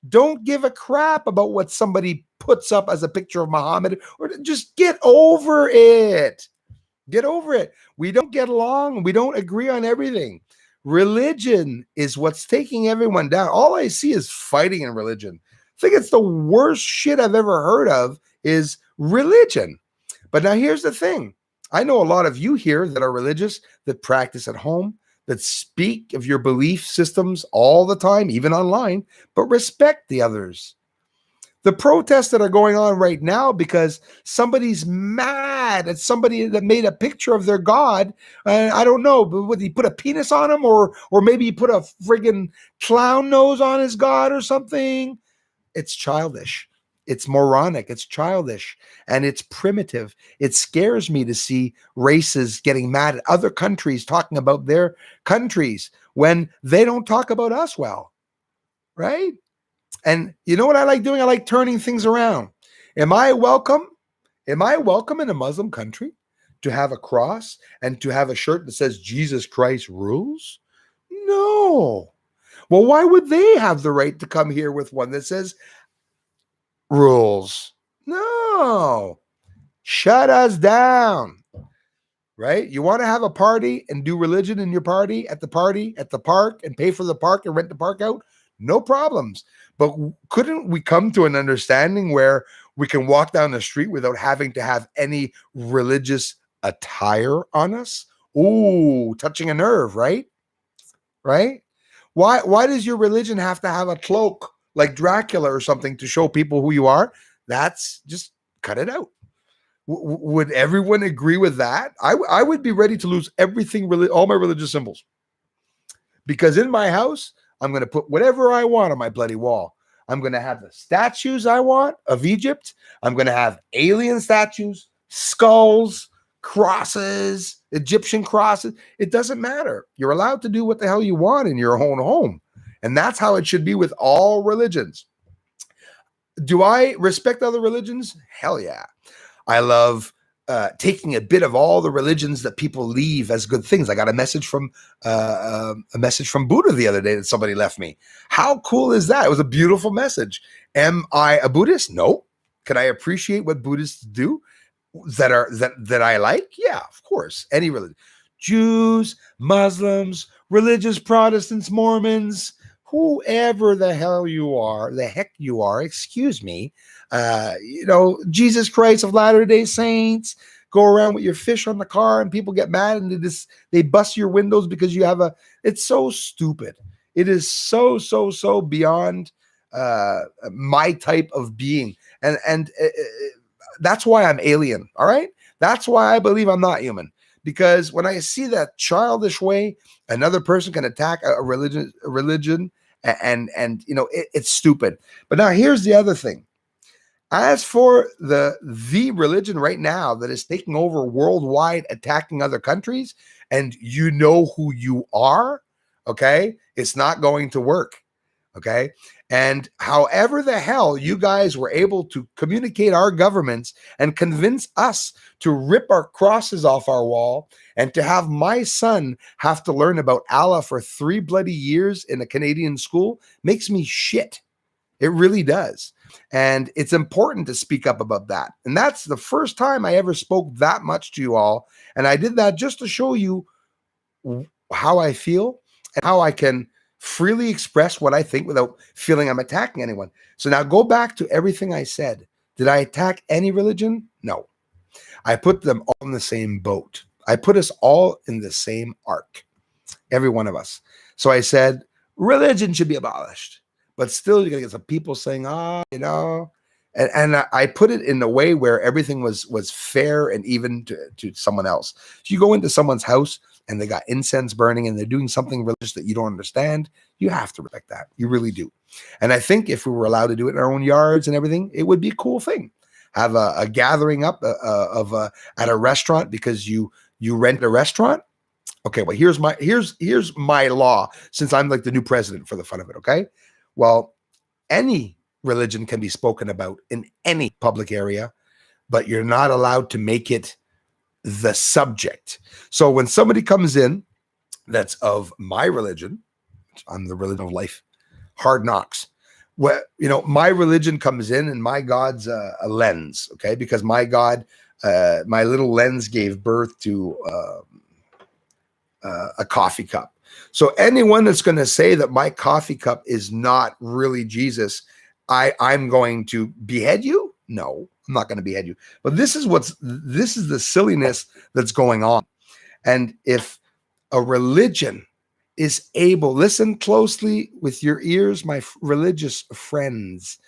Don't give a crap about what somebody puts up as a picture of Muhammad, or just get over it. Get over it. We don't get along. We don't agree on everything. Religion is what's taking everyone down. All I see is fighting in religion. I think it's the worst shit I've ever heard of is religion. But now here's the thing. I know a lot of you here that are religious, that practice at home, that speak of your belief systems all the time, even online, but respect the others. The protests that are going on right now because somebody's mad at somebody that made a picture of their God. I don't know, but would he put a penis on him, or maybe he put a friggin' clown nose on his God or something? It's childish. It's moronic. It's childish. And it's primitive. It scares me to see races getting mad at other countries talking about their countries when they don't talk about us well, right? And you know what I like doing? I like turning things around. Am I welcome? Am I welcome in a Muslim country to have a cross and to have a shirt that says Jesus Christ rules? No. Well, why would they have the right to come here with one that says rules? No. Shut us down. Right? You want to have a party and do religion in your party, at the park, and pay for the park and rent the park out? No problems. But couldn't we come to an understanding where we can walk down the street without having to have any religious attire on us? Ooh, touching a nerve, right? Right? Why does your religion have to have a cloak like Dracula or something to show people who you are? That's just cut it out. Would everyone agree with that? I would be ready to lose everything, all my religious symbols. Because in my house, I'm going to put whatever I want on my bloody wall. I'm going to have the statues I want of Egypt. I'm going to have alien statues, skulls, crosses, Egyptian crosses. It doesn't matter. You're allowed to do what the hell you want in your own home. And that's how it should be with all religions. Do I respect other religions? Hell yeah. I love taking a bit of all the religions that people leave as good things. I got a message from Buddha the other day that somebody left me. How cool is that? It was a beautiful message. Am I a Buddhist? No. Can I appreciate what Buddhists do that I like? Yeah, of course. Any religion. Jews, Muslims, religious Protestants, Mormons, whoever the heck you are, excuse me, Jesus Christ of Latter-day Saints, go around with your fish on the car and people get mad and they bust your windows because you have it's so stupid. It is so beyond my type of being. And that's why I'm alien. All right. That's why I believe I'm not human. Because when I see that childish way another person can attack a religion and it's stupid. But now here's the other thing. As for the religion right now that is taking over worldwide, attacking other countries, and you know who you are, okay, it's not going to work, okay? And however the hell you guys were able to communicate our governments and convince us to rip our crosses off our wall and to have my son have to learn about Allah for 3 bloody years in a Canadian school makes me shit. It really does. And it's important to speak up about that. And that's the first time I ever spoke that much to you all. And I did that just to show you how I feel and how I can freely express what I think without feeling I'm attacking anyone. So now go back to everything I said. Did I attack any religion? No. I put them all in the same boat. I put us all in the same ark, every one of us. So I said, religion should be abolished. But still, you're going to get some people saying, and I put it in a way where everything was fair and even to someone else. So you go into someone's house and they got incense burning and they're doing something religious that you don't understand, you have to respect that. You really do. And I think if we were allowed to do it in our own yards and everything, it would be a cool thing. Have a gathering up at a restaurant because you rent a restaurant. Okay, well, here's my law, since I'm like the new president for the fun of it. Okay, well, any religion can be spoken about in any public area, but you're not allowed to make it the subject. So when somebody comes in that's of my religion, I'm the religion of life, hard knocks. Well, my religion comes in and my God's a lens, okay? Because my God, my little lens gave birth to a coffee cup. So anyone that's going to say that my coffee cup is not really Jesus, I'm going to behead you? No, I'm not going to behead you. But this is the silliness that's going on. And if a religion is able, listen closely with your ears, my religious friends,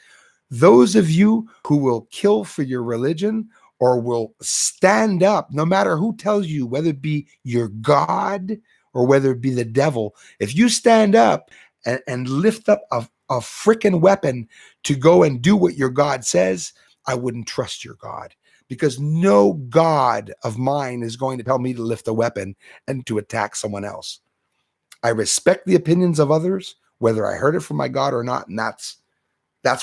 those of you who will kill for your religion or will stand up, no matter who tells you, whether it be your God or whether it be the devil, if you stand up and lift up a freaking weapon to go and do what your God says, I wouldn't trust your God, because no God of mine is going to tell me to lift a weapon and to attack someone else. I respect the opinions of others, whether I heard it from my God or not, and that's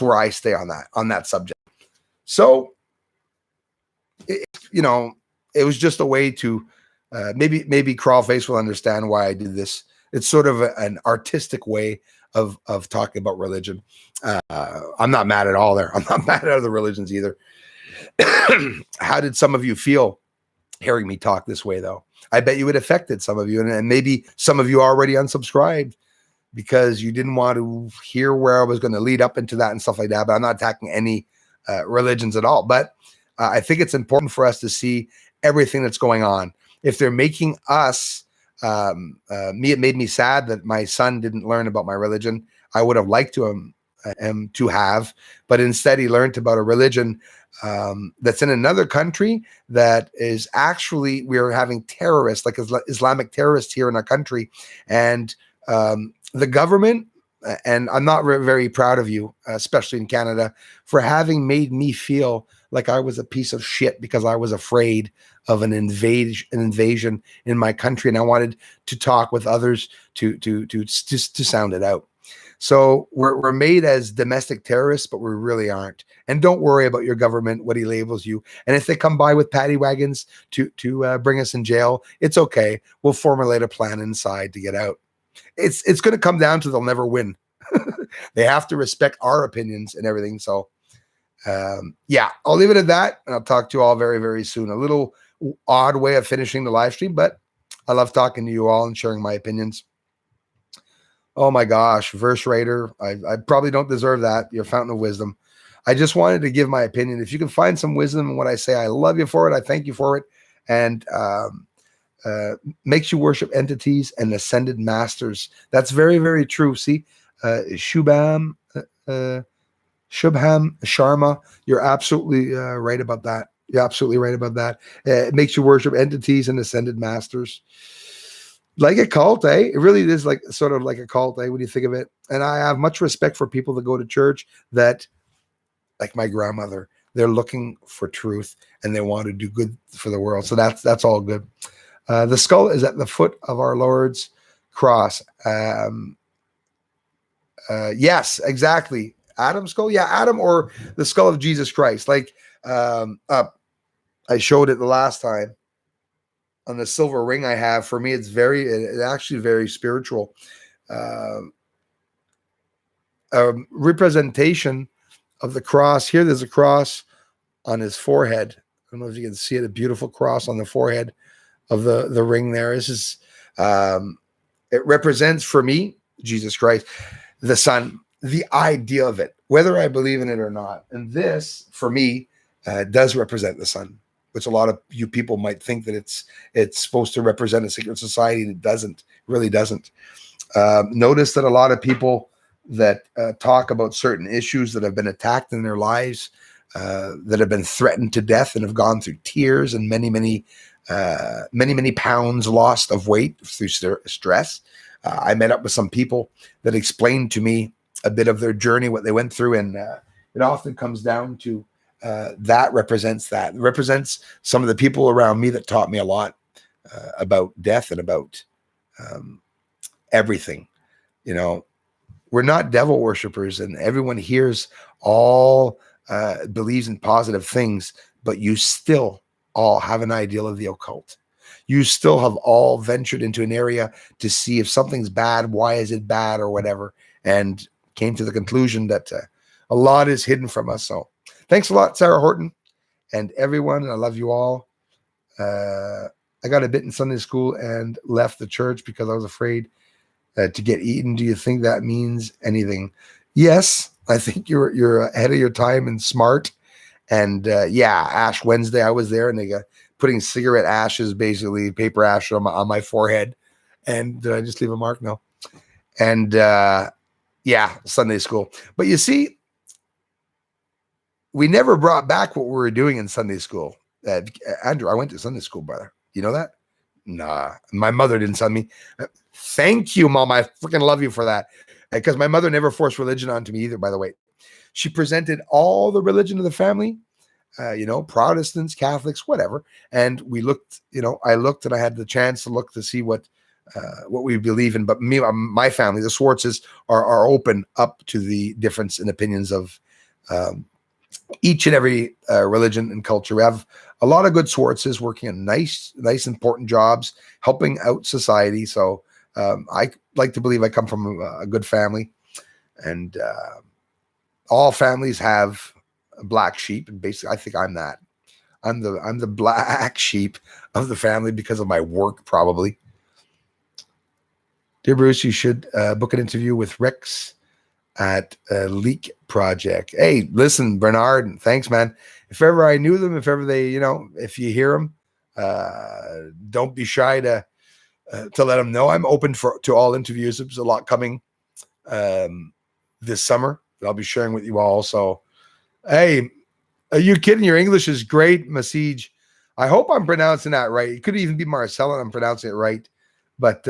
where I stay on that subject. So, it was just a way to maybe Crawlface will understand why I did this. It's sort of an artistic way of talking about religion. I'm not mad at all there. I'm not mad at other religions either. How did some of you feel hearing me talk this way, though? I bet you it affected some of you, and maybe some of you already unsubscribed because you didn't want to hear where I was going to lead up into that and stuff like that. But I'm not attacking any religions at all. But I think it's important for us to see everything that's going on. If they're making us, it made me sad that my son didn't learn about my religion. I would have liked to have, but instead he learned about a religion that's in another country that is actually, we're having terrorists, like Islamic terrorists here in our country. And the government, and I'm not very proud of you, especially in Canada, for having made me feel like I was a piece of shit because I was afraid of an invasion in my country, and I wanted to talk with others to sound it out. So we're made as domestic terrorists, but we really aren't. And don't worry about your government, what he labels you. And if they come by with paddy wagons to bring us in jail, it's okay. We'll formulate a plan inside to get out. It's going to come down to they'll never win. They have to respect our opinions and everything. So yeah, I'll leave it at that, and I'll talk to you all very, very soon. A little odd way of finishing the live stream, but I love talking to you all and sharing my opinions. Oh my gosh, verse writer, I probably don't deserve that. You're a fountain of wisdom. I just wanted to give my opinion. If you can find some wisdom in what I say, I love you for it. I thank you for it. And makes you worship entities and ascended masters. That's very, very true. See, Shubham Sharma, you're absolutely right about that. You're absolutely right about that. It makes you worship entities and ascended masters. Like a cult, eh? It really is like sort of like a cult, eh? When you think of it. And I have much respect for people that go to church that, like my grandmother, they're looking for truth and they want to do good for the world. So that's all good. The skull is at the foot of our Lord's cross. Yes, exactly. Adam's skull, yeah, Adam, or the skull of Jesus Christ. Like I showed it the last time on the silver ring I have. For me, it's actually very spiritual. Representation of the cross. Here, there's a cross on his forehead. I don't know if you can see it, a beautiful cross on the forehead of the ring there. This is It represents for me, Jesus Christ, the Son, the idea of it, whether I believe in it or not. And this, for me, does represent the Son, which a lot of you people might think that it's supposed to represent a secret society. And it doesn't, really doesn't. Notice that a lot of people that talk about certain issues that have been attacked in their lives, that have been threatened to death and have gone through tears and many pounds lost of weight through stress. I met up with some people that explained to me a bit of their journey, what they went through, and it often comes down to that represents that. It represents some of the people around me that taught me a lot about death and about everything. You know, we're not devil worshipers, and everyone hears all believes in positive things, but you still all have an ideal of the occult. You still have all ventured into an area to see if something's bad, why is it bad, or whatever, and came to the conclusion that a lot is hidden from us. So thanks a lot, Sarah Horton, and everyone. I love you all. I got a bit in Sunday school and left the church because I was afraid to get eaten. Do you think that means anything? Yes, I think you're ahead of your time and smart. And yeah, Ash Wednesday, I was there, and they got putting cigarette ashes, basically paper ash on my forehead. And did I just leave a mark? No. And yeah, Sunday school. But you see, we never brought back what we were doing in Sunday school. Andrew, I went to Sunday school, brother. You know that? Nah, my mother didn't send me. Thank you, Mom. I freaking love you for that. Because my mother never forced religion onto me either, by the way. She presented all the religion of the family, you know, Protestants, Catholics, whatever. And we looked, you know, I looked and I had the chance to look to see what we believe in. But me, my family, the Swartzes, are open up to the difference in opinions of each and every religion and culture. We have a lot of good Swartzes working on nice, important jobs, helping out society. So I like to believe I come from a good family, and all families have a black sheep, and basically, I think I'm that. I'm the black sheep of the family because of my work, probably. Dear Bruce, you should book an interview with Rex at Leak Project. Hey, listen, Bernard, thanks, man. If ever I knew them, if ever they, you know, if you hear them, don't be shy to let them know. I'm open to all interviews. There's a lot coming this summer that I'll be sharing with you all. So, hey, are you kidding? Your English is great, Masij. I hope I'm pronouncing that right. It could even be Marcella. I'm pronouncing it right. But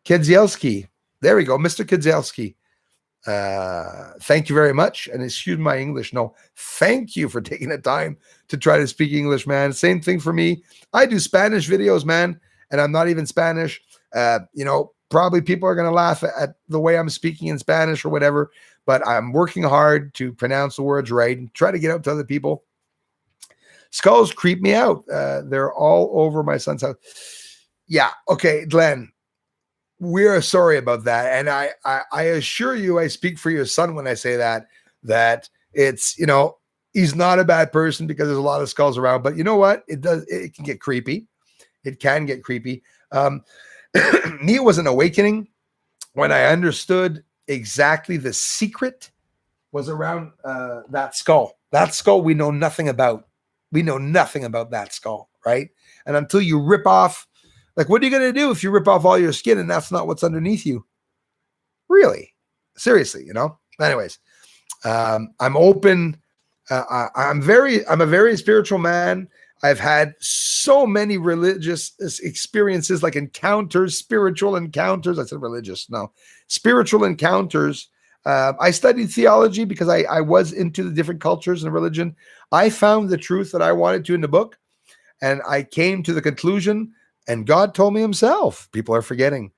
Kedzielski, there we go, Mr. Kedzielski. Thank you very much. And excuse my English. No, thank you for taking the time to try to speak English, man. Same thing for me. I do Spanish videos, man, and I'm not even Spanish. You know, probably people are going to laugh at the way I'm speaking in Spanish or whatever, but I'm working hard to pronounce the words right and try to get out to other people. Skulls creep me out. They're all over my son's house. Yeah. Okay, Glenn, we're sorry about that. And I assure you, I speak for your son when I say that it's, you know, he's not a bad person because there's a lot of skulls around, but you know what? It can get creepy. It can get creepy. Me, it was an awakening when I understood exactly the secret was around that skull. That skull we know nothing about. We know nothing about that skull, right? And until you rip off, like, what are you going to do if you rip off all your skin and that's not what's underneath you? Really? Seriously, you know? Anyways, I'm open. I'm a very spiritual man. I've had so many religious experiences, like encounters, spiritual encounters. I said religious, no, spiritual encounters. I studied theology because I was into the different cultures and religion. I found the truth that I wanted to in the book, and I came to the conclusion, and God told me himself. People are forgetting.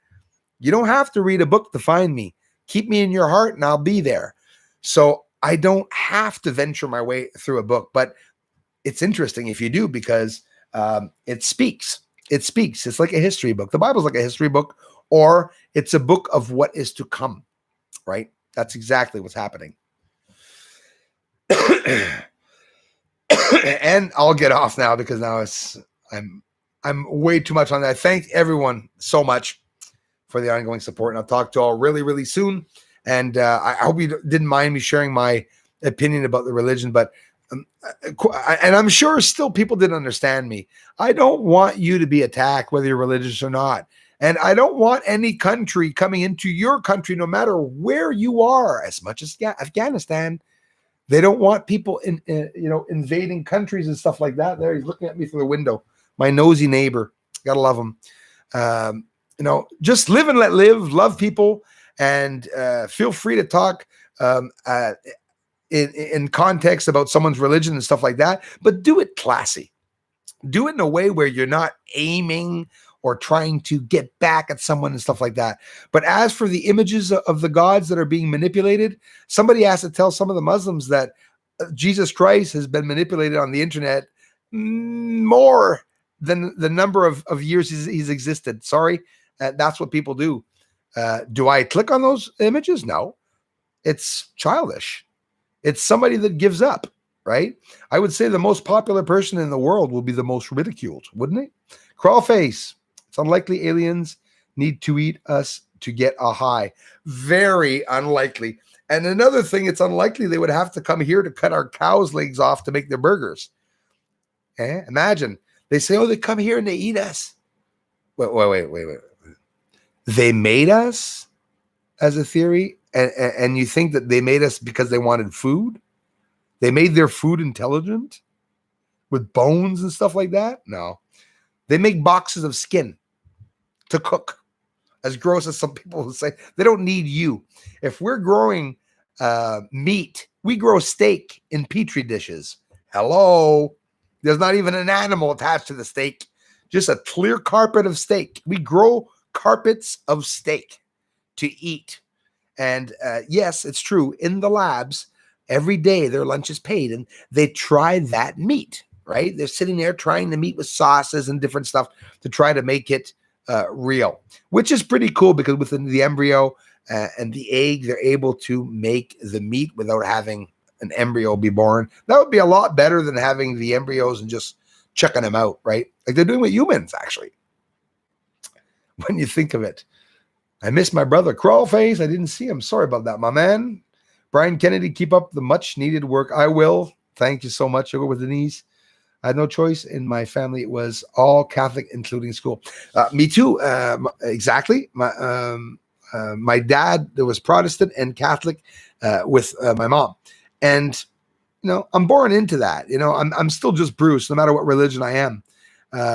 You don't have to read a book to find me. Keep me in your heart and I'll be there. So I don't have to venture my way through a book, but it's interesting if you do, because it speaks. It speaks. It's like a history book. The Bible's like a history book, or it's a book of what is to come, right? That's exactly what's happening. And I'll get off now because now I'm way too much on that. I thank everyone so much for the ongoing support. And I'll talk to you all really, really soon. And I hope you didn't mind me sharing my opinion about the religion, but and I'm sure still people didn't understand me. I don't want you to be attacked, whether you're religious or not. And I don't want any country coming into your country, no matter where you are, as much as Afghanistan. They don't want people invading countries and stuff like that. There, he's looking at me through the window. My nosy neighbor. Gotta love him. Just live and let live. Love people, and feel free to talk in context about someone's religion and stuff like that. But do it classy. Do it in a way where you're not aiming or trying to get back at someone and stuff like that. But as for the images of the gods that are being manipulated, somebody has to tell some of the Muslims that Jesus Christ has been manipulated on the internet more than the number of years he's existed. Sorry, that's what people do. Do I click on those images? No. It's childish. It's somebody that gives up, right? I would say the most popular person in the world will be the most ridiculed, wouldn't it? Crawl face. It's unlikely aliens need to eat us to get a high. Very unlikely. And another thing, it's unlikely they would have to come here to cut our cows' legs off to make their burgers. Imagine. They say, oh, they come here and they eat us. Wait. They made us as a theory? And you think that they made us because they wanted food? They made their food intelligent? With bones and stuff like that? No. They make boxes of skin to cook. As gross as some people will say. They don't need you. If we're growing meat, we grow steak in petri dishes. Hello? There's not even an animal attached to the steak. Just a clear carpet of steak. We grow carpets of steak to eat. And yes, it's true. In the labs, every day their lunch is paid. And they try that meat, right? They're sitting there trying the meat with sauces and different stuff to try to make it real, which is pretty cool because within the embryo and the egg, they're able to make the meat without having an embryo be born. That would be a lot better than having the embryos and just chucking them out, right? Like they're doing with humans, actually. When you think of it. I miss my brother, Crawl Face. I didn't see him. Sorry about that, my man. Brian Kennedy, keep up the much needed work. I will. Thank you so much. I'll go with Denise. I had no choice in my family. It was all Catholic, including school. Me too. Exactly. My dad, there was Protestant and Catholic with my mom. And, I'm born into that. I'm still just Bruce, no matter what religion I am.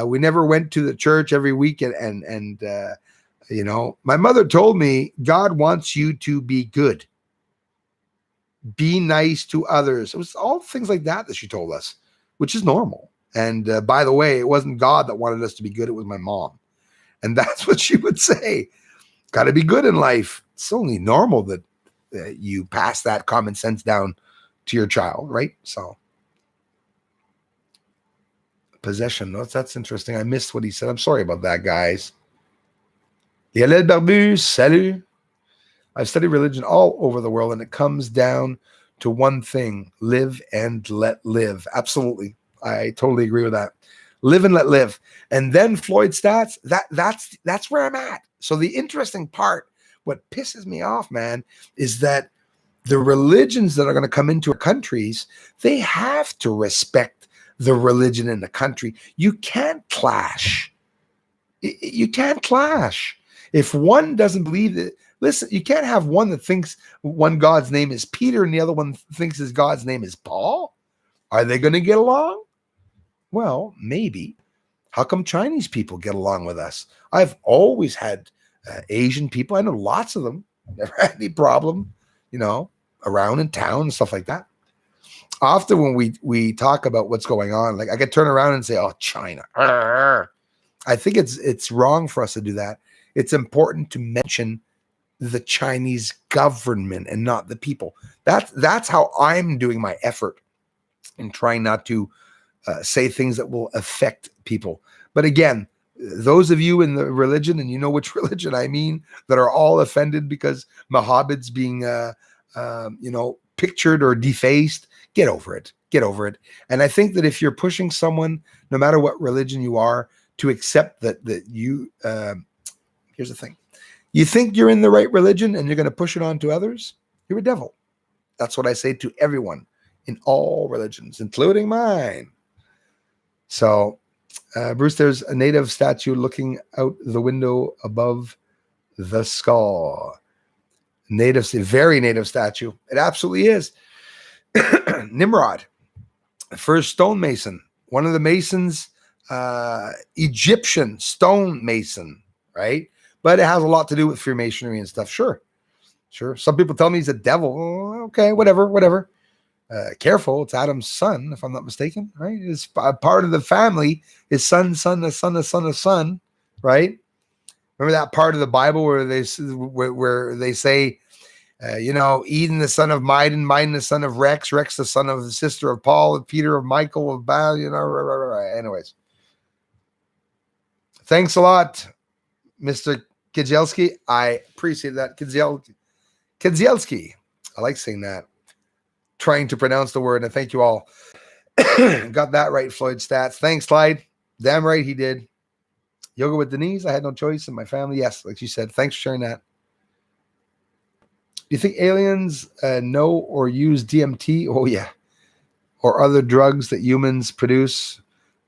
We never went to the church every week. And my mother told me, God wants you to be good. Be nice to others. It was all things like that she told us, which is normal. And by the way, it wasn't God that wanted us to be good. It was my mom. And that's what she would say. Got to be good in life. It's only normal that you pass that common sense down to your child, right? So possession. That's interesting. I missed what he said. I'm sorry about that, guys. Lionel Barbu, salut. I've studied religion all over the world, and it comes down to one thing: live and let live. Absolutely. I totally agree with that. Live and let live. And then Floyd stats, that's where I'm at. So the interesting part, what pisses me off, man, is that the religions that are going to come into our countries, they have to respect the religion in the country. You can't clash. You can't clash. If one doesn't believe it, listen, you can't have one that thinks one God's name is Peter and the other one thinks his God's name is Paul. Are they going to get along? Well, maybe. How come Chinese people get along with us? I've always had Asian people. I know lots of them. Never had any problem, around in town and stuff like that. Often when we talk about what's going on, like I could turn around and say, "Oh, China." I think it's wrong for us to do that. It's important to mention the Chinese government and not the people. That's how I'm doing my effort in trying not to say things that will affect people. But again, those of you in the religion, and you know which religion I mean, that are all offended because Muhammad's being, pictured or defaced, get over it. Get over it. And I think that if you're pushing someone, no matter what religion you are, to accept that you, here's the thing. You think you're in the right religion and you're going to push it on to others? You're a devil. That's what I say to everyone in all religions, including mine. So, Bruce, there's a native statue looking out the window above the skull. Native, very native statue. It absolutely is. Nimrod, first stonemason, one of the masons, Egyptian stonemason, right? But it has a lot to do with Freemasonry and stuff. Sure. Some people tell me he's a devil. Oh, okay, whatever. Careful, it's Adam's son, if I'm not mistaken, right? It's part of the family. His son, right? Remember that part of the Bible where they say, Eden the son of Maiden the son of Rex the son of the sister of Paul, Peter of Michael of Baal, Anyways, thanks a lot, Mr. Kidzielski. I appreciate that. Kidzielski. I like saying that. Trying to pronounce the word, and thank you all. Got that right, Floyd Stats. Thanks, Clyde. Damn right he did. Yoga with Denise. I had no choice in my family. Yes, like you said. Thanks for sharing that. Do you think aliens know or use DMT? Oh, yeah. Or other drugs that humans produce?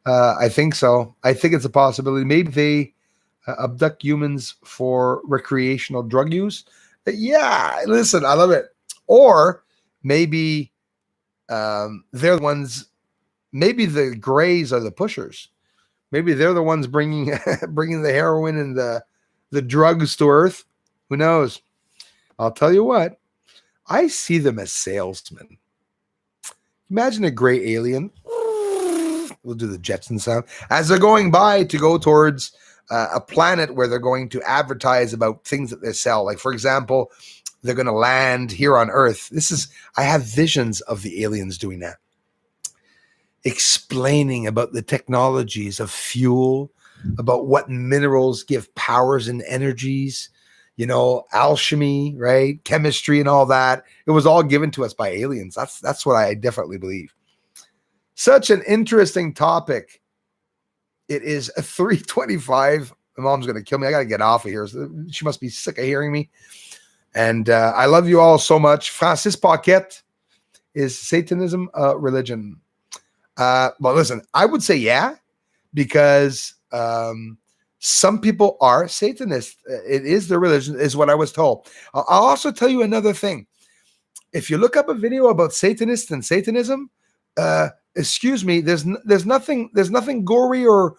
I think so. I think it's a possibility. Maybe they abduct humans for recreational drug use. Yeah, listen, I love it. Or maybe they're the ones, maybe the grays are the pushers. Maybe they're the ones bringing the heroin and the drugs to Earth. Who knows? I'll tell you what, I see them as salesmen. Imagine a gray alien. We'll do the Jetson sound. As they're going by to go towards a planet where they're going to advertise about things that they sell. Like, for example, they're going to land here on Earth. I have visions of the aliens doing that. Explaining about the technologies of fuel, about what minerals give powers and energies, alchemy, right? Chemistry and all that. It was all given to us by aliens. That's what I definitely believe. Such an interesting topic. It is 3:25. My mom's going to kill me. I got to get off of here. She must be sick of hearing me. And I love you all so much. Francis Paquette, is Satanism a religion? Well, listen, I would say yeah, because some people are Satanists. It is their religion, is what I was told. I'll also tell you another thing. If you look up a video about Satanists and Satanism, excuse me, there's nothing gory or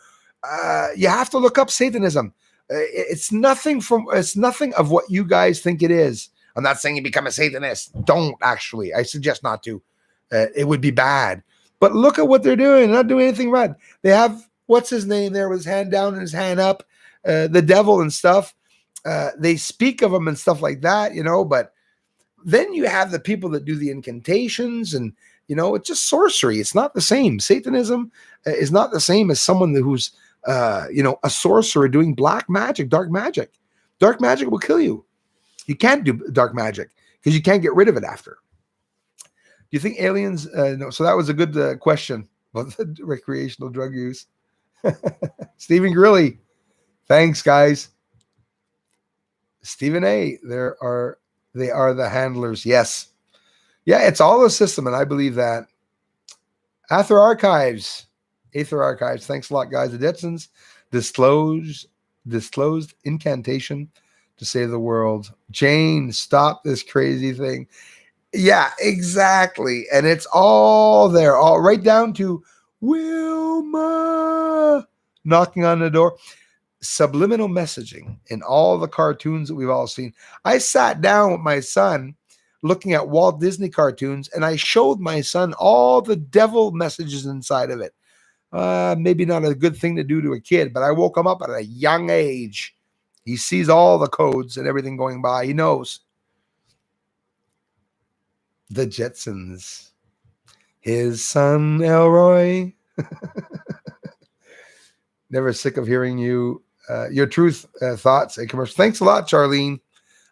you have to look up Satanism. It's nothing of what you guys think it is. I'm not saying you become a Satanist. Don't actually. I suggest not to. It would be bad. But look at what they're doing. They're not doing anything right. They have, what's his name there with his hand down and his hand up, the devil and stuff. They speak of him and stuff like that, but then you have the people that do the incantations and, it's just sorcery. It's not the same. Satanism is not the same as someone who's, a sorcerer doing black magic, dark magic. Dark magic will kill you. You can't do dark magic because you can't get rid of it after. Do you think aliens? No. So that was a good question about the recreational drug use. Stephen Grilly, thanks, guys. Stephen A. They are the handlers. Yes, yeah, it's all a system, and I believe that. Aether Archives. Thanks a lot, guys. The Jetsons disclosed incantation to save the world. Jane, stop this crazy thing. Yeah, exactly. And it's all there, all right down to Wilma knocking on the door. Subliminal messaging in all the cartoons that we've all seen. I sat down with my son looking at Walt Disney cartoons, and I showed my son all the devil messages inside of it. Maybe not a good thing to do to a kid, but I woke him up at a young age. He sees all the codes and everything going by. He knows. The Jetsons. His son, Elroy. Never sick of hearing you, your truth, thoughts, and commercials. Thanks a lot, Charlene.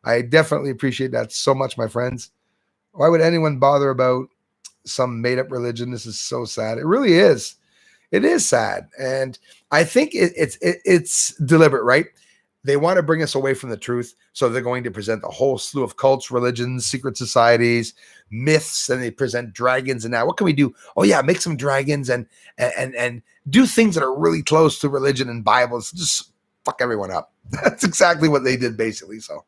I definitely appreciate that so much, my friends. Why would anyone bother about some made-up religion? This is so sad. It really is. It is sad. And I think it's deliberate, right? They want to bring us away from the truth. So they're going to present a whole slew of cults, religions, secret societies, myths, and they present dragons. And now what can we do? Oh yeah, make some dragons and do things that are really close to religion and Bibles. Just fuck everyone up. That's exactly what they did, basically. So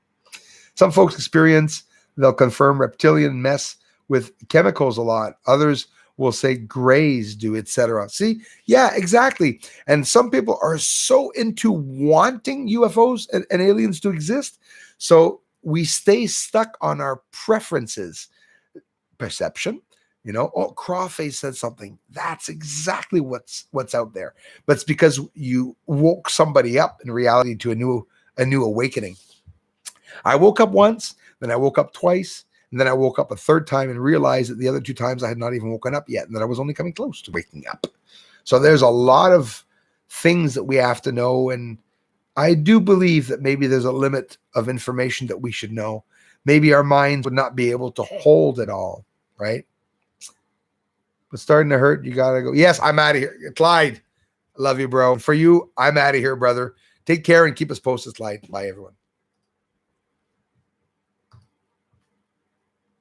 some folks experience, they'll confirm reptilian mess with chemicals a lot. Others will say grays do, etc. See? Yeah, exactly. And some people are so into wanting UFOs and aliens to exist. So we stay stuck on our preferences. Perception, oh, Crawface said something. That's exactly what's out there. But it's because you woke somebody up in reality to a new awakening. I woke up once, then I woke up twice, and then I woke up a third time and realized that the other 2 times I had not even woken up yet, and that I was only coming close to waking up. So there's a lot of things that we have to know, and I do believe that maybe there's a limit of information that we should know. Maybe our minds would not be able to hold it all, right? It's starting to hurt. You got to go. Yes, I'm out of here. Clyde, I love you, bro. For you, I'm out of here, brother. Take care and keep us posted, Clyde. Bye, everyone.